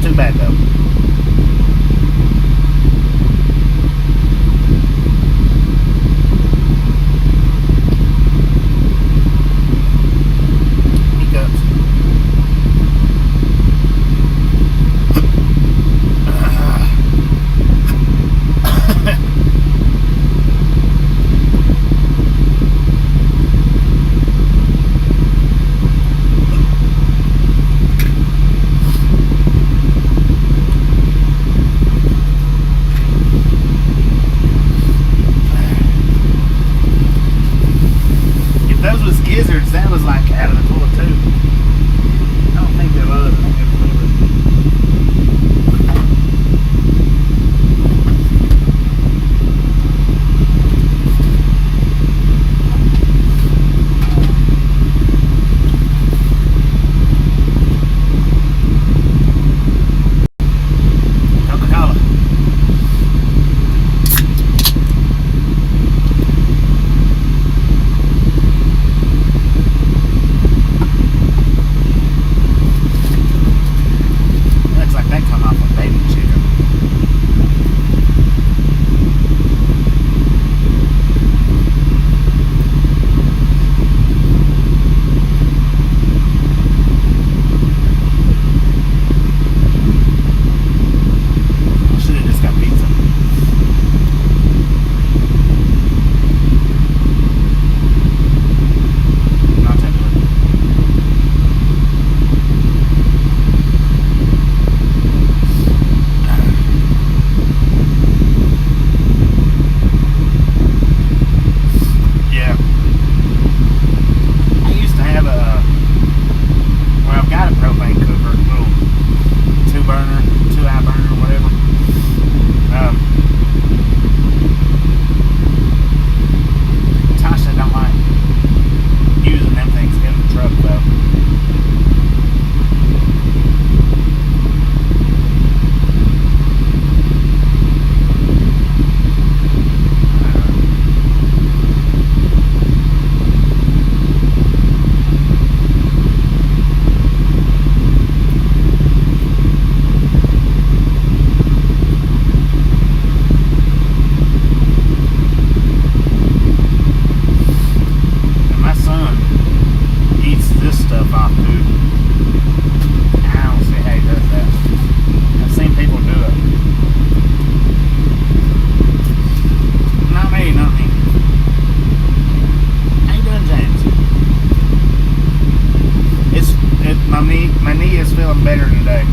too bad though. That was like out of the toilet too. I don't think they was. I think they was over. Coca-Cola. My knee is feeling better today.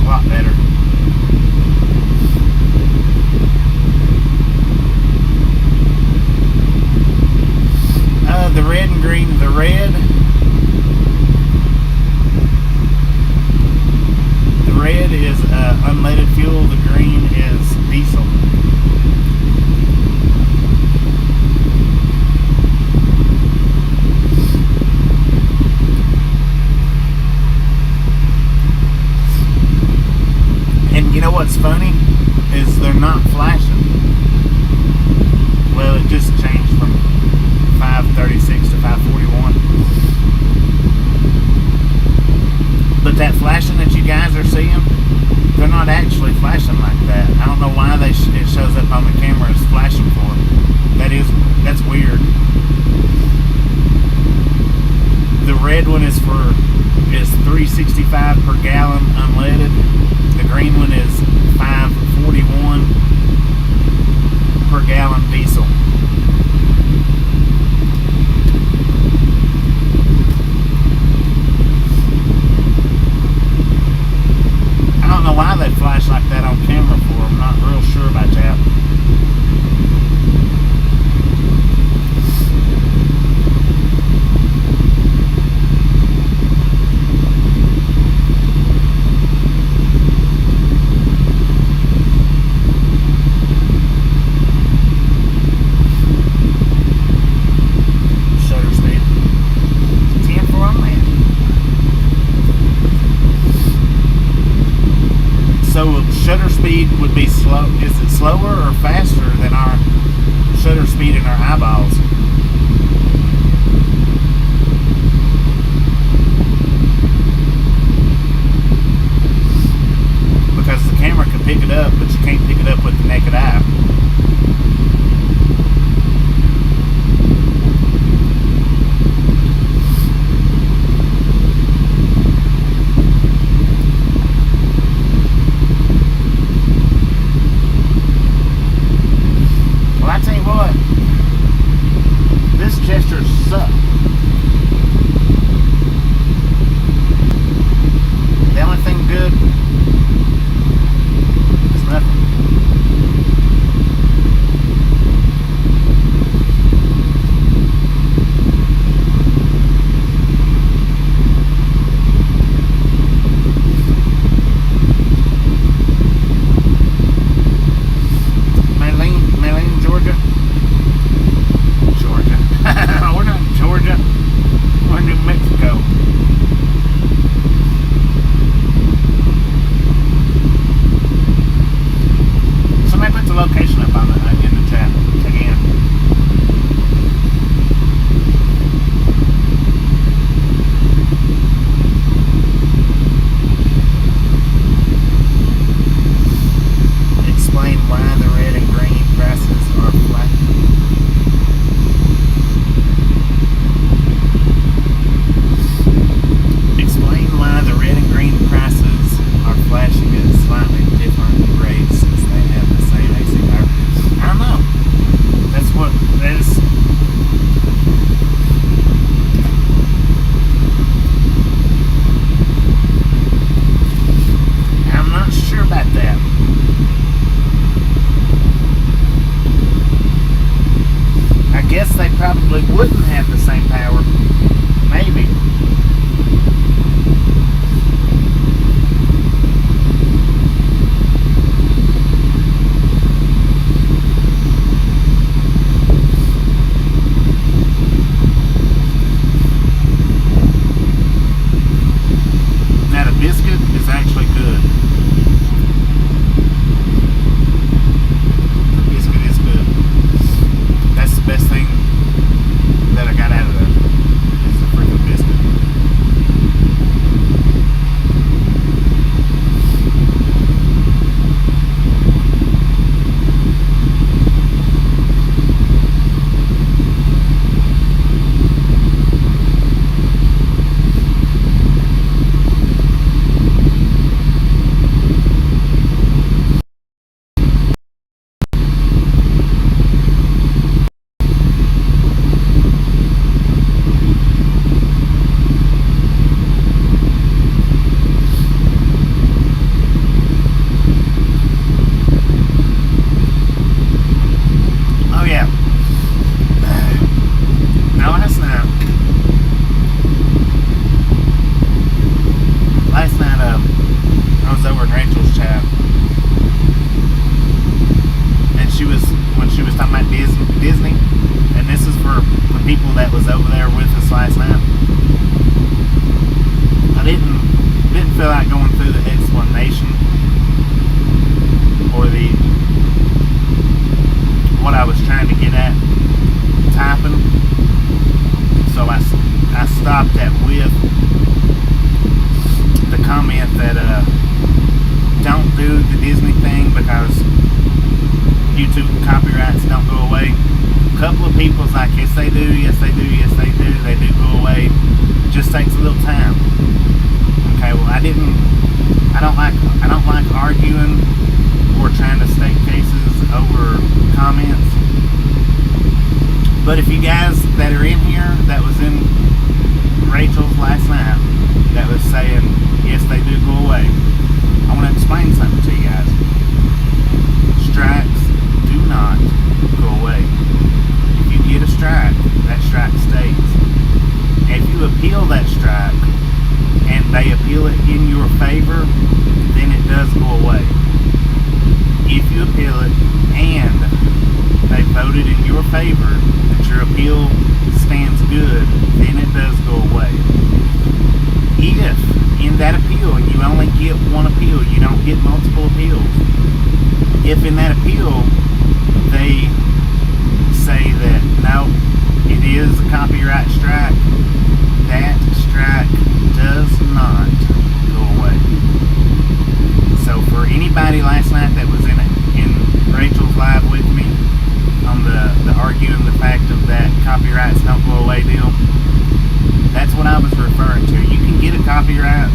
A lot better. The red and green. The red is unleaded fuel. The green is diesel. And you know what's funny is they're not flashing. Well, it just changed from 536 to 541. But that flashing that you guys are seeing, they're not actually flashing like that. I don't know why it shows up on the camera as flashing for them. That's weird. The red one is 365 per gallon unleaded. The green one is 541 per gallon diesel. I don't know why they flash like that on camera for. I'm not real sure about that. So shutter speed would be slow. Is it slower or faster than our shutter speed in our eyeballs? probably wouldn't have the same power. Maybe. Now the biscuit is actually good. The biscuit is good. That's the best thing that I got out of that. Is the freaking biscuit. Oh yeah. Now last night I was over in Rachel's chat, and when she was talking about Disney, and this is for the people that was over there with us last night. I didn't feel like going through the explanation or what I was trying to get at typing, so I stopped at with the comment that don't do the Disney thing because YouTube copyrights don't go away. A couple of people's like, yes they do, yes they do, yes they do go away. It just takes a little time. Okay, well I don't like arguing or trying to state cases over comments. But if you guys that are in here that was in Rachel's last night that was saying yes they do go away, I want to explain something to you guys. Strikes do not go away. If you get a strike, that strike stays. If you appeal that strike and they appeal it in your favor, then it does go away. If you appeal it and they voted in your favor that your appeal stands good, then it does go away. If in that appeal you only get one appeal, you don't get multiple appeals. If in that appeal they say that no, it is a copyright strike, that strike does not go away. So for anybody last night that was in Rachel's live with me on the arguing the fact of that copyrights don't go away deal, that's what I was referring to. You can get a copyright,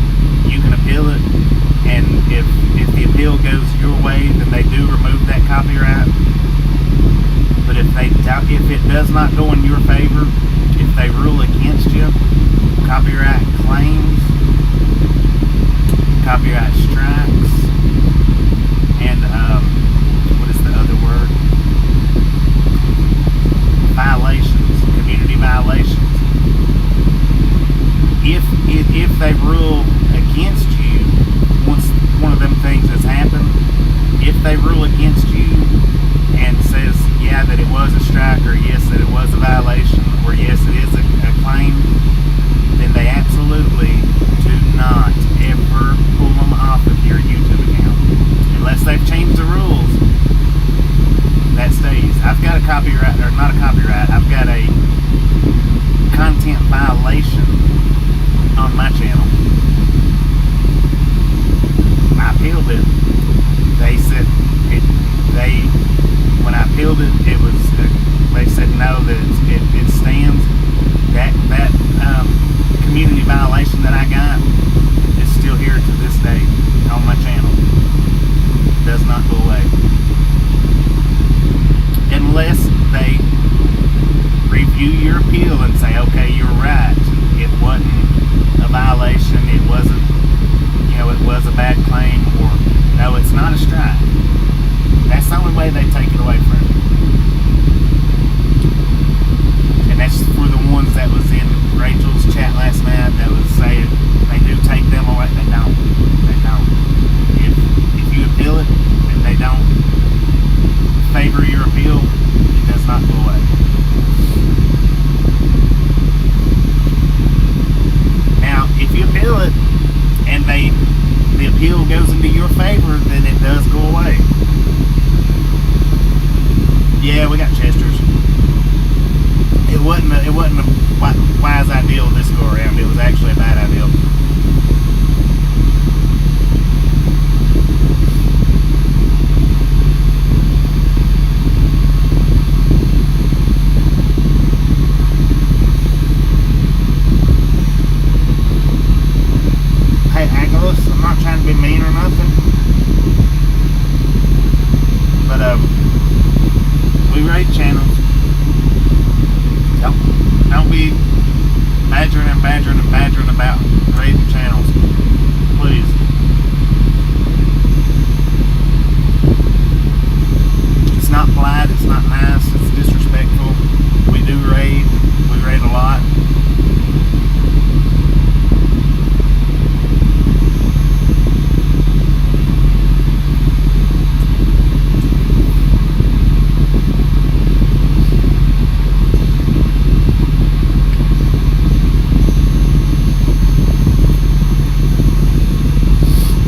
you can appeal it, and if the appeal goes your way, then they do remove that copyright. But if it does not go in your favor, if they rule against you, copyright claims, copyright strikes, and what is the other word? Violations, community violations. If they rule against you, once one of them things has happened, if they rule against you and says yeah that it was a strike, or yes that it was a violation, or yes it is a claim, then they absolutely do not ever pull them off of your YouTube account unless they've changed the rules. That stays. I've got a copyright, or not a copyright, I've got a content violation on my channel. I appealed it. They said when I appealed it, it was they said no, that it stands. That community violation that I got is still here to this day on my channel. It does not go away unless they review your appeal and say, okay, you're right, it wasn't a violation, it wasn't, it was a bad claim, or no, it's not a strike. That's the only way they take it away from you. And And that's for the ones that was in Rachel's chat last night that was saying they do take them away. They don't. They don't. If you appeal it and they don't favor your appeal, it does not go away. Now, if you appeal it and the appeal goes into your favor, then it does go away. Yeah, we got Chester's. It wasn't a wise idea this go around. It was actually a bad idea. Hey, Angelus, I'm not trying to be mean or nothing, but we raid channels. Don't be badgering about raiding channels, please. It's not polite, it's not nice, it's disrespectful. We do raid, we raid a lot.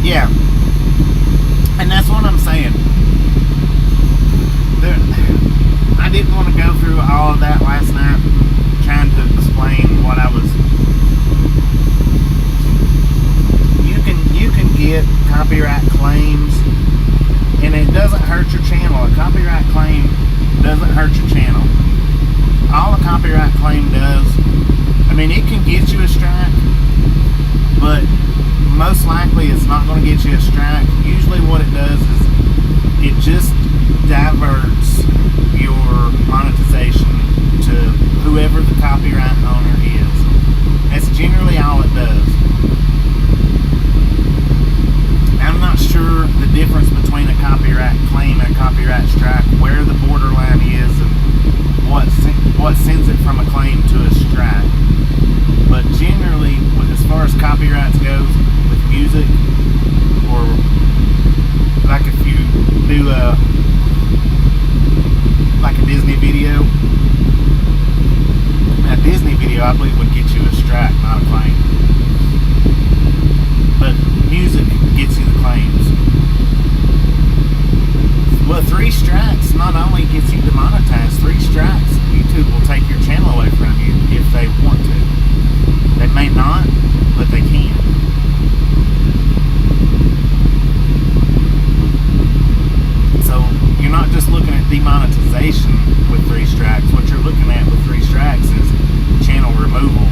Yeah, and that's what I'm saying. I didn't want to go through all of that last night, trying to explain what I was. You can get copyright claims, and it doesn't hurt your channel. A copyright claim doesn't hurt your channel. All a copyright claim does, I mean, it can get you a strike, but most likely it's not going to get you a strike. Usually what it does is it just diverts your monetization to whoever the copyright owner is. That's generally all it does. I'm not sure the difference between a copyright claim and a copyright strike, where the borderline is and what sends it from a claim to a strike. But generally, as far as copyrights goes, with music, or like if you do like a Disney video, I believe would get you a strike, not a claim. But music gets you the claims. Well, 3 strikes not only gets you demonetized, 3 strikes, YouTube will take your channel away from you if they want to. They may not, but they can. So you're not just looking at demonetization with 3 strikes. What you're looking at with 3 strikes is channel removal.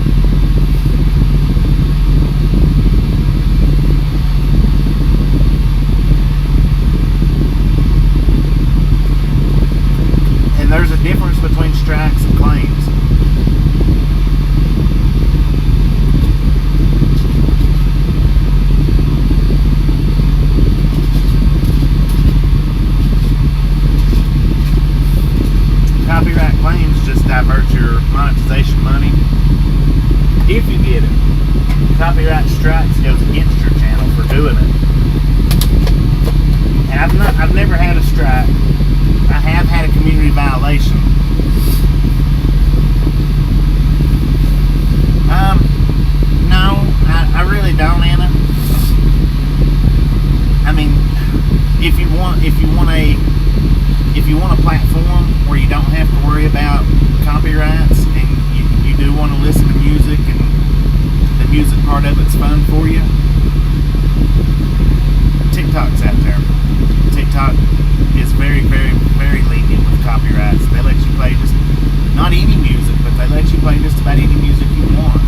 And there's a difference between strikes and claims. Copyright claims just divert your monetization money if you get it. Copyright strikes goes against your channel for doing it. And I've never had a strike. I have had a community violation. No, I really don't, Anna. I mean, if you want a platform where you don't have to worry about copyrights, and you do want to listen to music, and the music part of it's fun for you, TikTok's out there. TikTok is very, very, very lenient with copyrights. They let you play just not any music, but they let you play just about any music you want.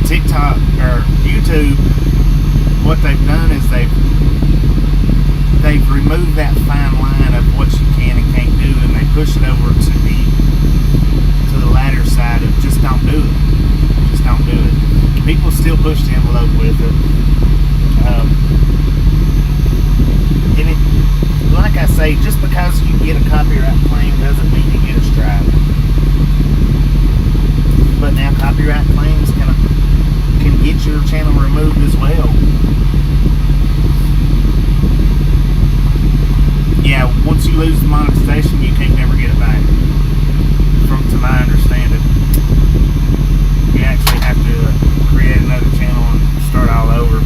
TikTok or YouTube, what they've done is they've removed that fine line of what you can and can't do, and they push it over to the latter side of just don't do it. Just don't do it. People still push the envelope with it. And like I say, just because you get a copyright claim doesn't mean you get a strike. But now copyright claims can get your channel removed as well. Yeah, once you lose the monetization, you can't never get it back. To my understanding, you actually have to create another channel and start all over.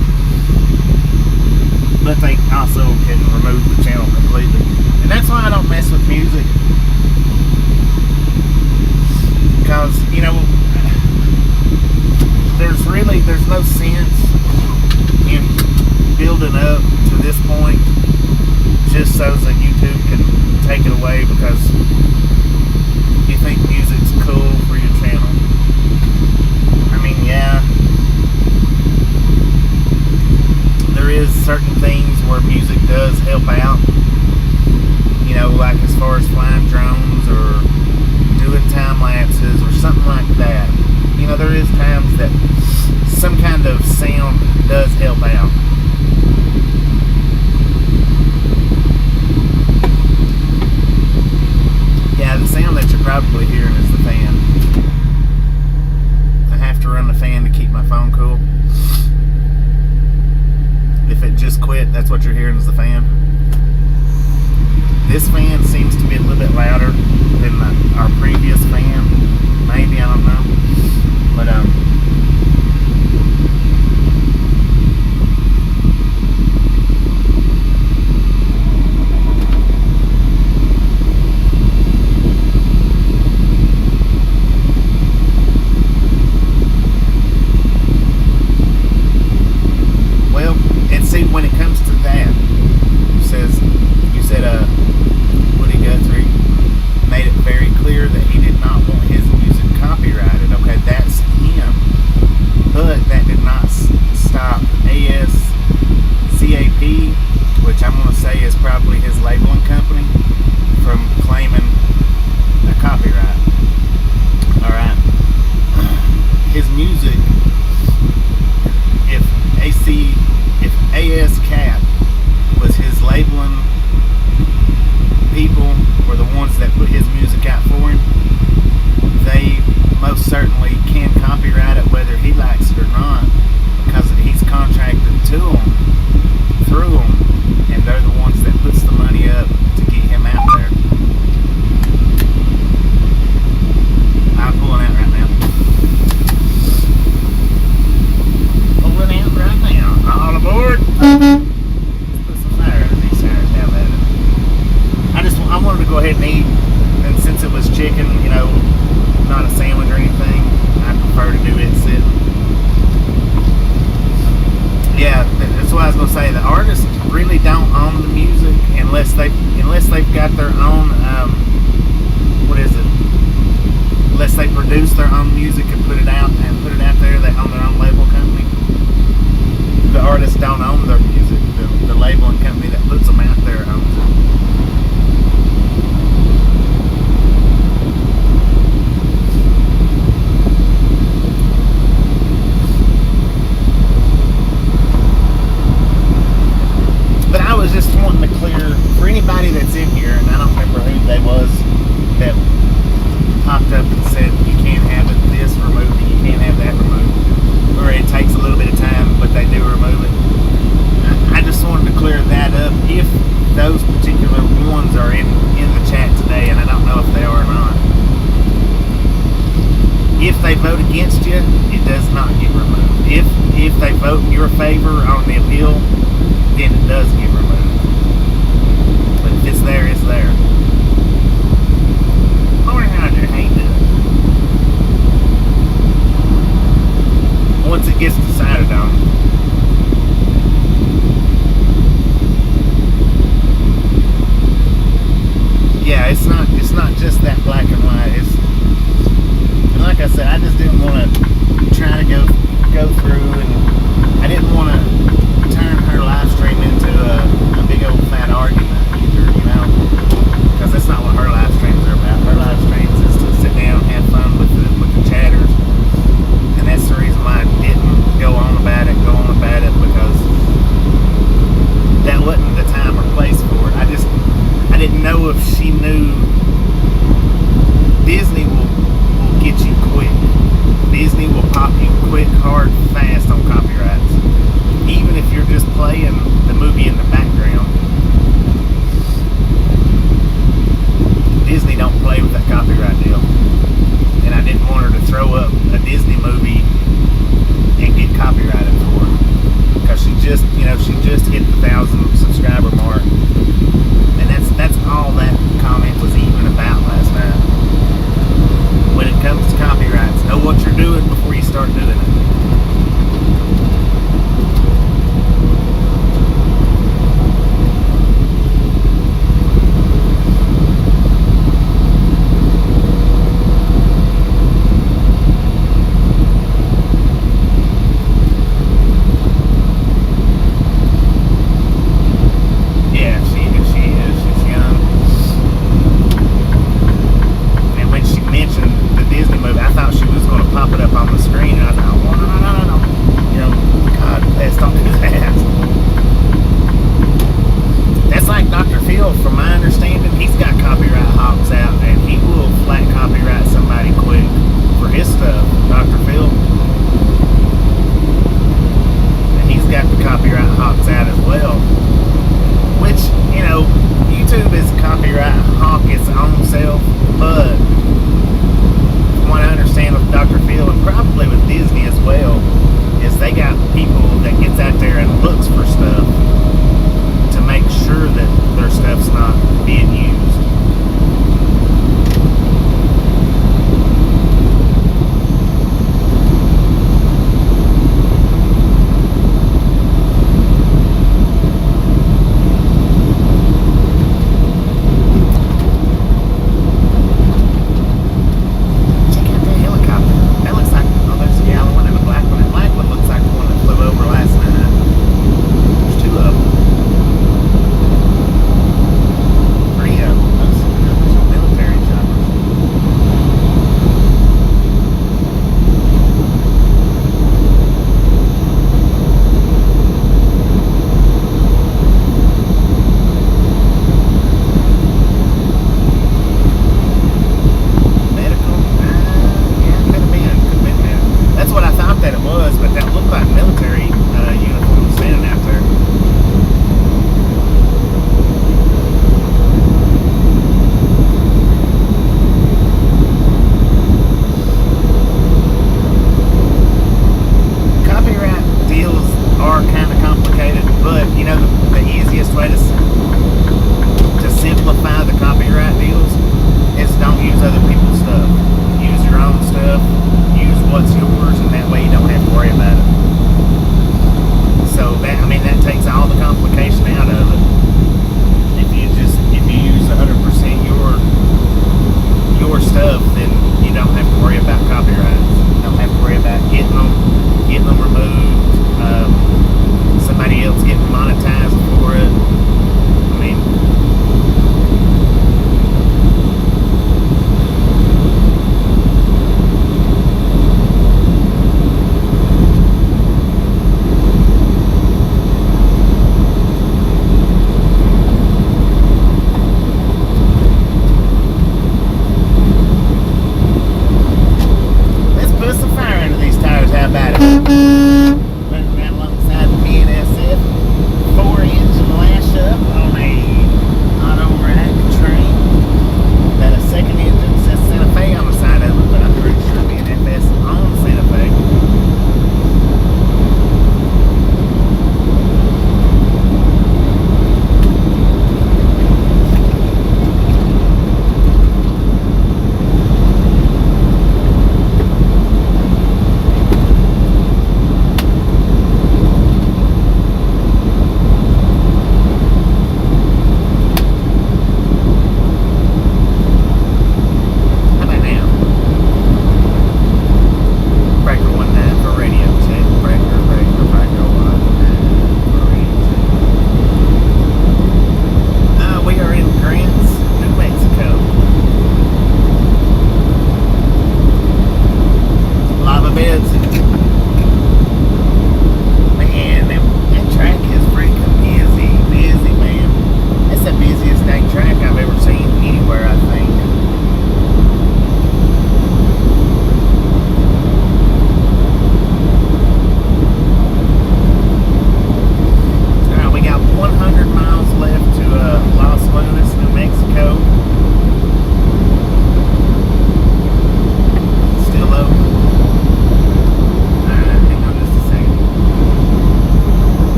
But they also can remove the channel completely, and that's why I don't mess with music. Because there's no sense in building up to this point just so that YouTube can take it away because you think music's cool for your channel. I mean, yeah, there is certain things where music does help out, like as far as flying drones or doing time lapses or something like that. There is times that some kind of sound does help out. Yeah, the sound that you're probably hearing is the fan. I have to run the fan to keep my phone cool. If it just quit, that's what you're hearing is the fan. This fan seems to be a little bit louder than our previous fan. Maybe, I don't know. But, when it comes to that, you said Woody Guthrie made it very clear that he did not want his music copyrighted. Okay, that's him. But that did not stop ASCAP, which I'm going to say is probably his labeling company, from claiming a copyright. Alright. His music, if ASCAP was his labeling people, or the ones that put his music out for him, they most certainly can copyright it whether he likes it or not, because he's contracted to them, through them, and they're the ones that puts the money up to get him out there. I'm pulling out right now. Pulling out right now. All aboard. Put some fire under these tires. Have at it. I wanted to go ahead and eat, and since it was chicken, not a sandwich or anything, I prefer to do it sitting. Yeah, that's what I was gonna say. The artists really don't own the music unless they've got their own unless they produce their own music and put it out there. They own their own label company. The artists don't own their music. The labeling company that puts them out there owns it. But I was just wanting to clear, for anybody that's in here, and I don't remember who they was that popped up and said you can't have this removed and you can't have that removed, or it takes a little bit of time but they do remove it. I just wanted to clear that up. If those particular ones are in the chat today, and I don't know if they are or not, if they vote against you, it does not get removed. If they vote in your favor on the appeal, then it does get removed. But if it's there, it's there. Morning, Roger. How you doing? Once it gets decided on. Yeah, it's not just that black and white. And like I said, I just didn't want to try to go through, and I didn't want to turn her live stream into a big old fat argument either,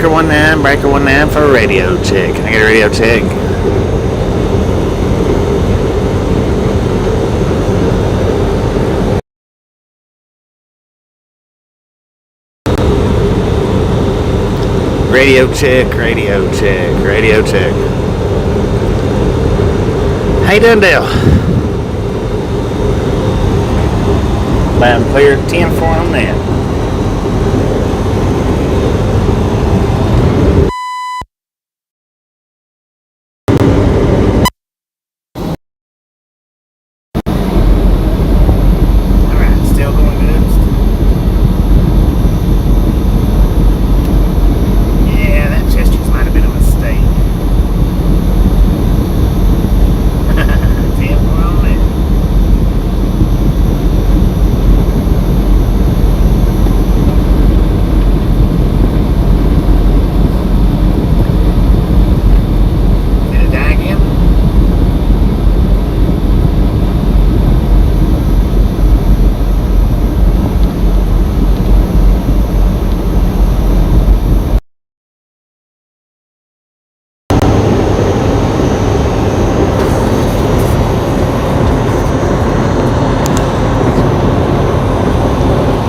breaker 19 for a radio check. Can I get a radio check? Radio check, radio check, radio check. How you doing, Dale? Loud and clear, 10-4 on that. Alright, still going good. Yeah, that gestures might have been a mistake. 10-4 on that.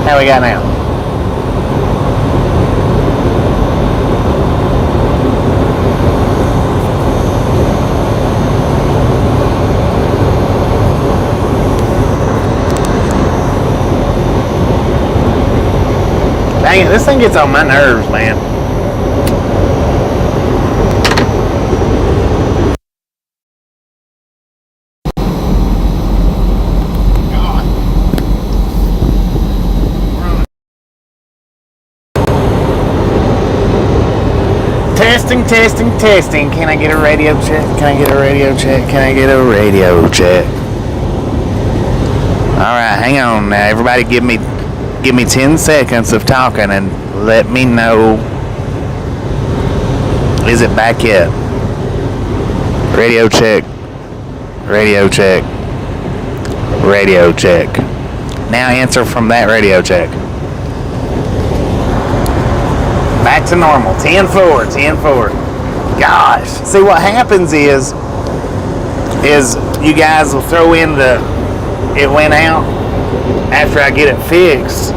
How we got now? Dang it, this thing gets on my nerves, man. Testing. Can I get a radio check? Can I get a radio check? Can I get a radio check? Alright, hang on now. Everybody give me 10 seconds of talking and let me know. Is it back yet? Radio check. Radio check. Radio check. Now answer from that radio check. Back to normal. 10-4. Gosh. See, what happens is you guys will throw in the it went out. After I get it fixed,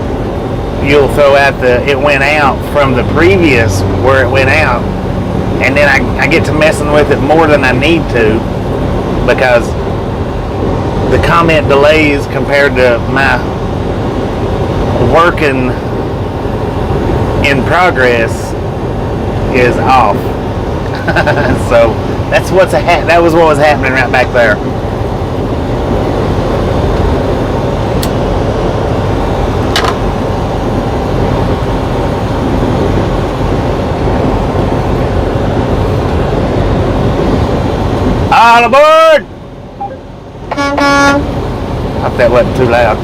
you'll throw out the it went out from the previous where it went out. And then I get to messing with it more than I need to because the comment delays compared to my working in progress is off. So that was what was happening right back there. All aboard! Hope that wasn't too loud.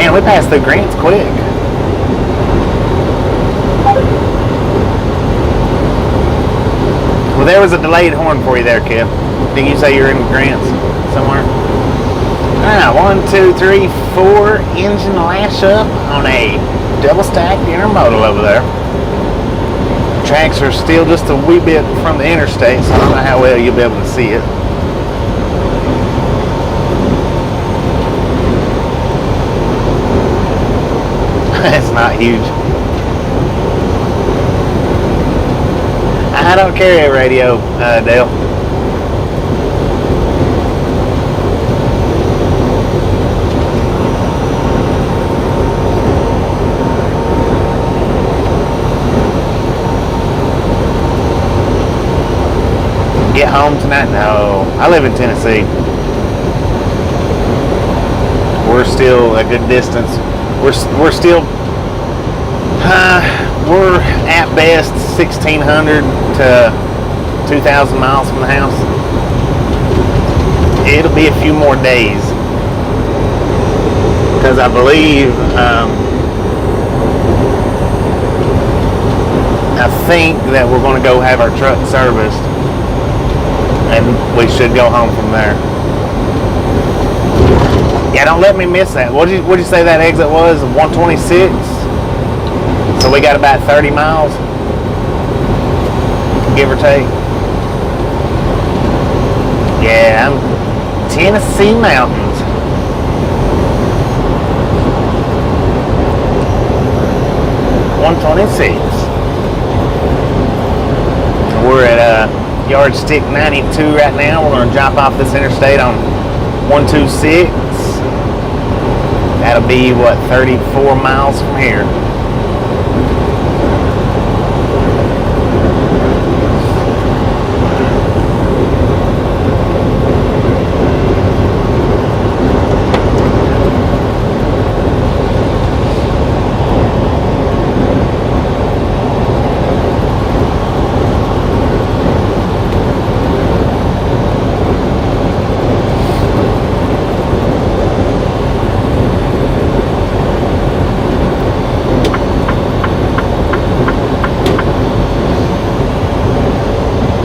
We passed through Grants quick. Well, there was a delayed horn for you there, Kev. Didn't you say you were in Grants somewhere? 1, 2, 3, 4 engine lash up on a double stacked intermodal over there. Tracks are still just a wee bit from the interstate, so I don't know how well you'll be able to see it. It's not huge. I don't carry a radio, Dale. Get home tonight? No. I live in Tennessee. We're still a good distance. We're still we're at best 1,600 to 2,000 miles from the house. it'll be a few more days, because I believe I think that we're going to go have our truck serviced, and we should go home from there. Yeah, don't let me miss that. What'd you say that exit was? 126. So we got about 30 miles, give or take. Yeah, I'm Tennessee mountains. .126. We're at yardstick 92 right now. We're going to drop off this interstate on 126. That'll be, what, 34 miles from here.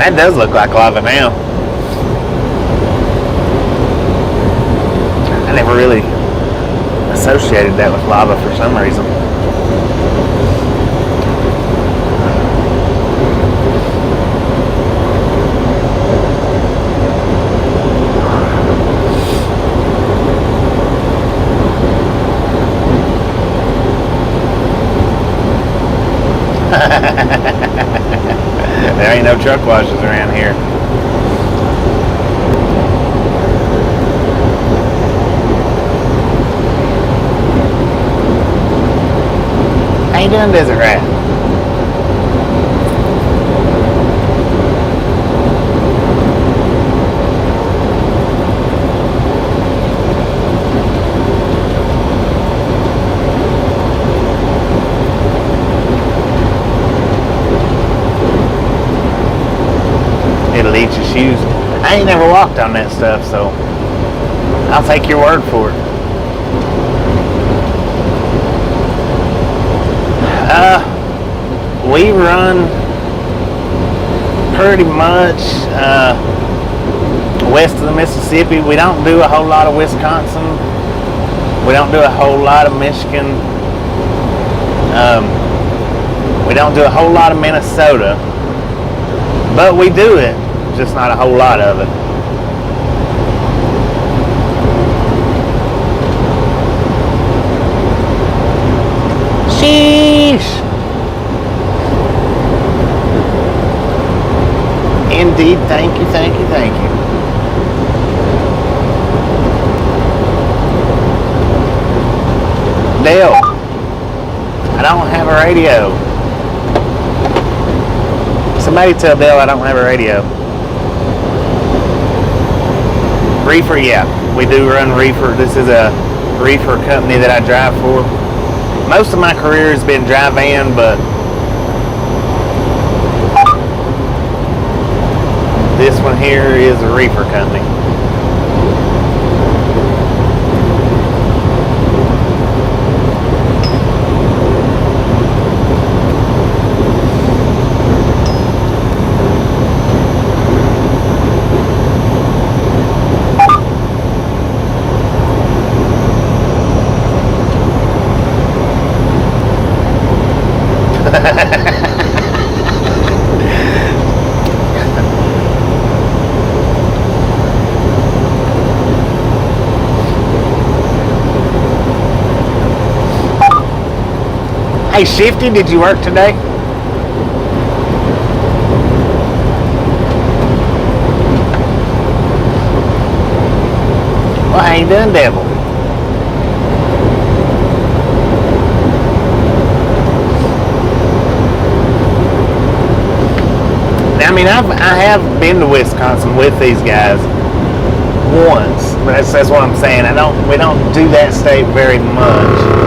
That does look like lava now. I never really associated that with lava for some reason. There ain't no truck washes around here. How you doing, Desert Rat? It'll eat your shoes. I ain't never walked on that stuff, so I'll take your word for it. We run pretty much west of the Mississippi. We don't do a whole lot of Wisconsin. We don't do a whole lot of Michigan. We don't do a whole lot of Minnesota. But we do it, just not a whole lot of it. Sheesh! Indeed, thank you, thank you, thank you. Dale, I don't have a radio. Somebody tell Dale I don't have a radio. Reefer, yeah, we do run reefer. This is a reefer company that I drive for. Most of my career has been dry van, but this one here is a reefer company. Hey, Shifty, did you work today? Well, how you doing, Devil? Now, I mean, I have been to Wisconsin with these guys once, but that's what I'm saying. We don't do that state very much.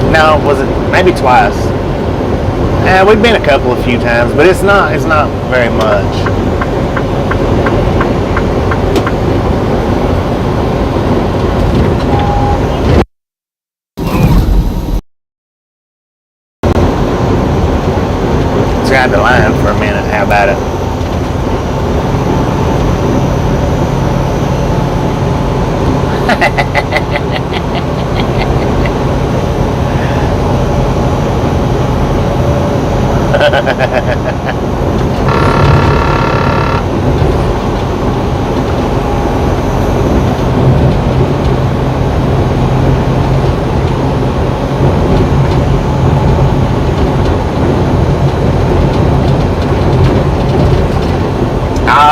No, was it maybe twice? We've been a few times, but it's not very much. Let's ride the line for a minute. How about it?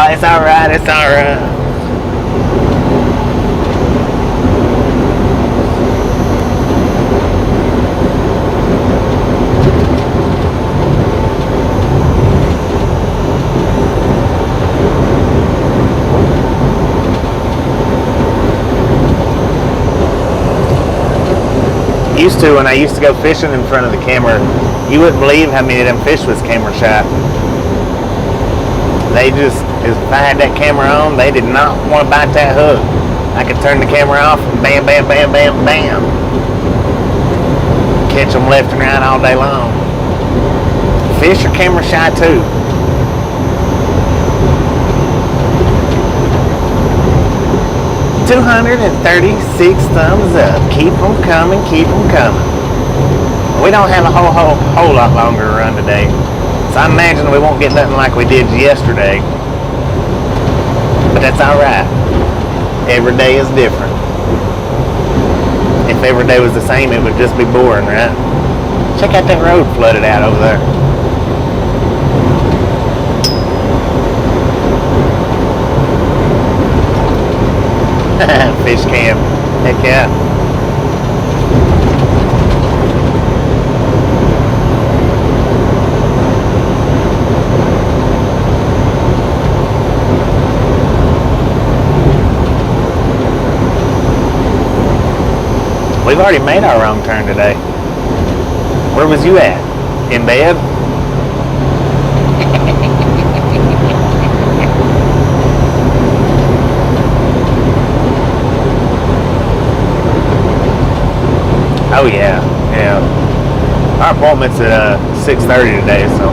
It's alright, it's alright. Used to, when I used to go fishing in front of the camera, you wouldn't believe how many of them fish was camera shy. They just, if I had that camera on, they did not want to bite that hook. I could turn the camera off and bam, bam, bam, bam, bam. Catch them left and right all day long. Fish are camera shy too. $236 thumbs up. Keep them coming, keep them coming. We don't have a whole lot longer to run today. So I imagine we won't get nothing like we did yesterday. But that's alright. Every day is different. If every day was the same, it would just be boring, right? Check out that road flooded out over there. Fish cam. Heck yeah. We've already made our wrong turn today. Where was you at? In bed? Oh yeah, yeah. Our appointment's at 6:30 today, so.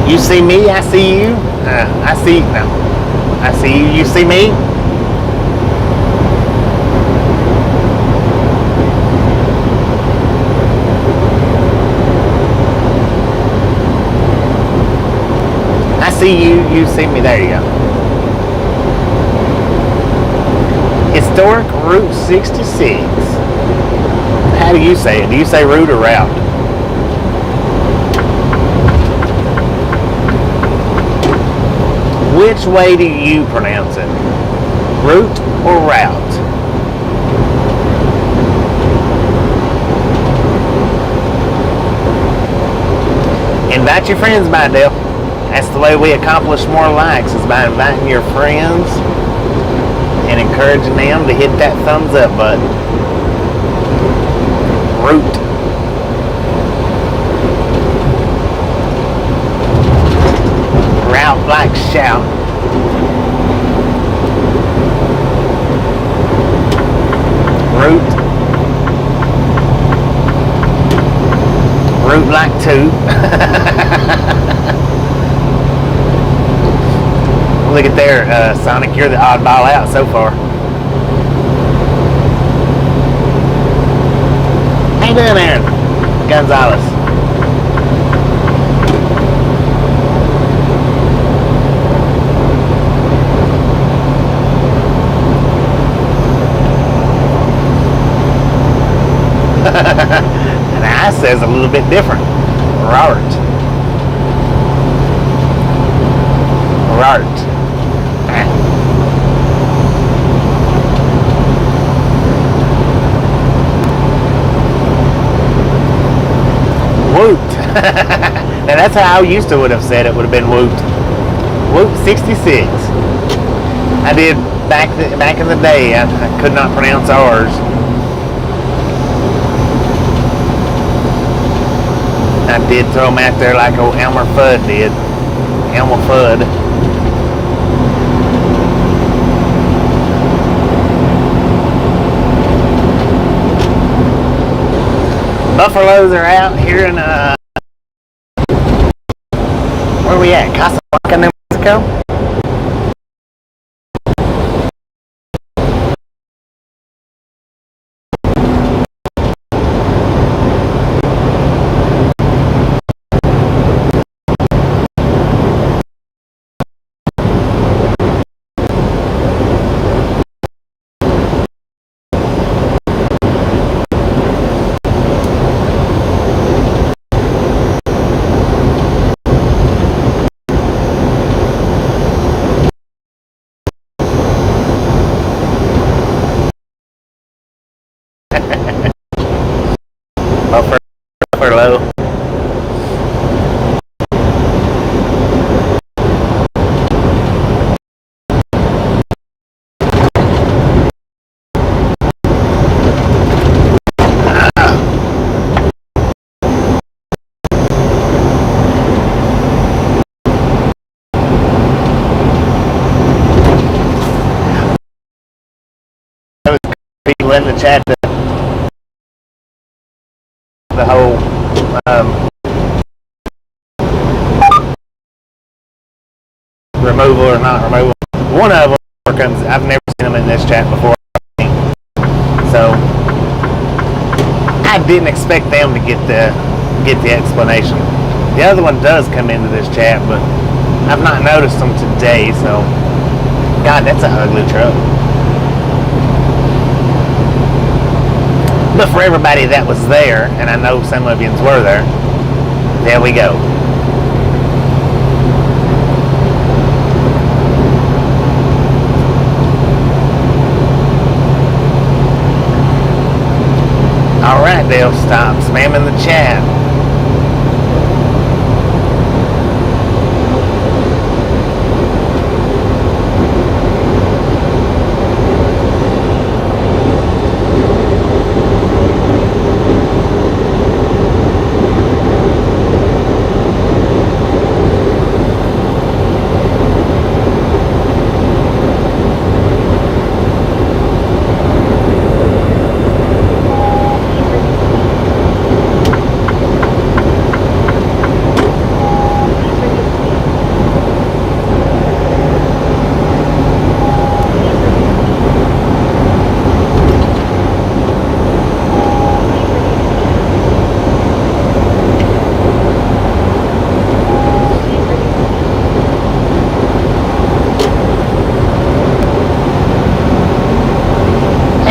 You see me, I see you. I see you, you see me. I see you, you see me. There you go. Historic Route 66. How do you say it? Do you say route or route? Which way do you pronounce it? Route or route? Invite your friends by, Dale. That's the way we accomplish more likes, is by inviting your friends and encouraging them to hit that thumbs up button. Route. Route like shout. Route. Route like two. Look at there, Sonic, you're the oddball out so far. How you doing there, Gonzalez? And I says a little bit different. Robert. Robert. Woot. Now that's how I used to would have said it. Would have been Woot. Woot 66. I did back in the day. I could not pronounce R's. I did throw them out there like old Elmer Fudd did. Elmer Fudd. Buffaloes are out here in where are we at? Casablanca, New Mexico? Buffalo. People in the chat, the whole removal or not removal. One of them comes. I've never seen them in this chat before, so I didn't expect them to get the explanation. The other one does come into this chat, but I've not noticed them today. So, God, that's an ugly truck. But for everybody that was there, and I know some of you were there we go. Alright, they'll stop spamming the chat.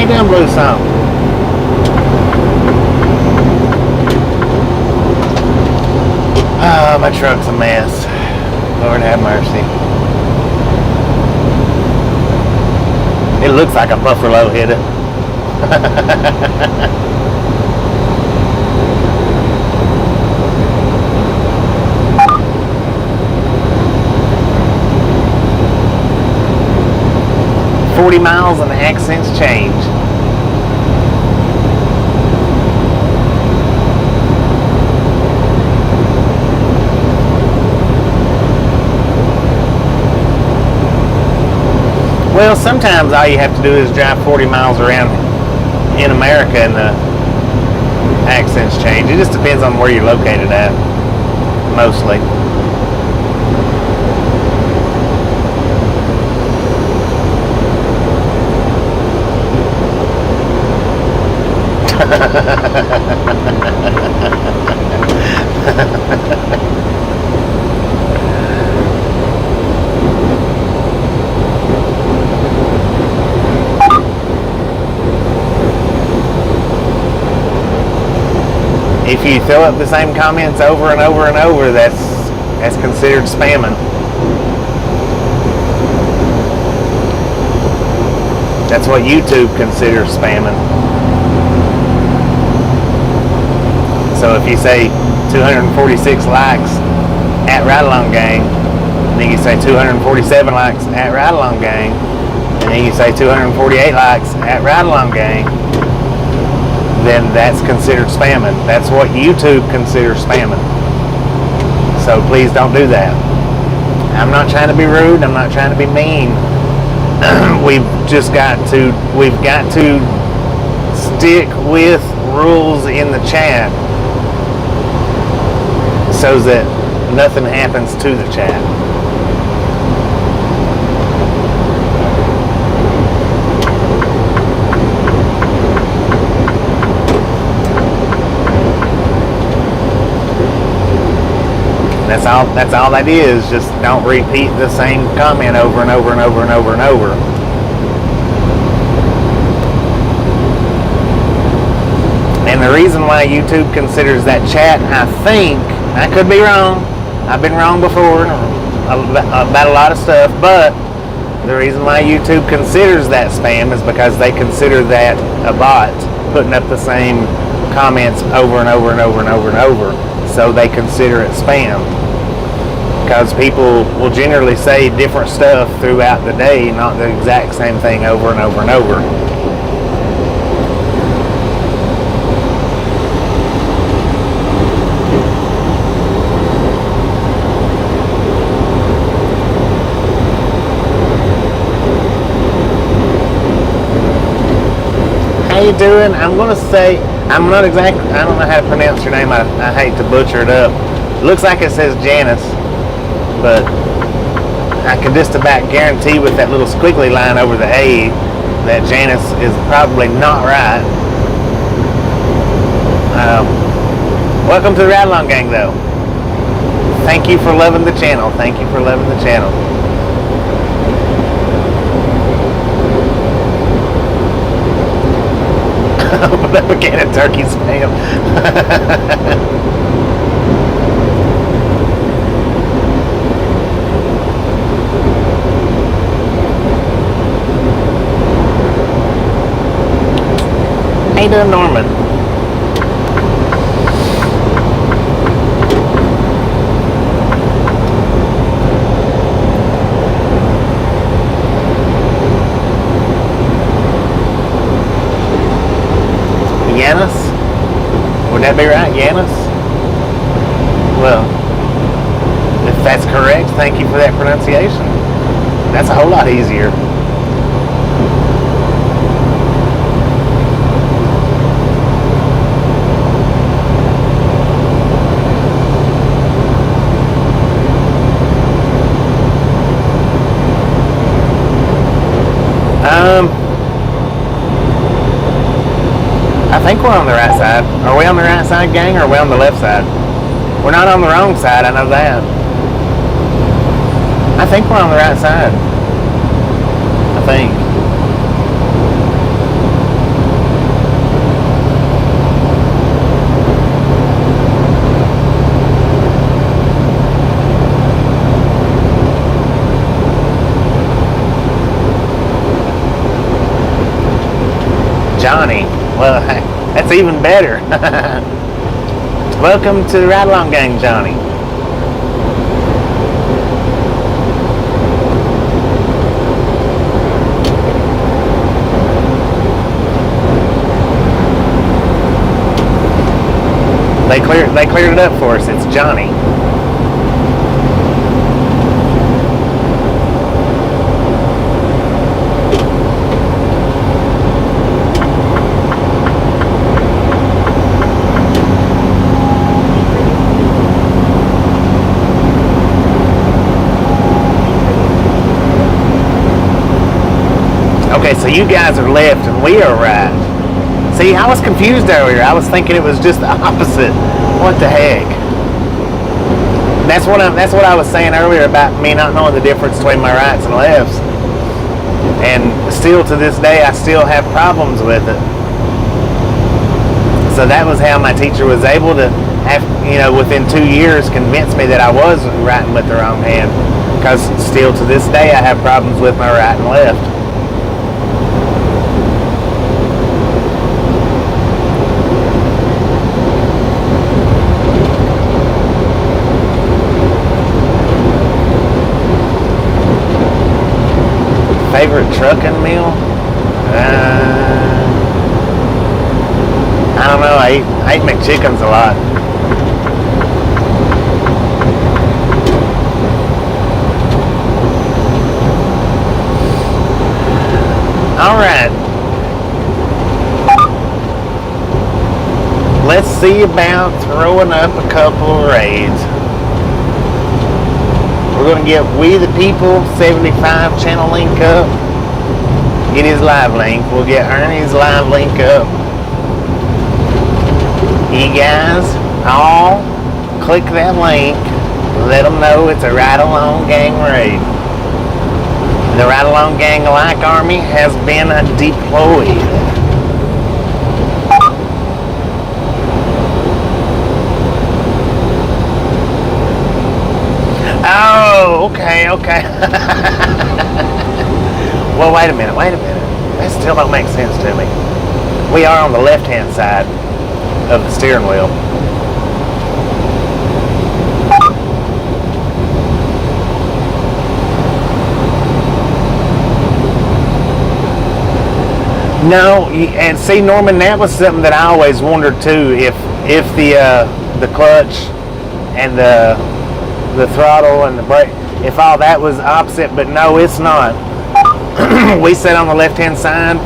Down blue some. Oh, my truck's a mess. Lord have mercy. It looks like a buffalo hit it. 40 miles and the accents change. Well, sometimes all you have to do is drive 40 miles around in America and the accents change. It just depends on where you're located at, mostly. If you fill up the same comments over and over and over, that's considered spamming. That's what YouTube considers spamming. So if you say 246 likes at Ride Along Gang, and then you say 247 likes at Ride Along Gang, and then you say 248 likes at Ride Along Gang, then that's considered spamming. That's what YouTube considers spamming. So please don't do that. I'm not trying to be rude. I'm not trying to be mean. We've got to stick with rules in the chat so that nothing happens to the chat. That's all that is. Just don't repeat the same comment over and over and over and over and over. And the reason why YouTube considers that chat, I think, I could be wrong. I've been wrong before about a lot of stuff, but the reason why YouTube considers that spam is because they consider that a bot putting up the same comments over and over and over and over and over. So they consider it spam. Because people will generally say different stuff throughout the day, not the exact same thing over and over and over. How you doing? I'm going to say, I don't know how to pronounce your name. I hate to butcher it up. It looks like it says Janice, but I can just about guarantee with that little squiggly line over the A that Janice is probably not right. Welcome to the Ride Along Gang, though. Thank you for loving the channel. Thank you for loving the channel. Another can of turkey spam. How you doing, Norman? Yanis? Would that be right, Yanis? Well, if that's correct, thank you for that pronunciation. That's a whole lot easier. I think we're on the right side. Are we on the right side, gang, or are we on the left side? We're not on the wrong side, I know that. I think we're on the right side. I think. Johnny. Well, that's even better. Welcome to the Ride Along Gang, Johnny. They cleared it up for us. It's Johnny. Okay, so you guys are left and we are right. See, I was confused earlier. I was thinking it was just the opposite. What the heck? That's what I was saying earlier about me not knowing the difference between my rights and lefts. And still to this day, I still have problems with it. So that was how my teacher was able to have, within 2 years convince me that I was writing with the wrong hand. Because still to this day, I have problems with my right and left. Favorite trucking meal? I don't know. I eat McChickens a lot. All right. Let's see about throwing up a couple of raids. We're going to get We the People 75 channel link up. Get his live link. We'll get Ernie's live link up. You guys all click that link. Let them know it's a Ride Along Gang raid. The Ride Along Gang like army has been deployed. Oh, okay. Well, wait a minute. That still don't make sense to me. We are on the left-hand side of the steering wheel. No, and see, Norman, that was something that I always wondered too. If the clutch and the throttle and the brake, if all that was opposite, but no, it's not. We sit on the left-hand side,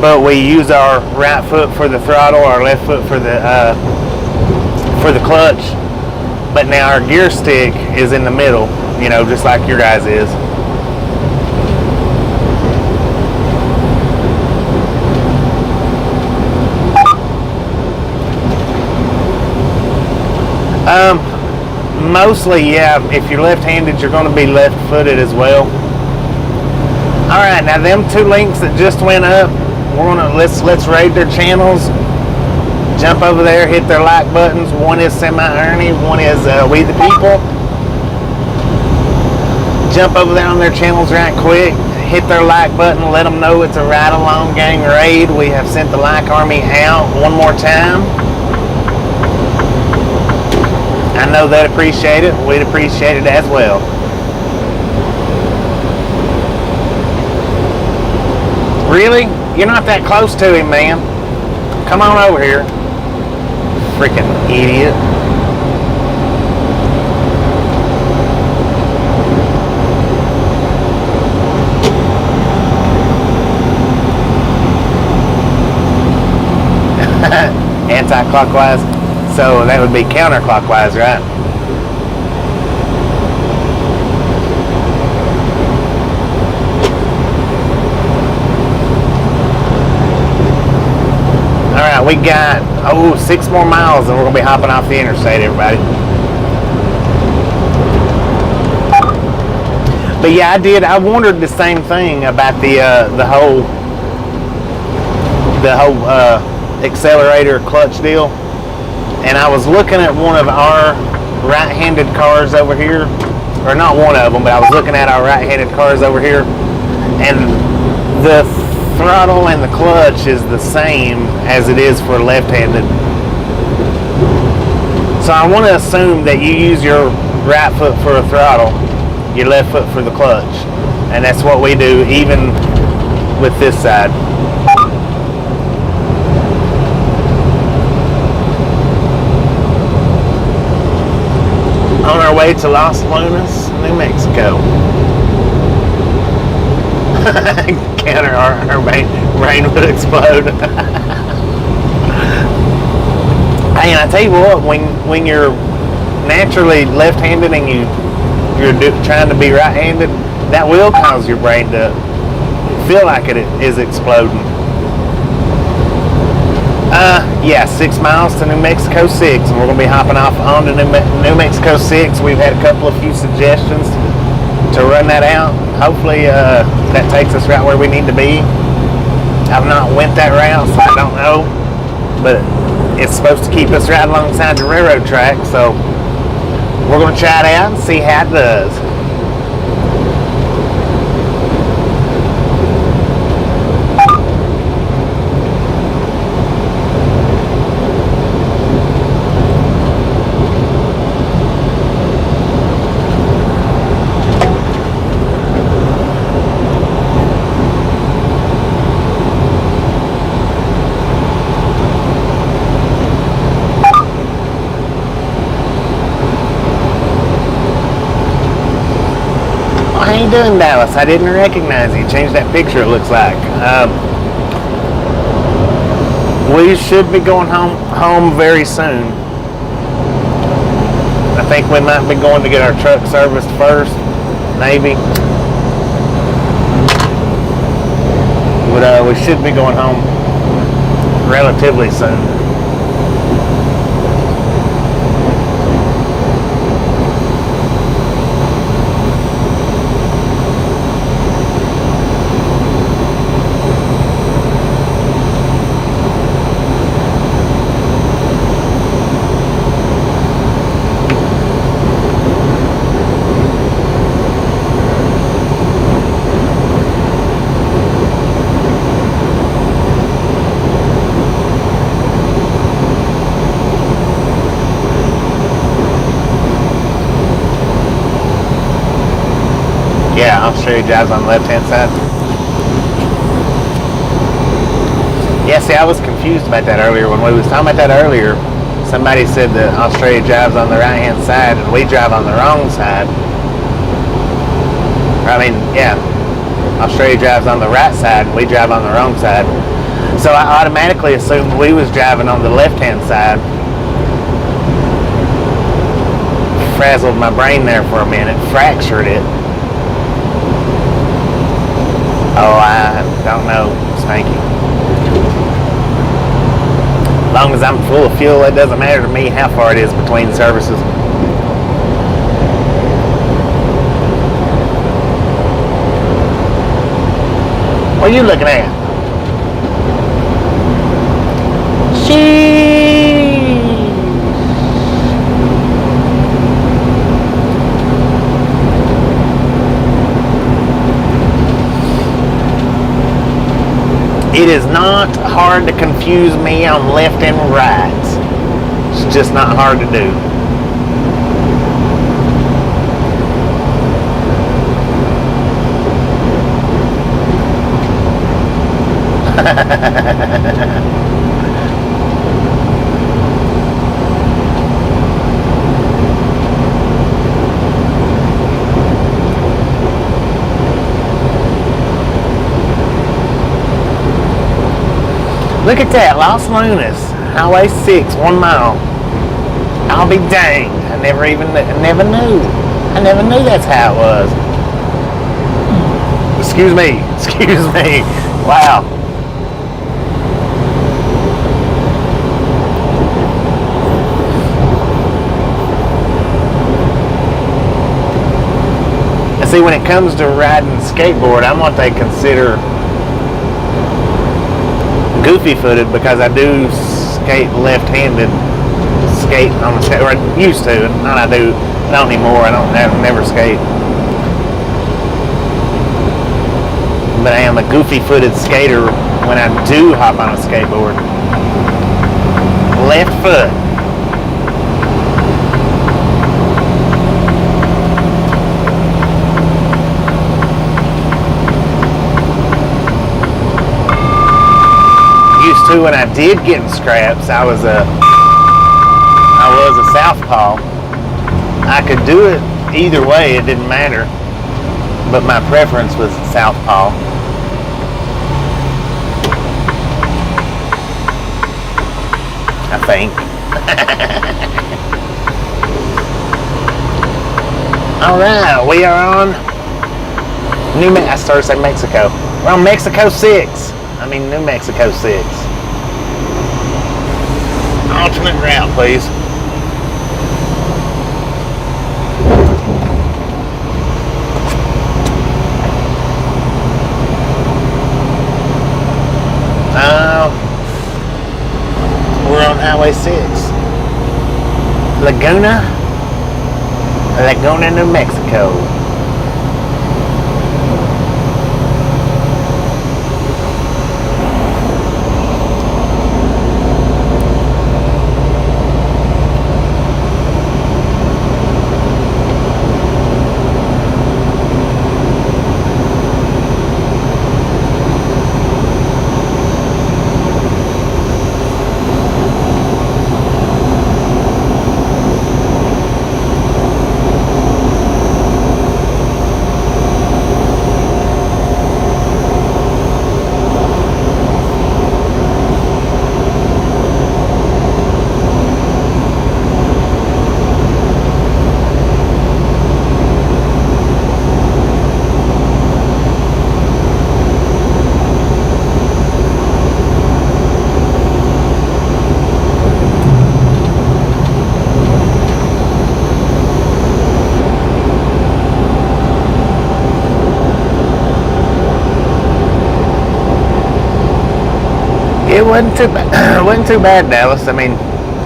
but we use our right foot for the throttle, our left foot for the clutch. But now our gear stick is in the middle, you know, just like your guys is. Mostly, yeah. If you're left-handed, you're going to be left-footed as well. All right, now them two links that just went up, we're gonna let's raid their channels. Jump over there, hit their like buttons. One is Semi-Ernie, one is We the People. Jump over there on their channels right quick. Hit their like button. Let them know it's a Ride Along Gang raid. We have sent the like army out one more time. I know they'd appreciate it. We'd appreciate it as well. Really? You're not that close to him, man. Come on over here. Freaking idiot. Anti-clockwise. So that would be counterclockwise, right? Alright, we got 6 more miles and we're gonna be hopping off the interstate, everybody. But yeah, I wondered the same thing about the whole accelerator clutch deal. And I was looking at one of our right-handed cars over here, or not one of them, but I was looking at our right-handed cars over here, and the throttle and the clutch is the same as it is for left-handed. So I want to assume that you use your right foot for a throttle, your left foot for the clutch, and that's what we do even with this side. On our way to Los Lunas, New Mexico. Counter, our brain would explode. Hey, and I tell you what, when you're naturally left-handed and you're trying to be right-handed, that will cause your brain to feel like it is exploding. Yeah, 6 miles to New Mexico 6, and we're going to be hopping off onto New Mexico 6. We've had a few suggestions to run that out. Hopefully that takes us right where we need to be. I've not went that route, so I don't know, but it's supposed to keep us right alongside the railroad track, so we're going to try it out and see how it does. doing, Dallas? I didn't recognize you. Change that picture, it looks like. We should be going home very soon. I think we might be going to get our truck serviced first, maybe. But we should be going home relatively soon. Yeah, I'll show you drives on the left-hand side. Yeah, see, I was confused about that earlier. When we was talking about that earlier, somebody said that Australia drives on the right-hand side and we drive on the wrong side. I mean, yeah, Australia drives on the right side and we drive on the wrong side. So I automatically assumed we was driving on the left-hand side. Frazzled my brain there for a minute, fractured it. Oh, I don't know, Spanky. As long as I'm full of fuel, it doesn't matter to me how far it is between services. What are you looking at? It is not hard to confuse me on left and right. It's just not hard to do. Look at that, Los Lunas, Highway 6, 1 mile. I'll be danged. I never knew. I never knew that's how it was. Excuse me. Wow. And see, when it comes to riding skateboard, I'm what they consider goofy-footed because I do skate left-handed, skate on the skate, or I used to, not I do, not anymore. I never skate. But I am a goofy-footed skater when I do hop on a skateboard. Left foot. Used to, when I did get in scraps, I was a southpaw. I could do it either way, it didn't matter, but my preference was southpaw. I think. All right, we are on I started to say Mexico. We're on Mexico 6. New Mexico 6. Alternate route, please. We're on Highway 6. Laguna, New Mexico. wasn't too bad. It wasn't too bad, Dallas. I mean,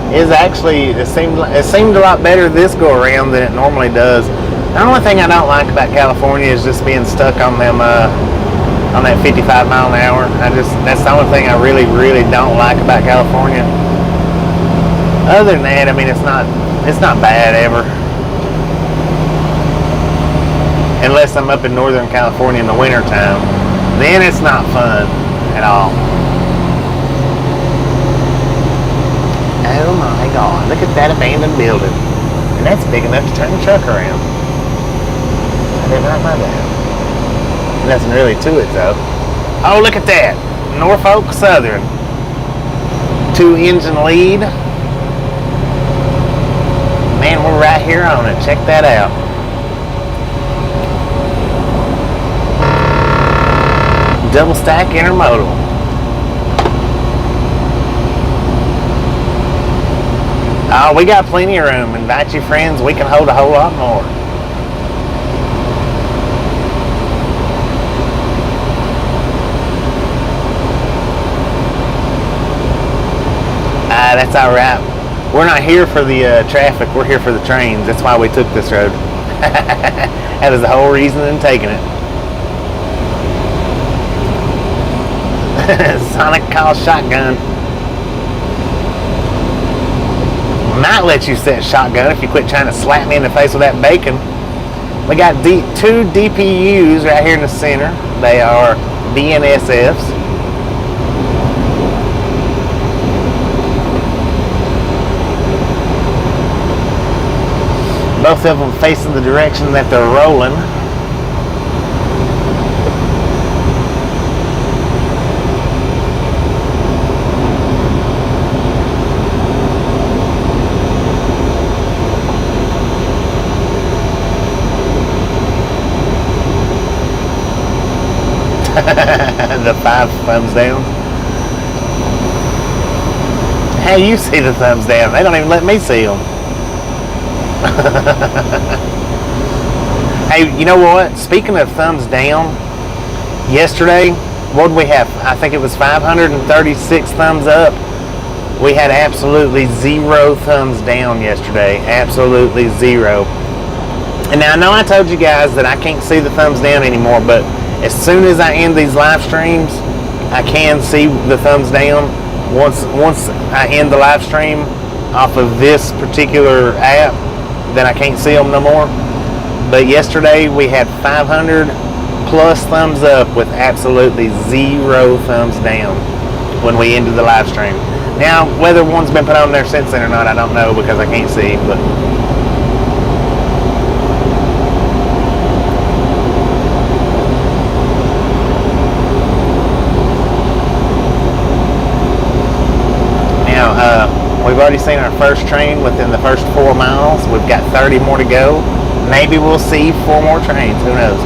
it seemed a lot better this go around than it normally does. The only thing I don't like about California is just being stuck on them on that 55 mile an hour. That's the only thing I really don't like about California. Other than that, I mean, it's not bad ever. Unless I'm up in Northern California in the winter time, then it's not fun at all. Oh my God, look at that abandoned building. And that's big enough to turn the truck around. I did not know that. Nothing really to it though. Oh, look at that. Norfolk Southern. 2-engine lead. Man, we're right here on it. Check that out. Double stack intermodal. Oh, we got plenty of room. Invite your friends. We can hold a whole lot more. That's all right. We're not here for the traffic. We're here for the trains. That's why we took this road. That was the whole reason in taking it. Sonic calls shotgun. Might let you set shotgun if you quit trying to slap me in the face with that bacon. We got 2 DPUs right here in the center. They are BNSFs. Both of them facing the direction that they're rolling. The 5 thumbs down. How you see the thumbs down? They don't even let me see them. Hey, you know what? Speaking of thumbs down, yesterday, what did we have? I think it was 536 thumbs up. We had absolutely 0 thumbs down yesterday. Absolutely 0. And now I know I told you guys that I can't see the thumbs down anymore, but as soon as I end these live streams, I can see the thumbs down. Once I end the live stream off of this particular app, then I can't see them no more. But yesterday we had 500 plus thumbs up with absolutely 0 thumbs down when we ended the live stream. Now, whether one's been put on there since then or not, I don't know because I can't see, but we've already seen our first train within the first 4 miles. We've got 30 more to go. Maybe we'll see 4 more trains. Who knows?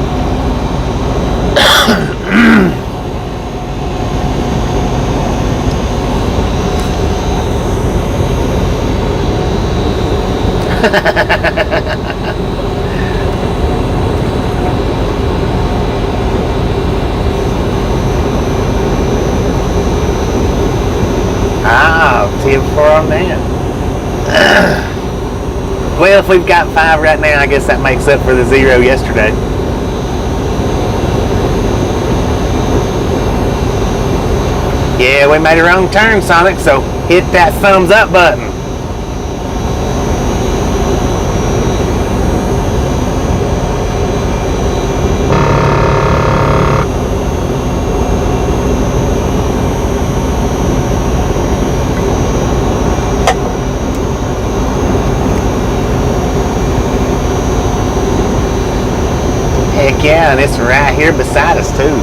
Tip for on that. Well, if we've got 5 right now, I guess that makes up for the 0 yesterday. Yeah, we made a wrong turn, Sonic, so hit that thumbs up button. Heck yeah, and it's right here beside us too.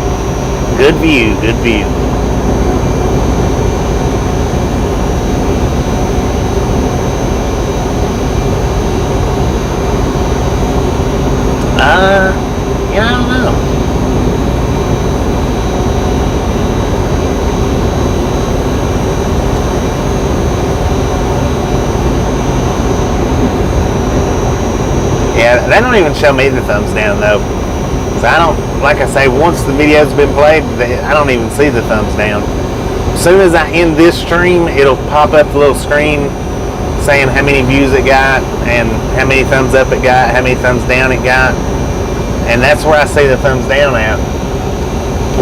Good view, good view. I don't know. Yeah, they don't even show me the thumbs down though. I don't, like I say, once the video's been played, I don't even see the thumbs down. as soon as I end this stream, it'll pop up the little screen saying how many views it got and how many thumbs up it got, how many thumbs down it got, and that's where I see the thumbs down at.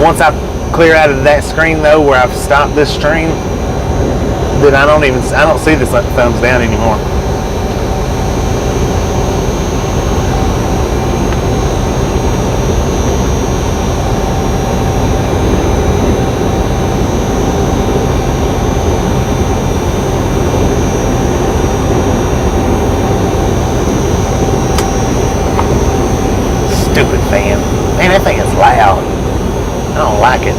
Once I clear out of that screen though, where I've stopped this stream, then I don't see the thumbs down anymore. Stupid fan. Man, that thing is loud. I don't like it.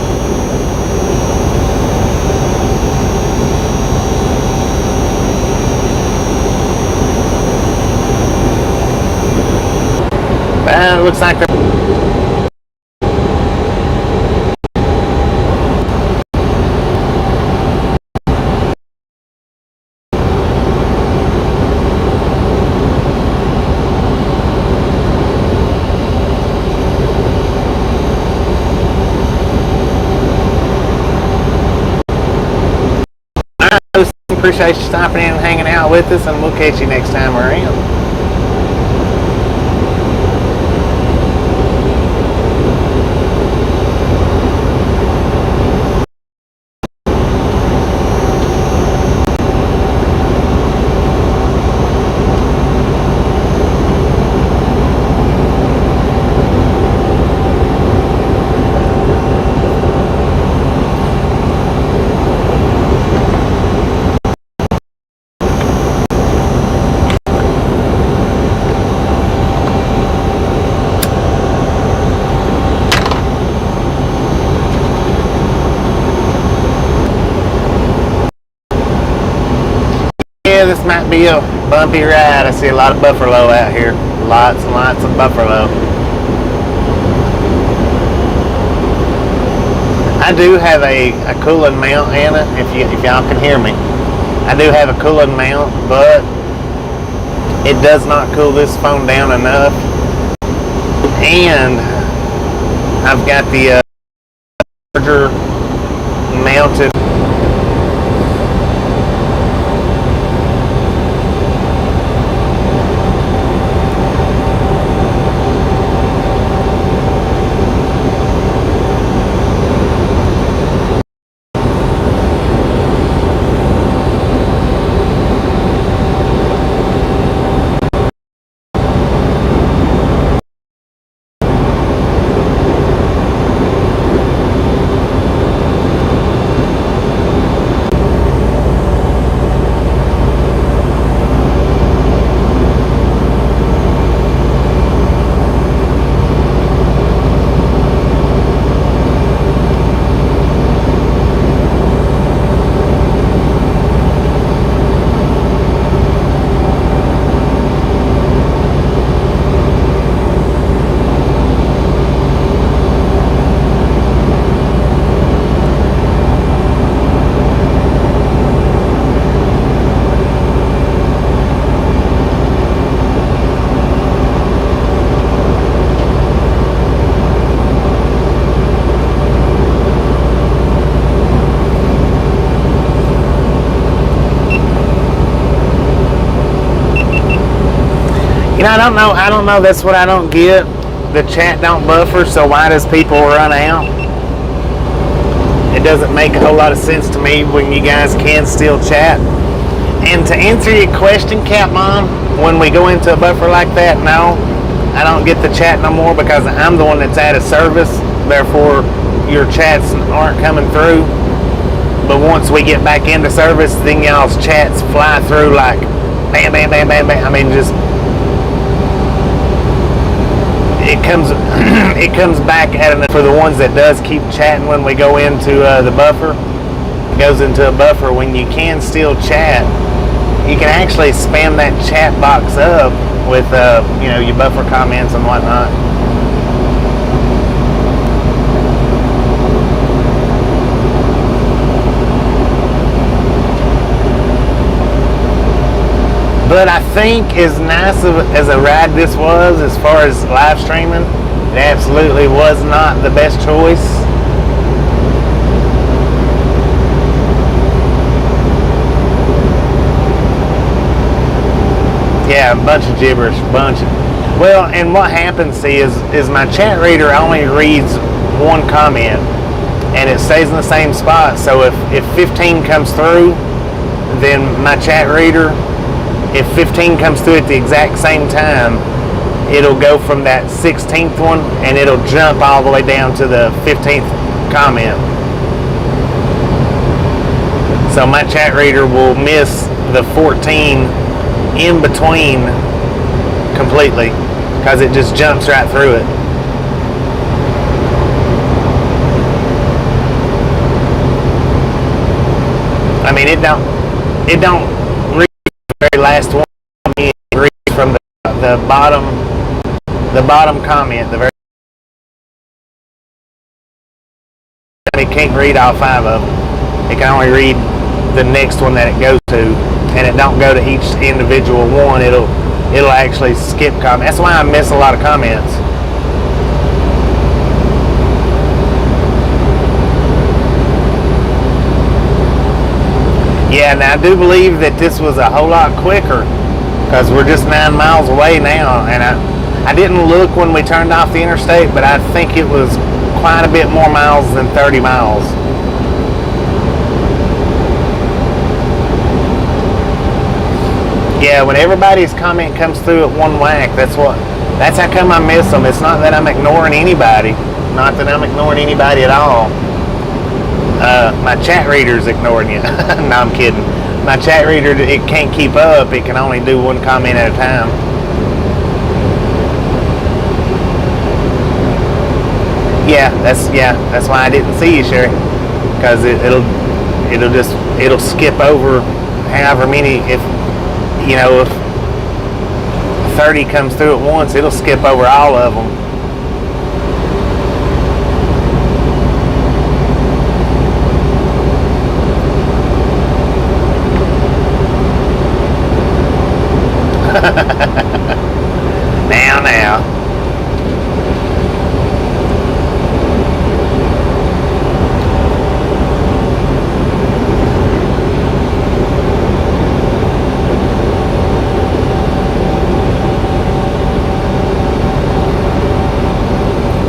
It looks like they're... Appreciate you stopping in and hanging out with us, and we'll catch you next time around. Yeah, this might be a bumpy ride. I see a lot of buffalo out here. Lots and lots of buffalo. I do have a cooling mount, Anna, if y'all can hear me. I do have a cooling mount, but it does not cool this phone down enough. And I've got the charger mounted. You know, I don't know, that's what I don't get. The chat don't buffer, so why does people run out? It doesn't make a whole lot of sense to me when you guys can still chat. And to answer your question, Cat Mom, when we go into a buffer like that, no, I don't get the chat no more because I'm the one that's out of service. Therefore, your chats aren't coming through. But once we get back into service, then y'all's chats fly through like bam, bam, bam, bam, bam. I mean, just it comes back at enough for the ones that does keep chatting when we go into the buffer. It goes into a buffer when you can still chat. You can actually spam that chat box up with you know, your buffer comments and whatnot. But I think as nice as a ride this was, as far as live streaming, it absolutely was not the best choice. Yeah, a bunch of gibberish, Well, and what happens, see, is my chat reader only reads one comment, and it stays in the same spot. So if 15 comes through, then my chat reader, if 15 comes through at the exact same time, it'll go from that 16th one, and it'll jump all the way down to the 15th comment. So my chat reader will miss the 14 in between completely, because it just jumps right through it. I mean, it don't read the very last one. It reads from the bottom comment. The very, it can't read all 5 of them. It can only read the next one that it goes to, and it don't go to each individual one. It'll actually skip comments. That's why I miss a lot of comments. Yeah, now I do believe that this was a whole lot quicker, because we're just 9 miles away now, and I didn't look when we turned off the interstate, but I think it was quite a bit more miles than 30 miles. Yeah, when everybody's comment comes through at one whack, that's how come I miss them. It's not that I'm ignoring anybody. Not that I'm ignoring anybody at all. My chat reader's ignoring you. No, I'm kidding. My chat reader, it can't keep up. It can only do one comment at a time. Yeah, that's why I didn't see you, Sherry. Because it'll skip over however many, if 30 comes through at once, it'll skip over all of them. Now.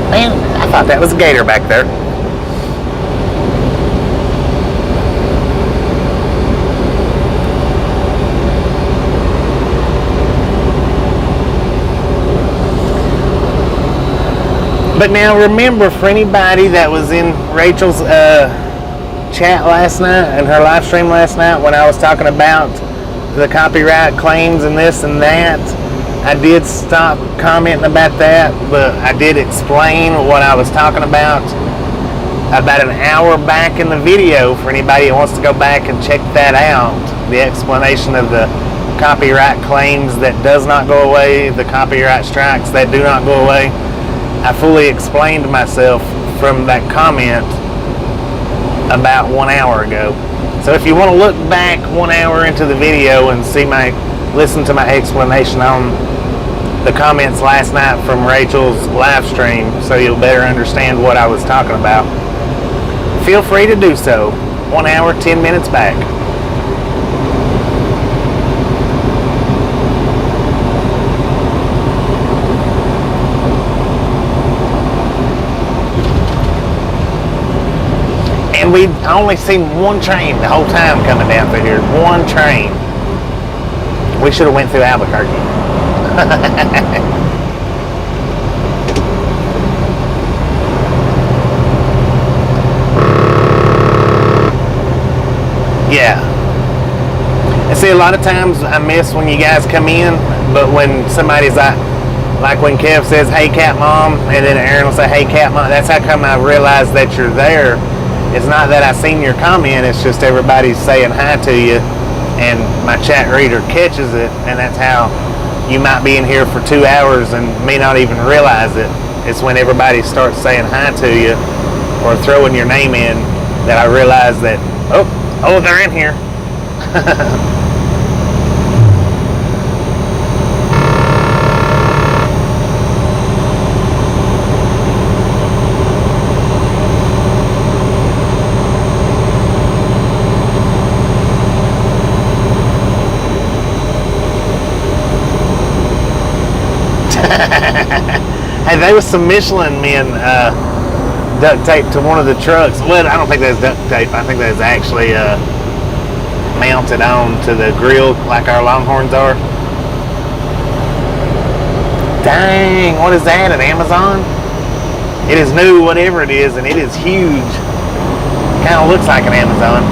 Man, I thought that was a gator back there. But now remember, for anybody that was in Rachel's chat last night and her live stream last night when I was talking about the copyright claims and this and that, I did stop commenting about that, but I did explain what I was talking about an hour back in the video for anybody that wants to go back and check that out. The explanation of the copyright claims that does not go away, the copyright strikes that do not go away. I fully explained myself from that comment about 1 hour ago. So if you want to look back 1 hour into the video and listen to my explanation on the comments last night from Rachel's live stream, so you'll better understand what I was talking about, feel free to do so. 1 hour, 10 minutes back. And we'd only seen one train the whole time coming down through here. One train. We should have went through Albuquerque. Yeah. And see, a lot of times I miss when you guys come in, but when somebody's like when Kev says, "Hey, Cat Mom," and then Aaron will say, "Hey, Cat Mom," that's how come I realized that you're there. It's not that I seen your comment, it's just everybody's saying hi to you, and my chat reader catches it, and that's how you might be in here for 2 hours and may not even realize it. It's when everybody starts saying hi to you or throwing your name in that I realize that, oh, they're in here. Hey, there was some Michelin men duct tape to one of the trucks. Well, I don't think that's duct tape. I think that's actually mounted on to the grill like our Longhorns are. Dang, what is that, an Amazon? It is new, whatever it is, and it is huge. Kind of looks like an Amazon.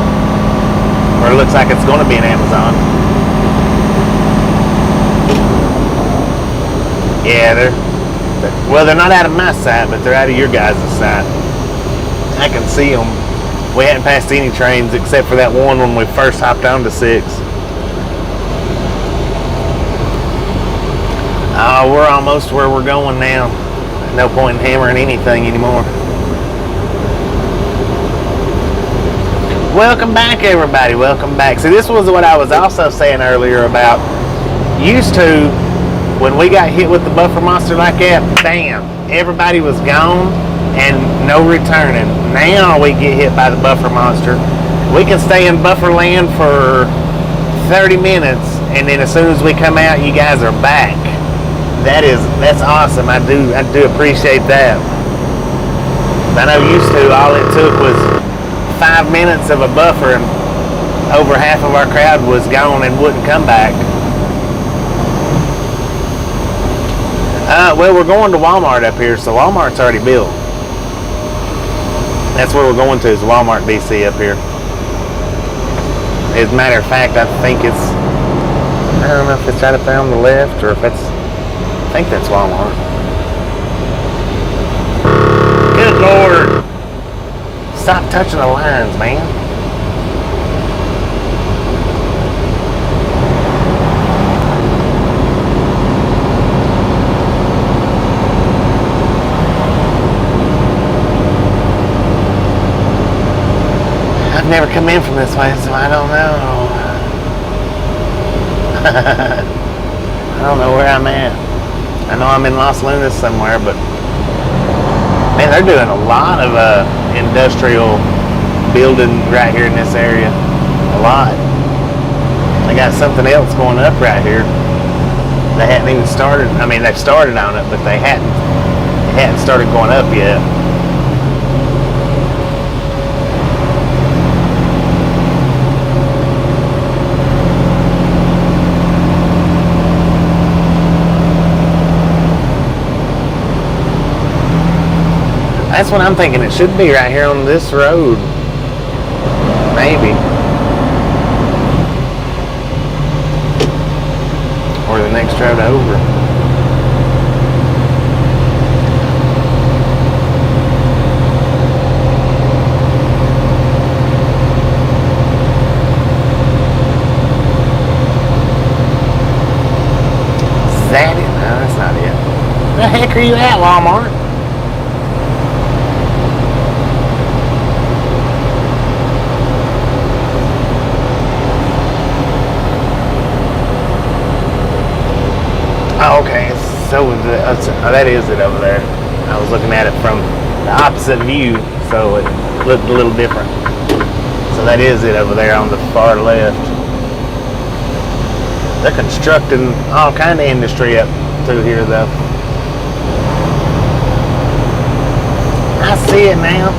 Or it looks like it's going to be an Amazon. Yeah, they're not out of my sight, but they're out of your guys' sight. I can see them. We hadn't passed any trains except for that one when we first hopped on to 6. Oh, we're almost where we're going now. No point in hammering anything anymore. Welcome back, everybody. Welcome back. See, this was what I was also saying earlier about used to, when we got hit with the buffer monster like that, bam, everybody was gone and no returning. Now we get hit by the buffer monster. We can stay in buffer land for 30 minutes, and then as soon as we come out, you guys are back. That's awesome. I do appreciate that. I know used to, all it took was 5 minutes of a buffer and over half of our crowd was gone and wouldn't come back. Well, we're going to Walmart up here, so Walmart's already built. That's where we're going to, is Walmart DC up here. As a matter of fact, I think it's, I don't know if it's right up there on the left or if it's, I think that's Walmart. Good Lord. Stop touching the lines, man. I've never come in from this way, so I don't know. I don't know where I'm at. I know I'm in Los Lunas somewhere, but man, they're doing a lot of industrial building right here in this area. A lot. They got something else going up right here. They hadn't even started. I mean, they've started on it, but they hadn't started going up yet. That's what I'm thinking. It should be right here on this road. Maybe. Or the next road over. Is that it? No, that's not it. Where the heck are you at, Walmart? Oh, okay, so that is it over there. I was looking at it from the opposite view, so it looked a little different. So that is it over there on the far left. They're constructing all kind of industry up through here, though. I see it now.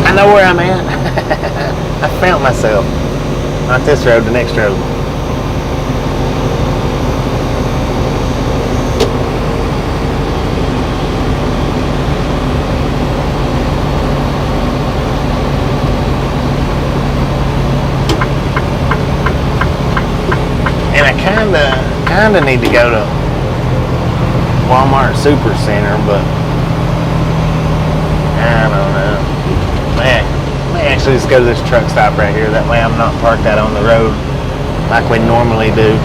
I know where I'm at. I found myself. Not this road, the next road. And I kinda need to go to Walmart Super Center, but I don't know. May actually just go to this truck stop right here. That way I'm not parked out on the road like we normally do.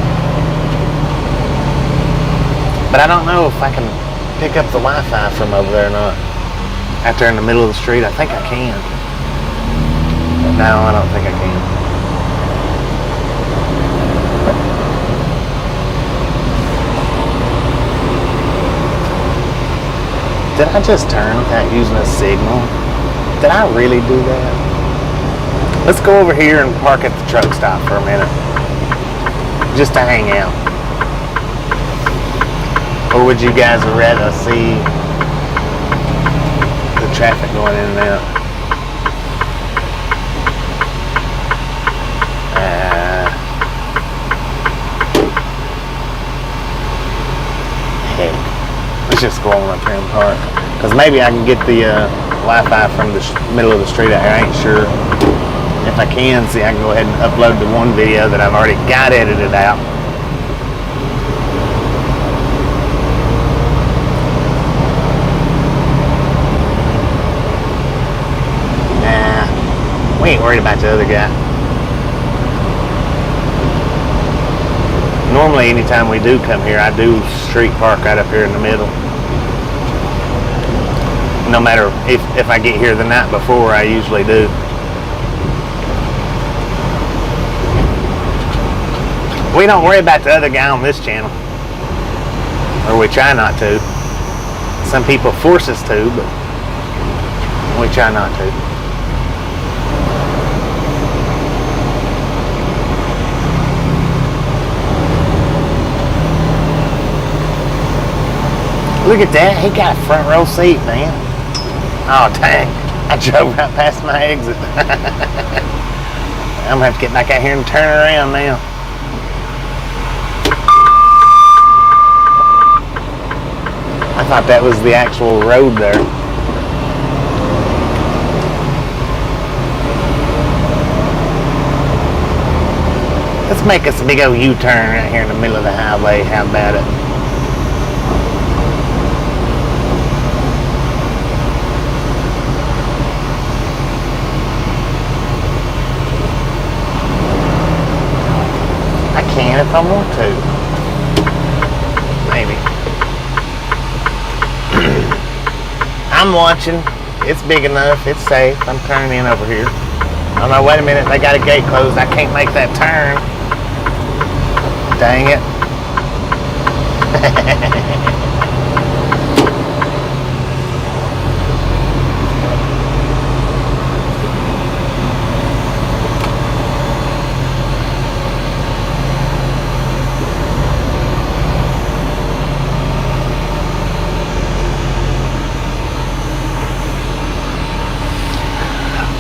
But I don't know if I can pick up the Wi-Fi from over there or not. Out there in the middle of the street, I think I can. No, I don't think I can. Did I just turn without using a signal? Did I really do that? Let's go over here and park at the truck stop for a minute. just to hang out? Or would you guys rather see the traffic going in and out? Heck, let's just go on up here and park. Because maybe I can get the Wi-Fi from the middle of the street out here. I ain't sure. If I can, see, I can go ahead and upload the one video that I've already got edited out. Nah, we ain't worried about the other guy. Normally, anytime we do come here, I do street park right up here in the middle. No matter if I get here the night before, I usually do. We don't worry about the other guy on this channel. Or we try not to. Some people force us to, but we try not to. Look at that. He got a front row seat, man. Oh, dang. I drove right past my exit. I'm going to have to get back out here and turn around now. I thought that was the actual road there. Let's make us a big old U-turn right here in the middle of the highway. How about it? I can if I want to. Maybe. I'm watching. It's big enough. It's safe. I'm turning in over here. Oh no, wait a minute. They got a gate closed. I can't make that turn. Dang it.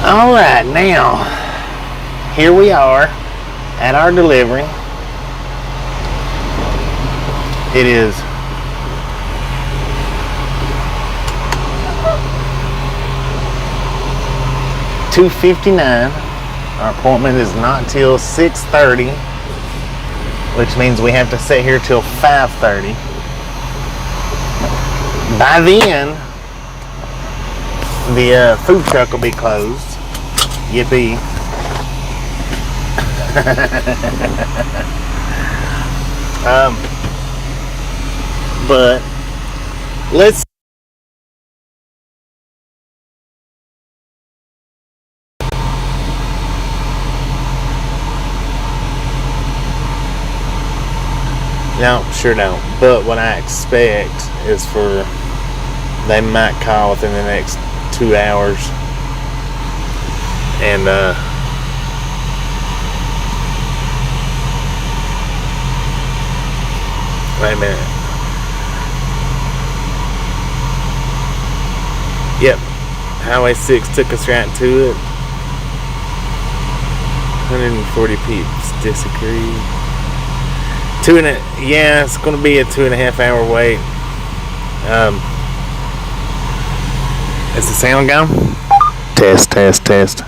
All right, now here we are at our delivery. It is $2:59. Our appointment is not till 6:30, which means we have to sit here till 5:30. By then, the food truck will be closed. Yippee. But let's no, sure don't. But what I expect is for they might call within the next 2 hours. And wait a minute. Yep, Highway 6 took us right to it. 140 peeps disagree. Yeah, it's going to be a 2.5 hour wait. Is the sound gone? Test, test, test.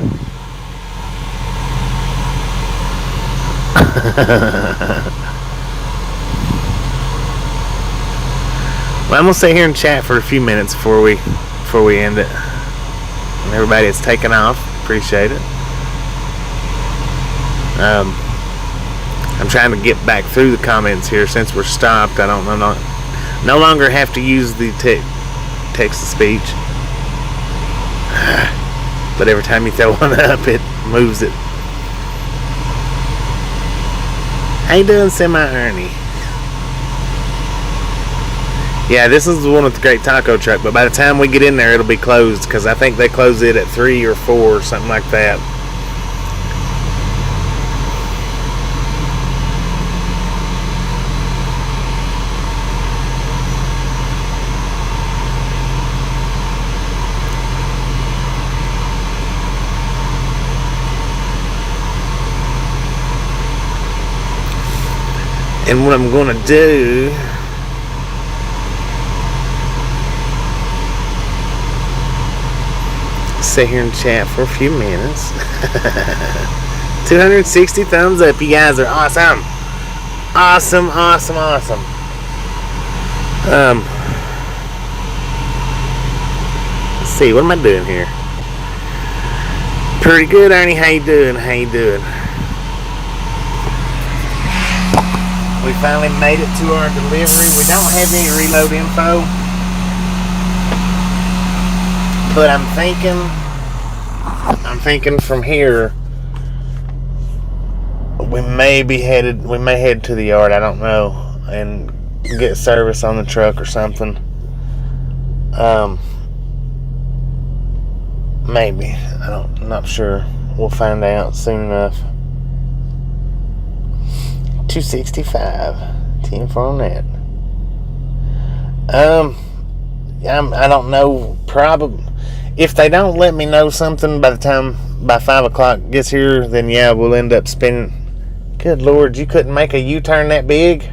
Well, I'm gonna sit here and chat for a few minutes before we end it. And everybody that's taken off, appreciate it. I'm trying to get back through the comments here since we're stopped. I don't know, no longer have to use the text to speech. But every time you throw one up, it moves it. How you doing, Semi-Ernie? Yeah, this is the one with the great taco truck, but by the time we get in there, it'll be closed, because I think they close it at 3 or 4 or something like that. And what I'm going to do, sit here and chat for a few minutes. 260 thumbs up. You guys are awesome. Awesome. Let's see, what am I doing here? Pretty good, Ernie. How you doing? We finally made it to our delivery. We don't have any reload info, but I'm thinking from here we may head to the yard, I don't know, and get service on the truck or something. Maybe. I'm not sure. We'll find out soon enough. 265. 10 for on that. I don't know. Probably if they don't let me know something by 5 o'clock gets here, then yeah, we'll end up spending. Good Lord, you couldn't make a U-turn that big?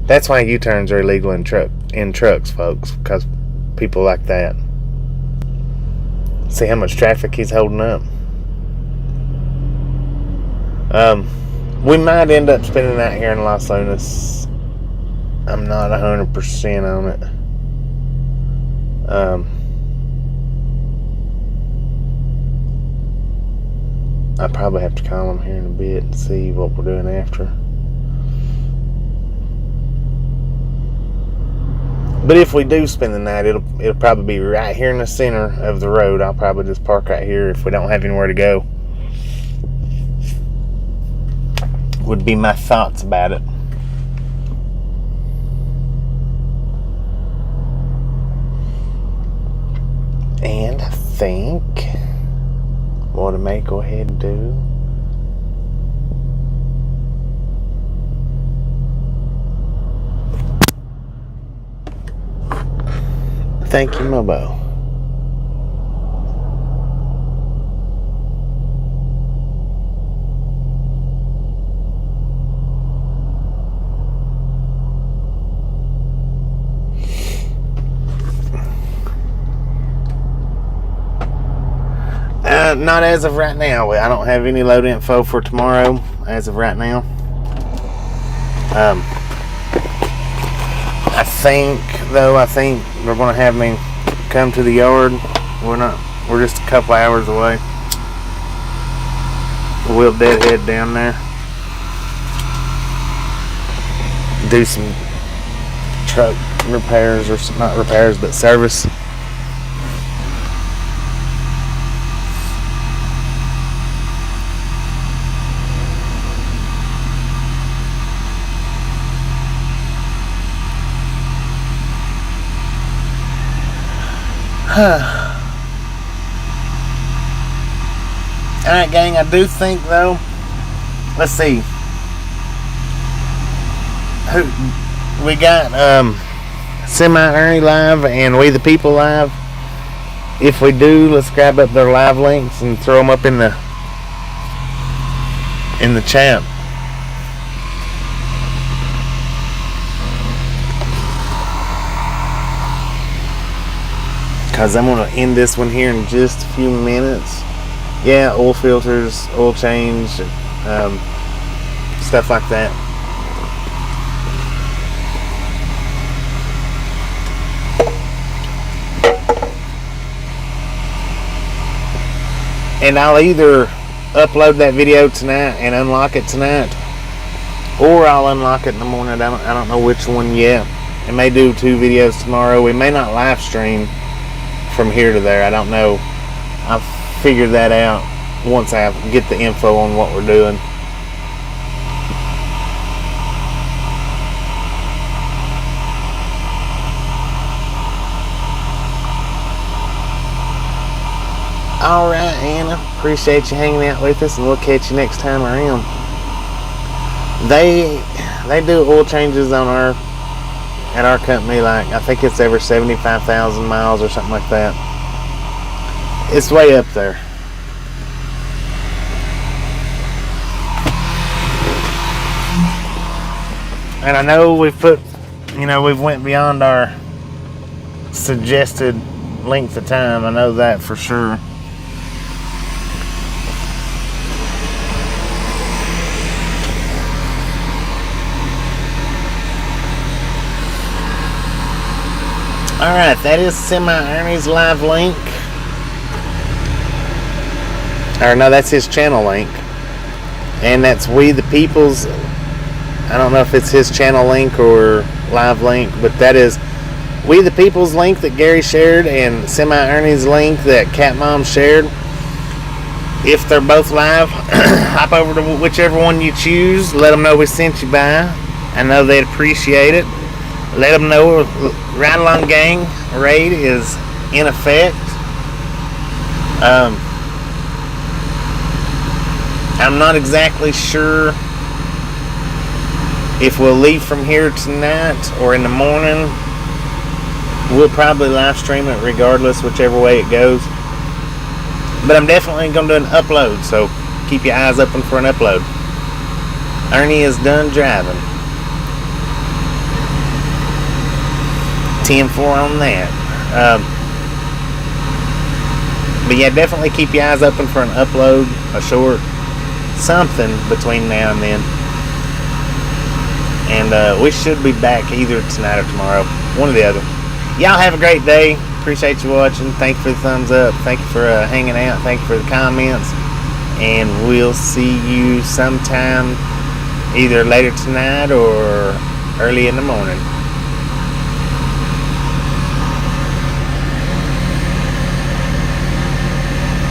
That's why U-turns are illegal in trucks, folks, because people like that. See how much traffic he's holding up. We might end up spending that here in Las Lunas. I'm not 100% on it. I probably have to call him here in a bit and see what we're doing after. But if we do spend the night, it'll probably be right here in the center of the road. I'll probably just park right here if we don't have anywhere to go. Would be my thoughts about it. And I think what I may go ahead and do, thank you, Mobo. Not as of right now. I don't have any load info for tomorrow as of right now. I think they're going to have me come to the yard. We're just a couple hours away. We'll deadhead down there, do some truck repairs, or not repairs, but service. Alright, gang, I do think though, let's see, we got Semi-Ernie live and We the People live. If we do, let's grab up their live links and throw them up in the chat. Because I'm going to end this one here in just a few minutes. Yeah, oil filters, oil change, stuff like that. And I'll either upload that video tonight and unlock it tonight, or I'll unlock it in the morning. I don't know which one yet. I may do 2 videos tomorrow. We may not live stream from here to there. I don't know. I'll figure that out once I get the info on what we're doing. Alright, Anna, appreciate you hanging out with us, and we'll catch you next time around. They do oil changes at our company, like I think it's every 75,000 miles or something like that. It's way up there. And I know we've went beyond our suggested length of time. I know that for sure. Alright, that is Semi-Ernie's live link. Or no, that's his channel link. And that's We the People's. I don't know if it's his channel link or live link, but that is We the People's link that Gary shared and Semi-Ernie's link that Cat Mom shared. If they're both live, hop over to whichever one you choose. Let them know we sent you by. I know they'd appreciate it. Let them know Ride Along Gang raid is in effect. I'm not exactly sure if we'll leave from here tonight or in the morning. We'll probably live stream it regardless, whichever way it goes. But I'm definitely going to do an upload, so keep your eyes open for an upload. Ernie is done driving. 10-4 on that. But yeah, definitely keep your eyes open for an upload, a short something between now and then. And we should be back either tonight or tomorrow, one or the other. Y'all have a great day. Appreciate you watching. Thank you for the thumbs up. Thank you for hanging out. Thank you for the comments. And we'll see you sometime either later tonight or early in the morning.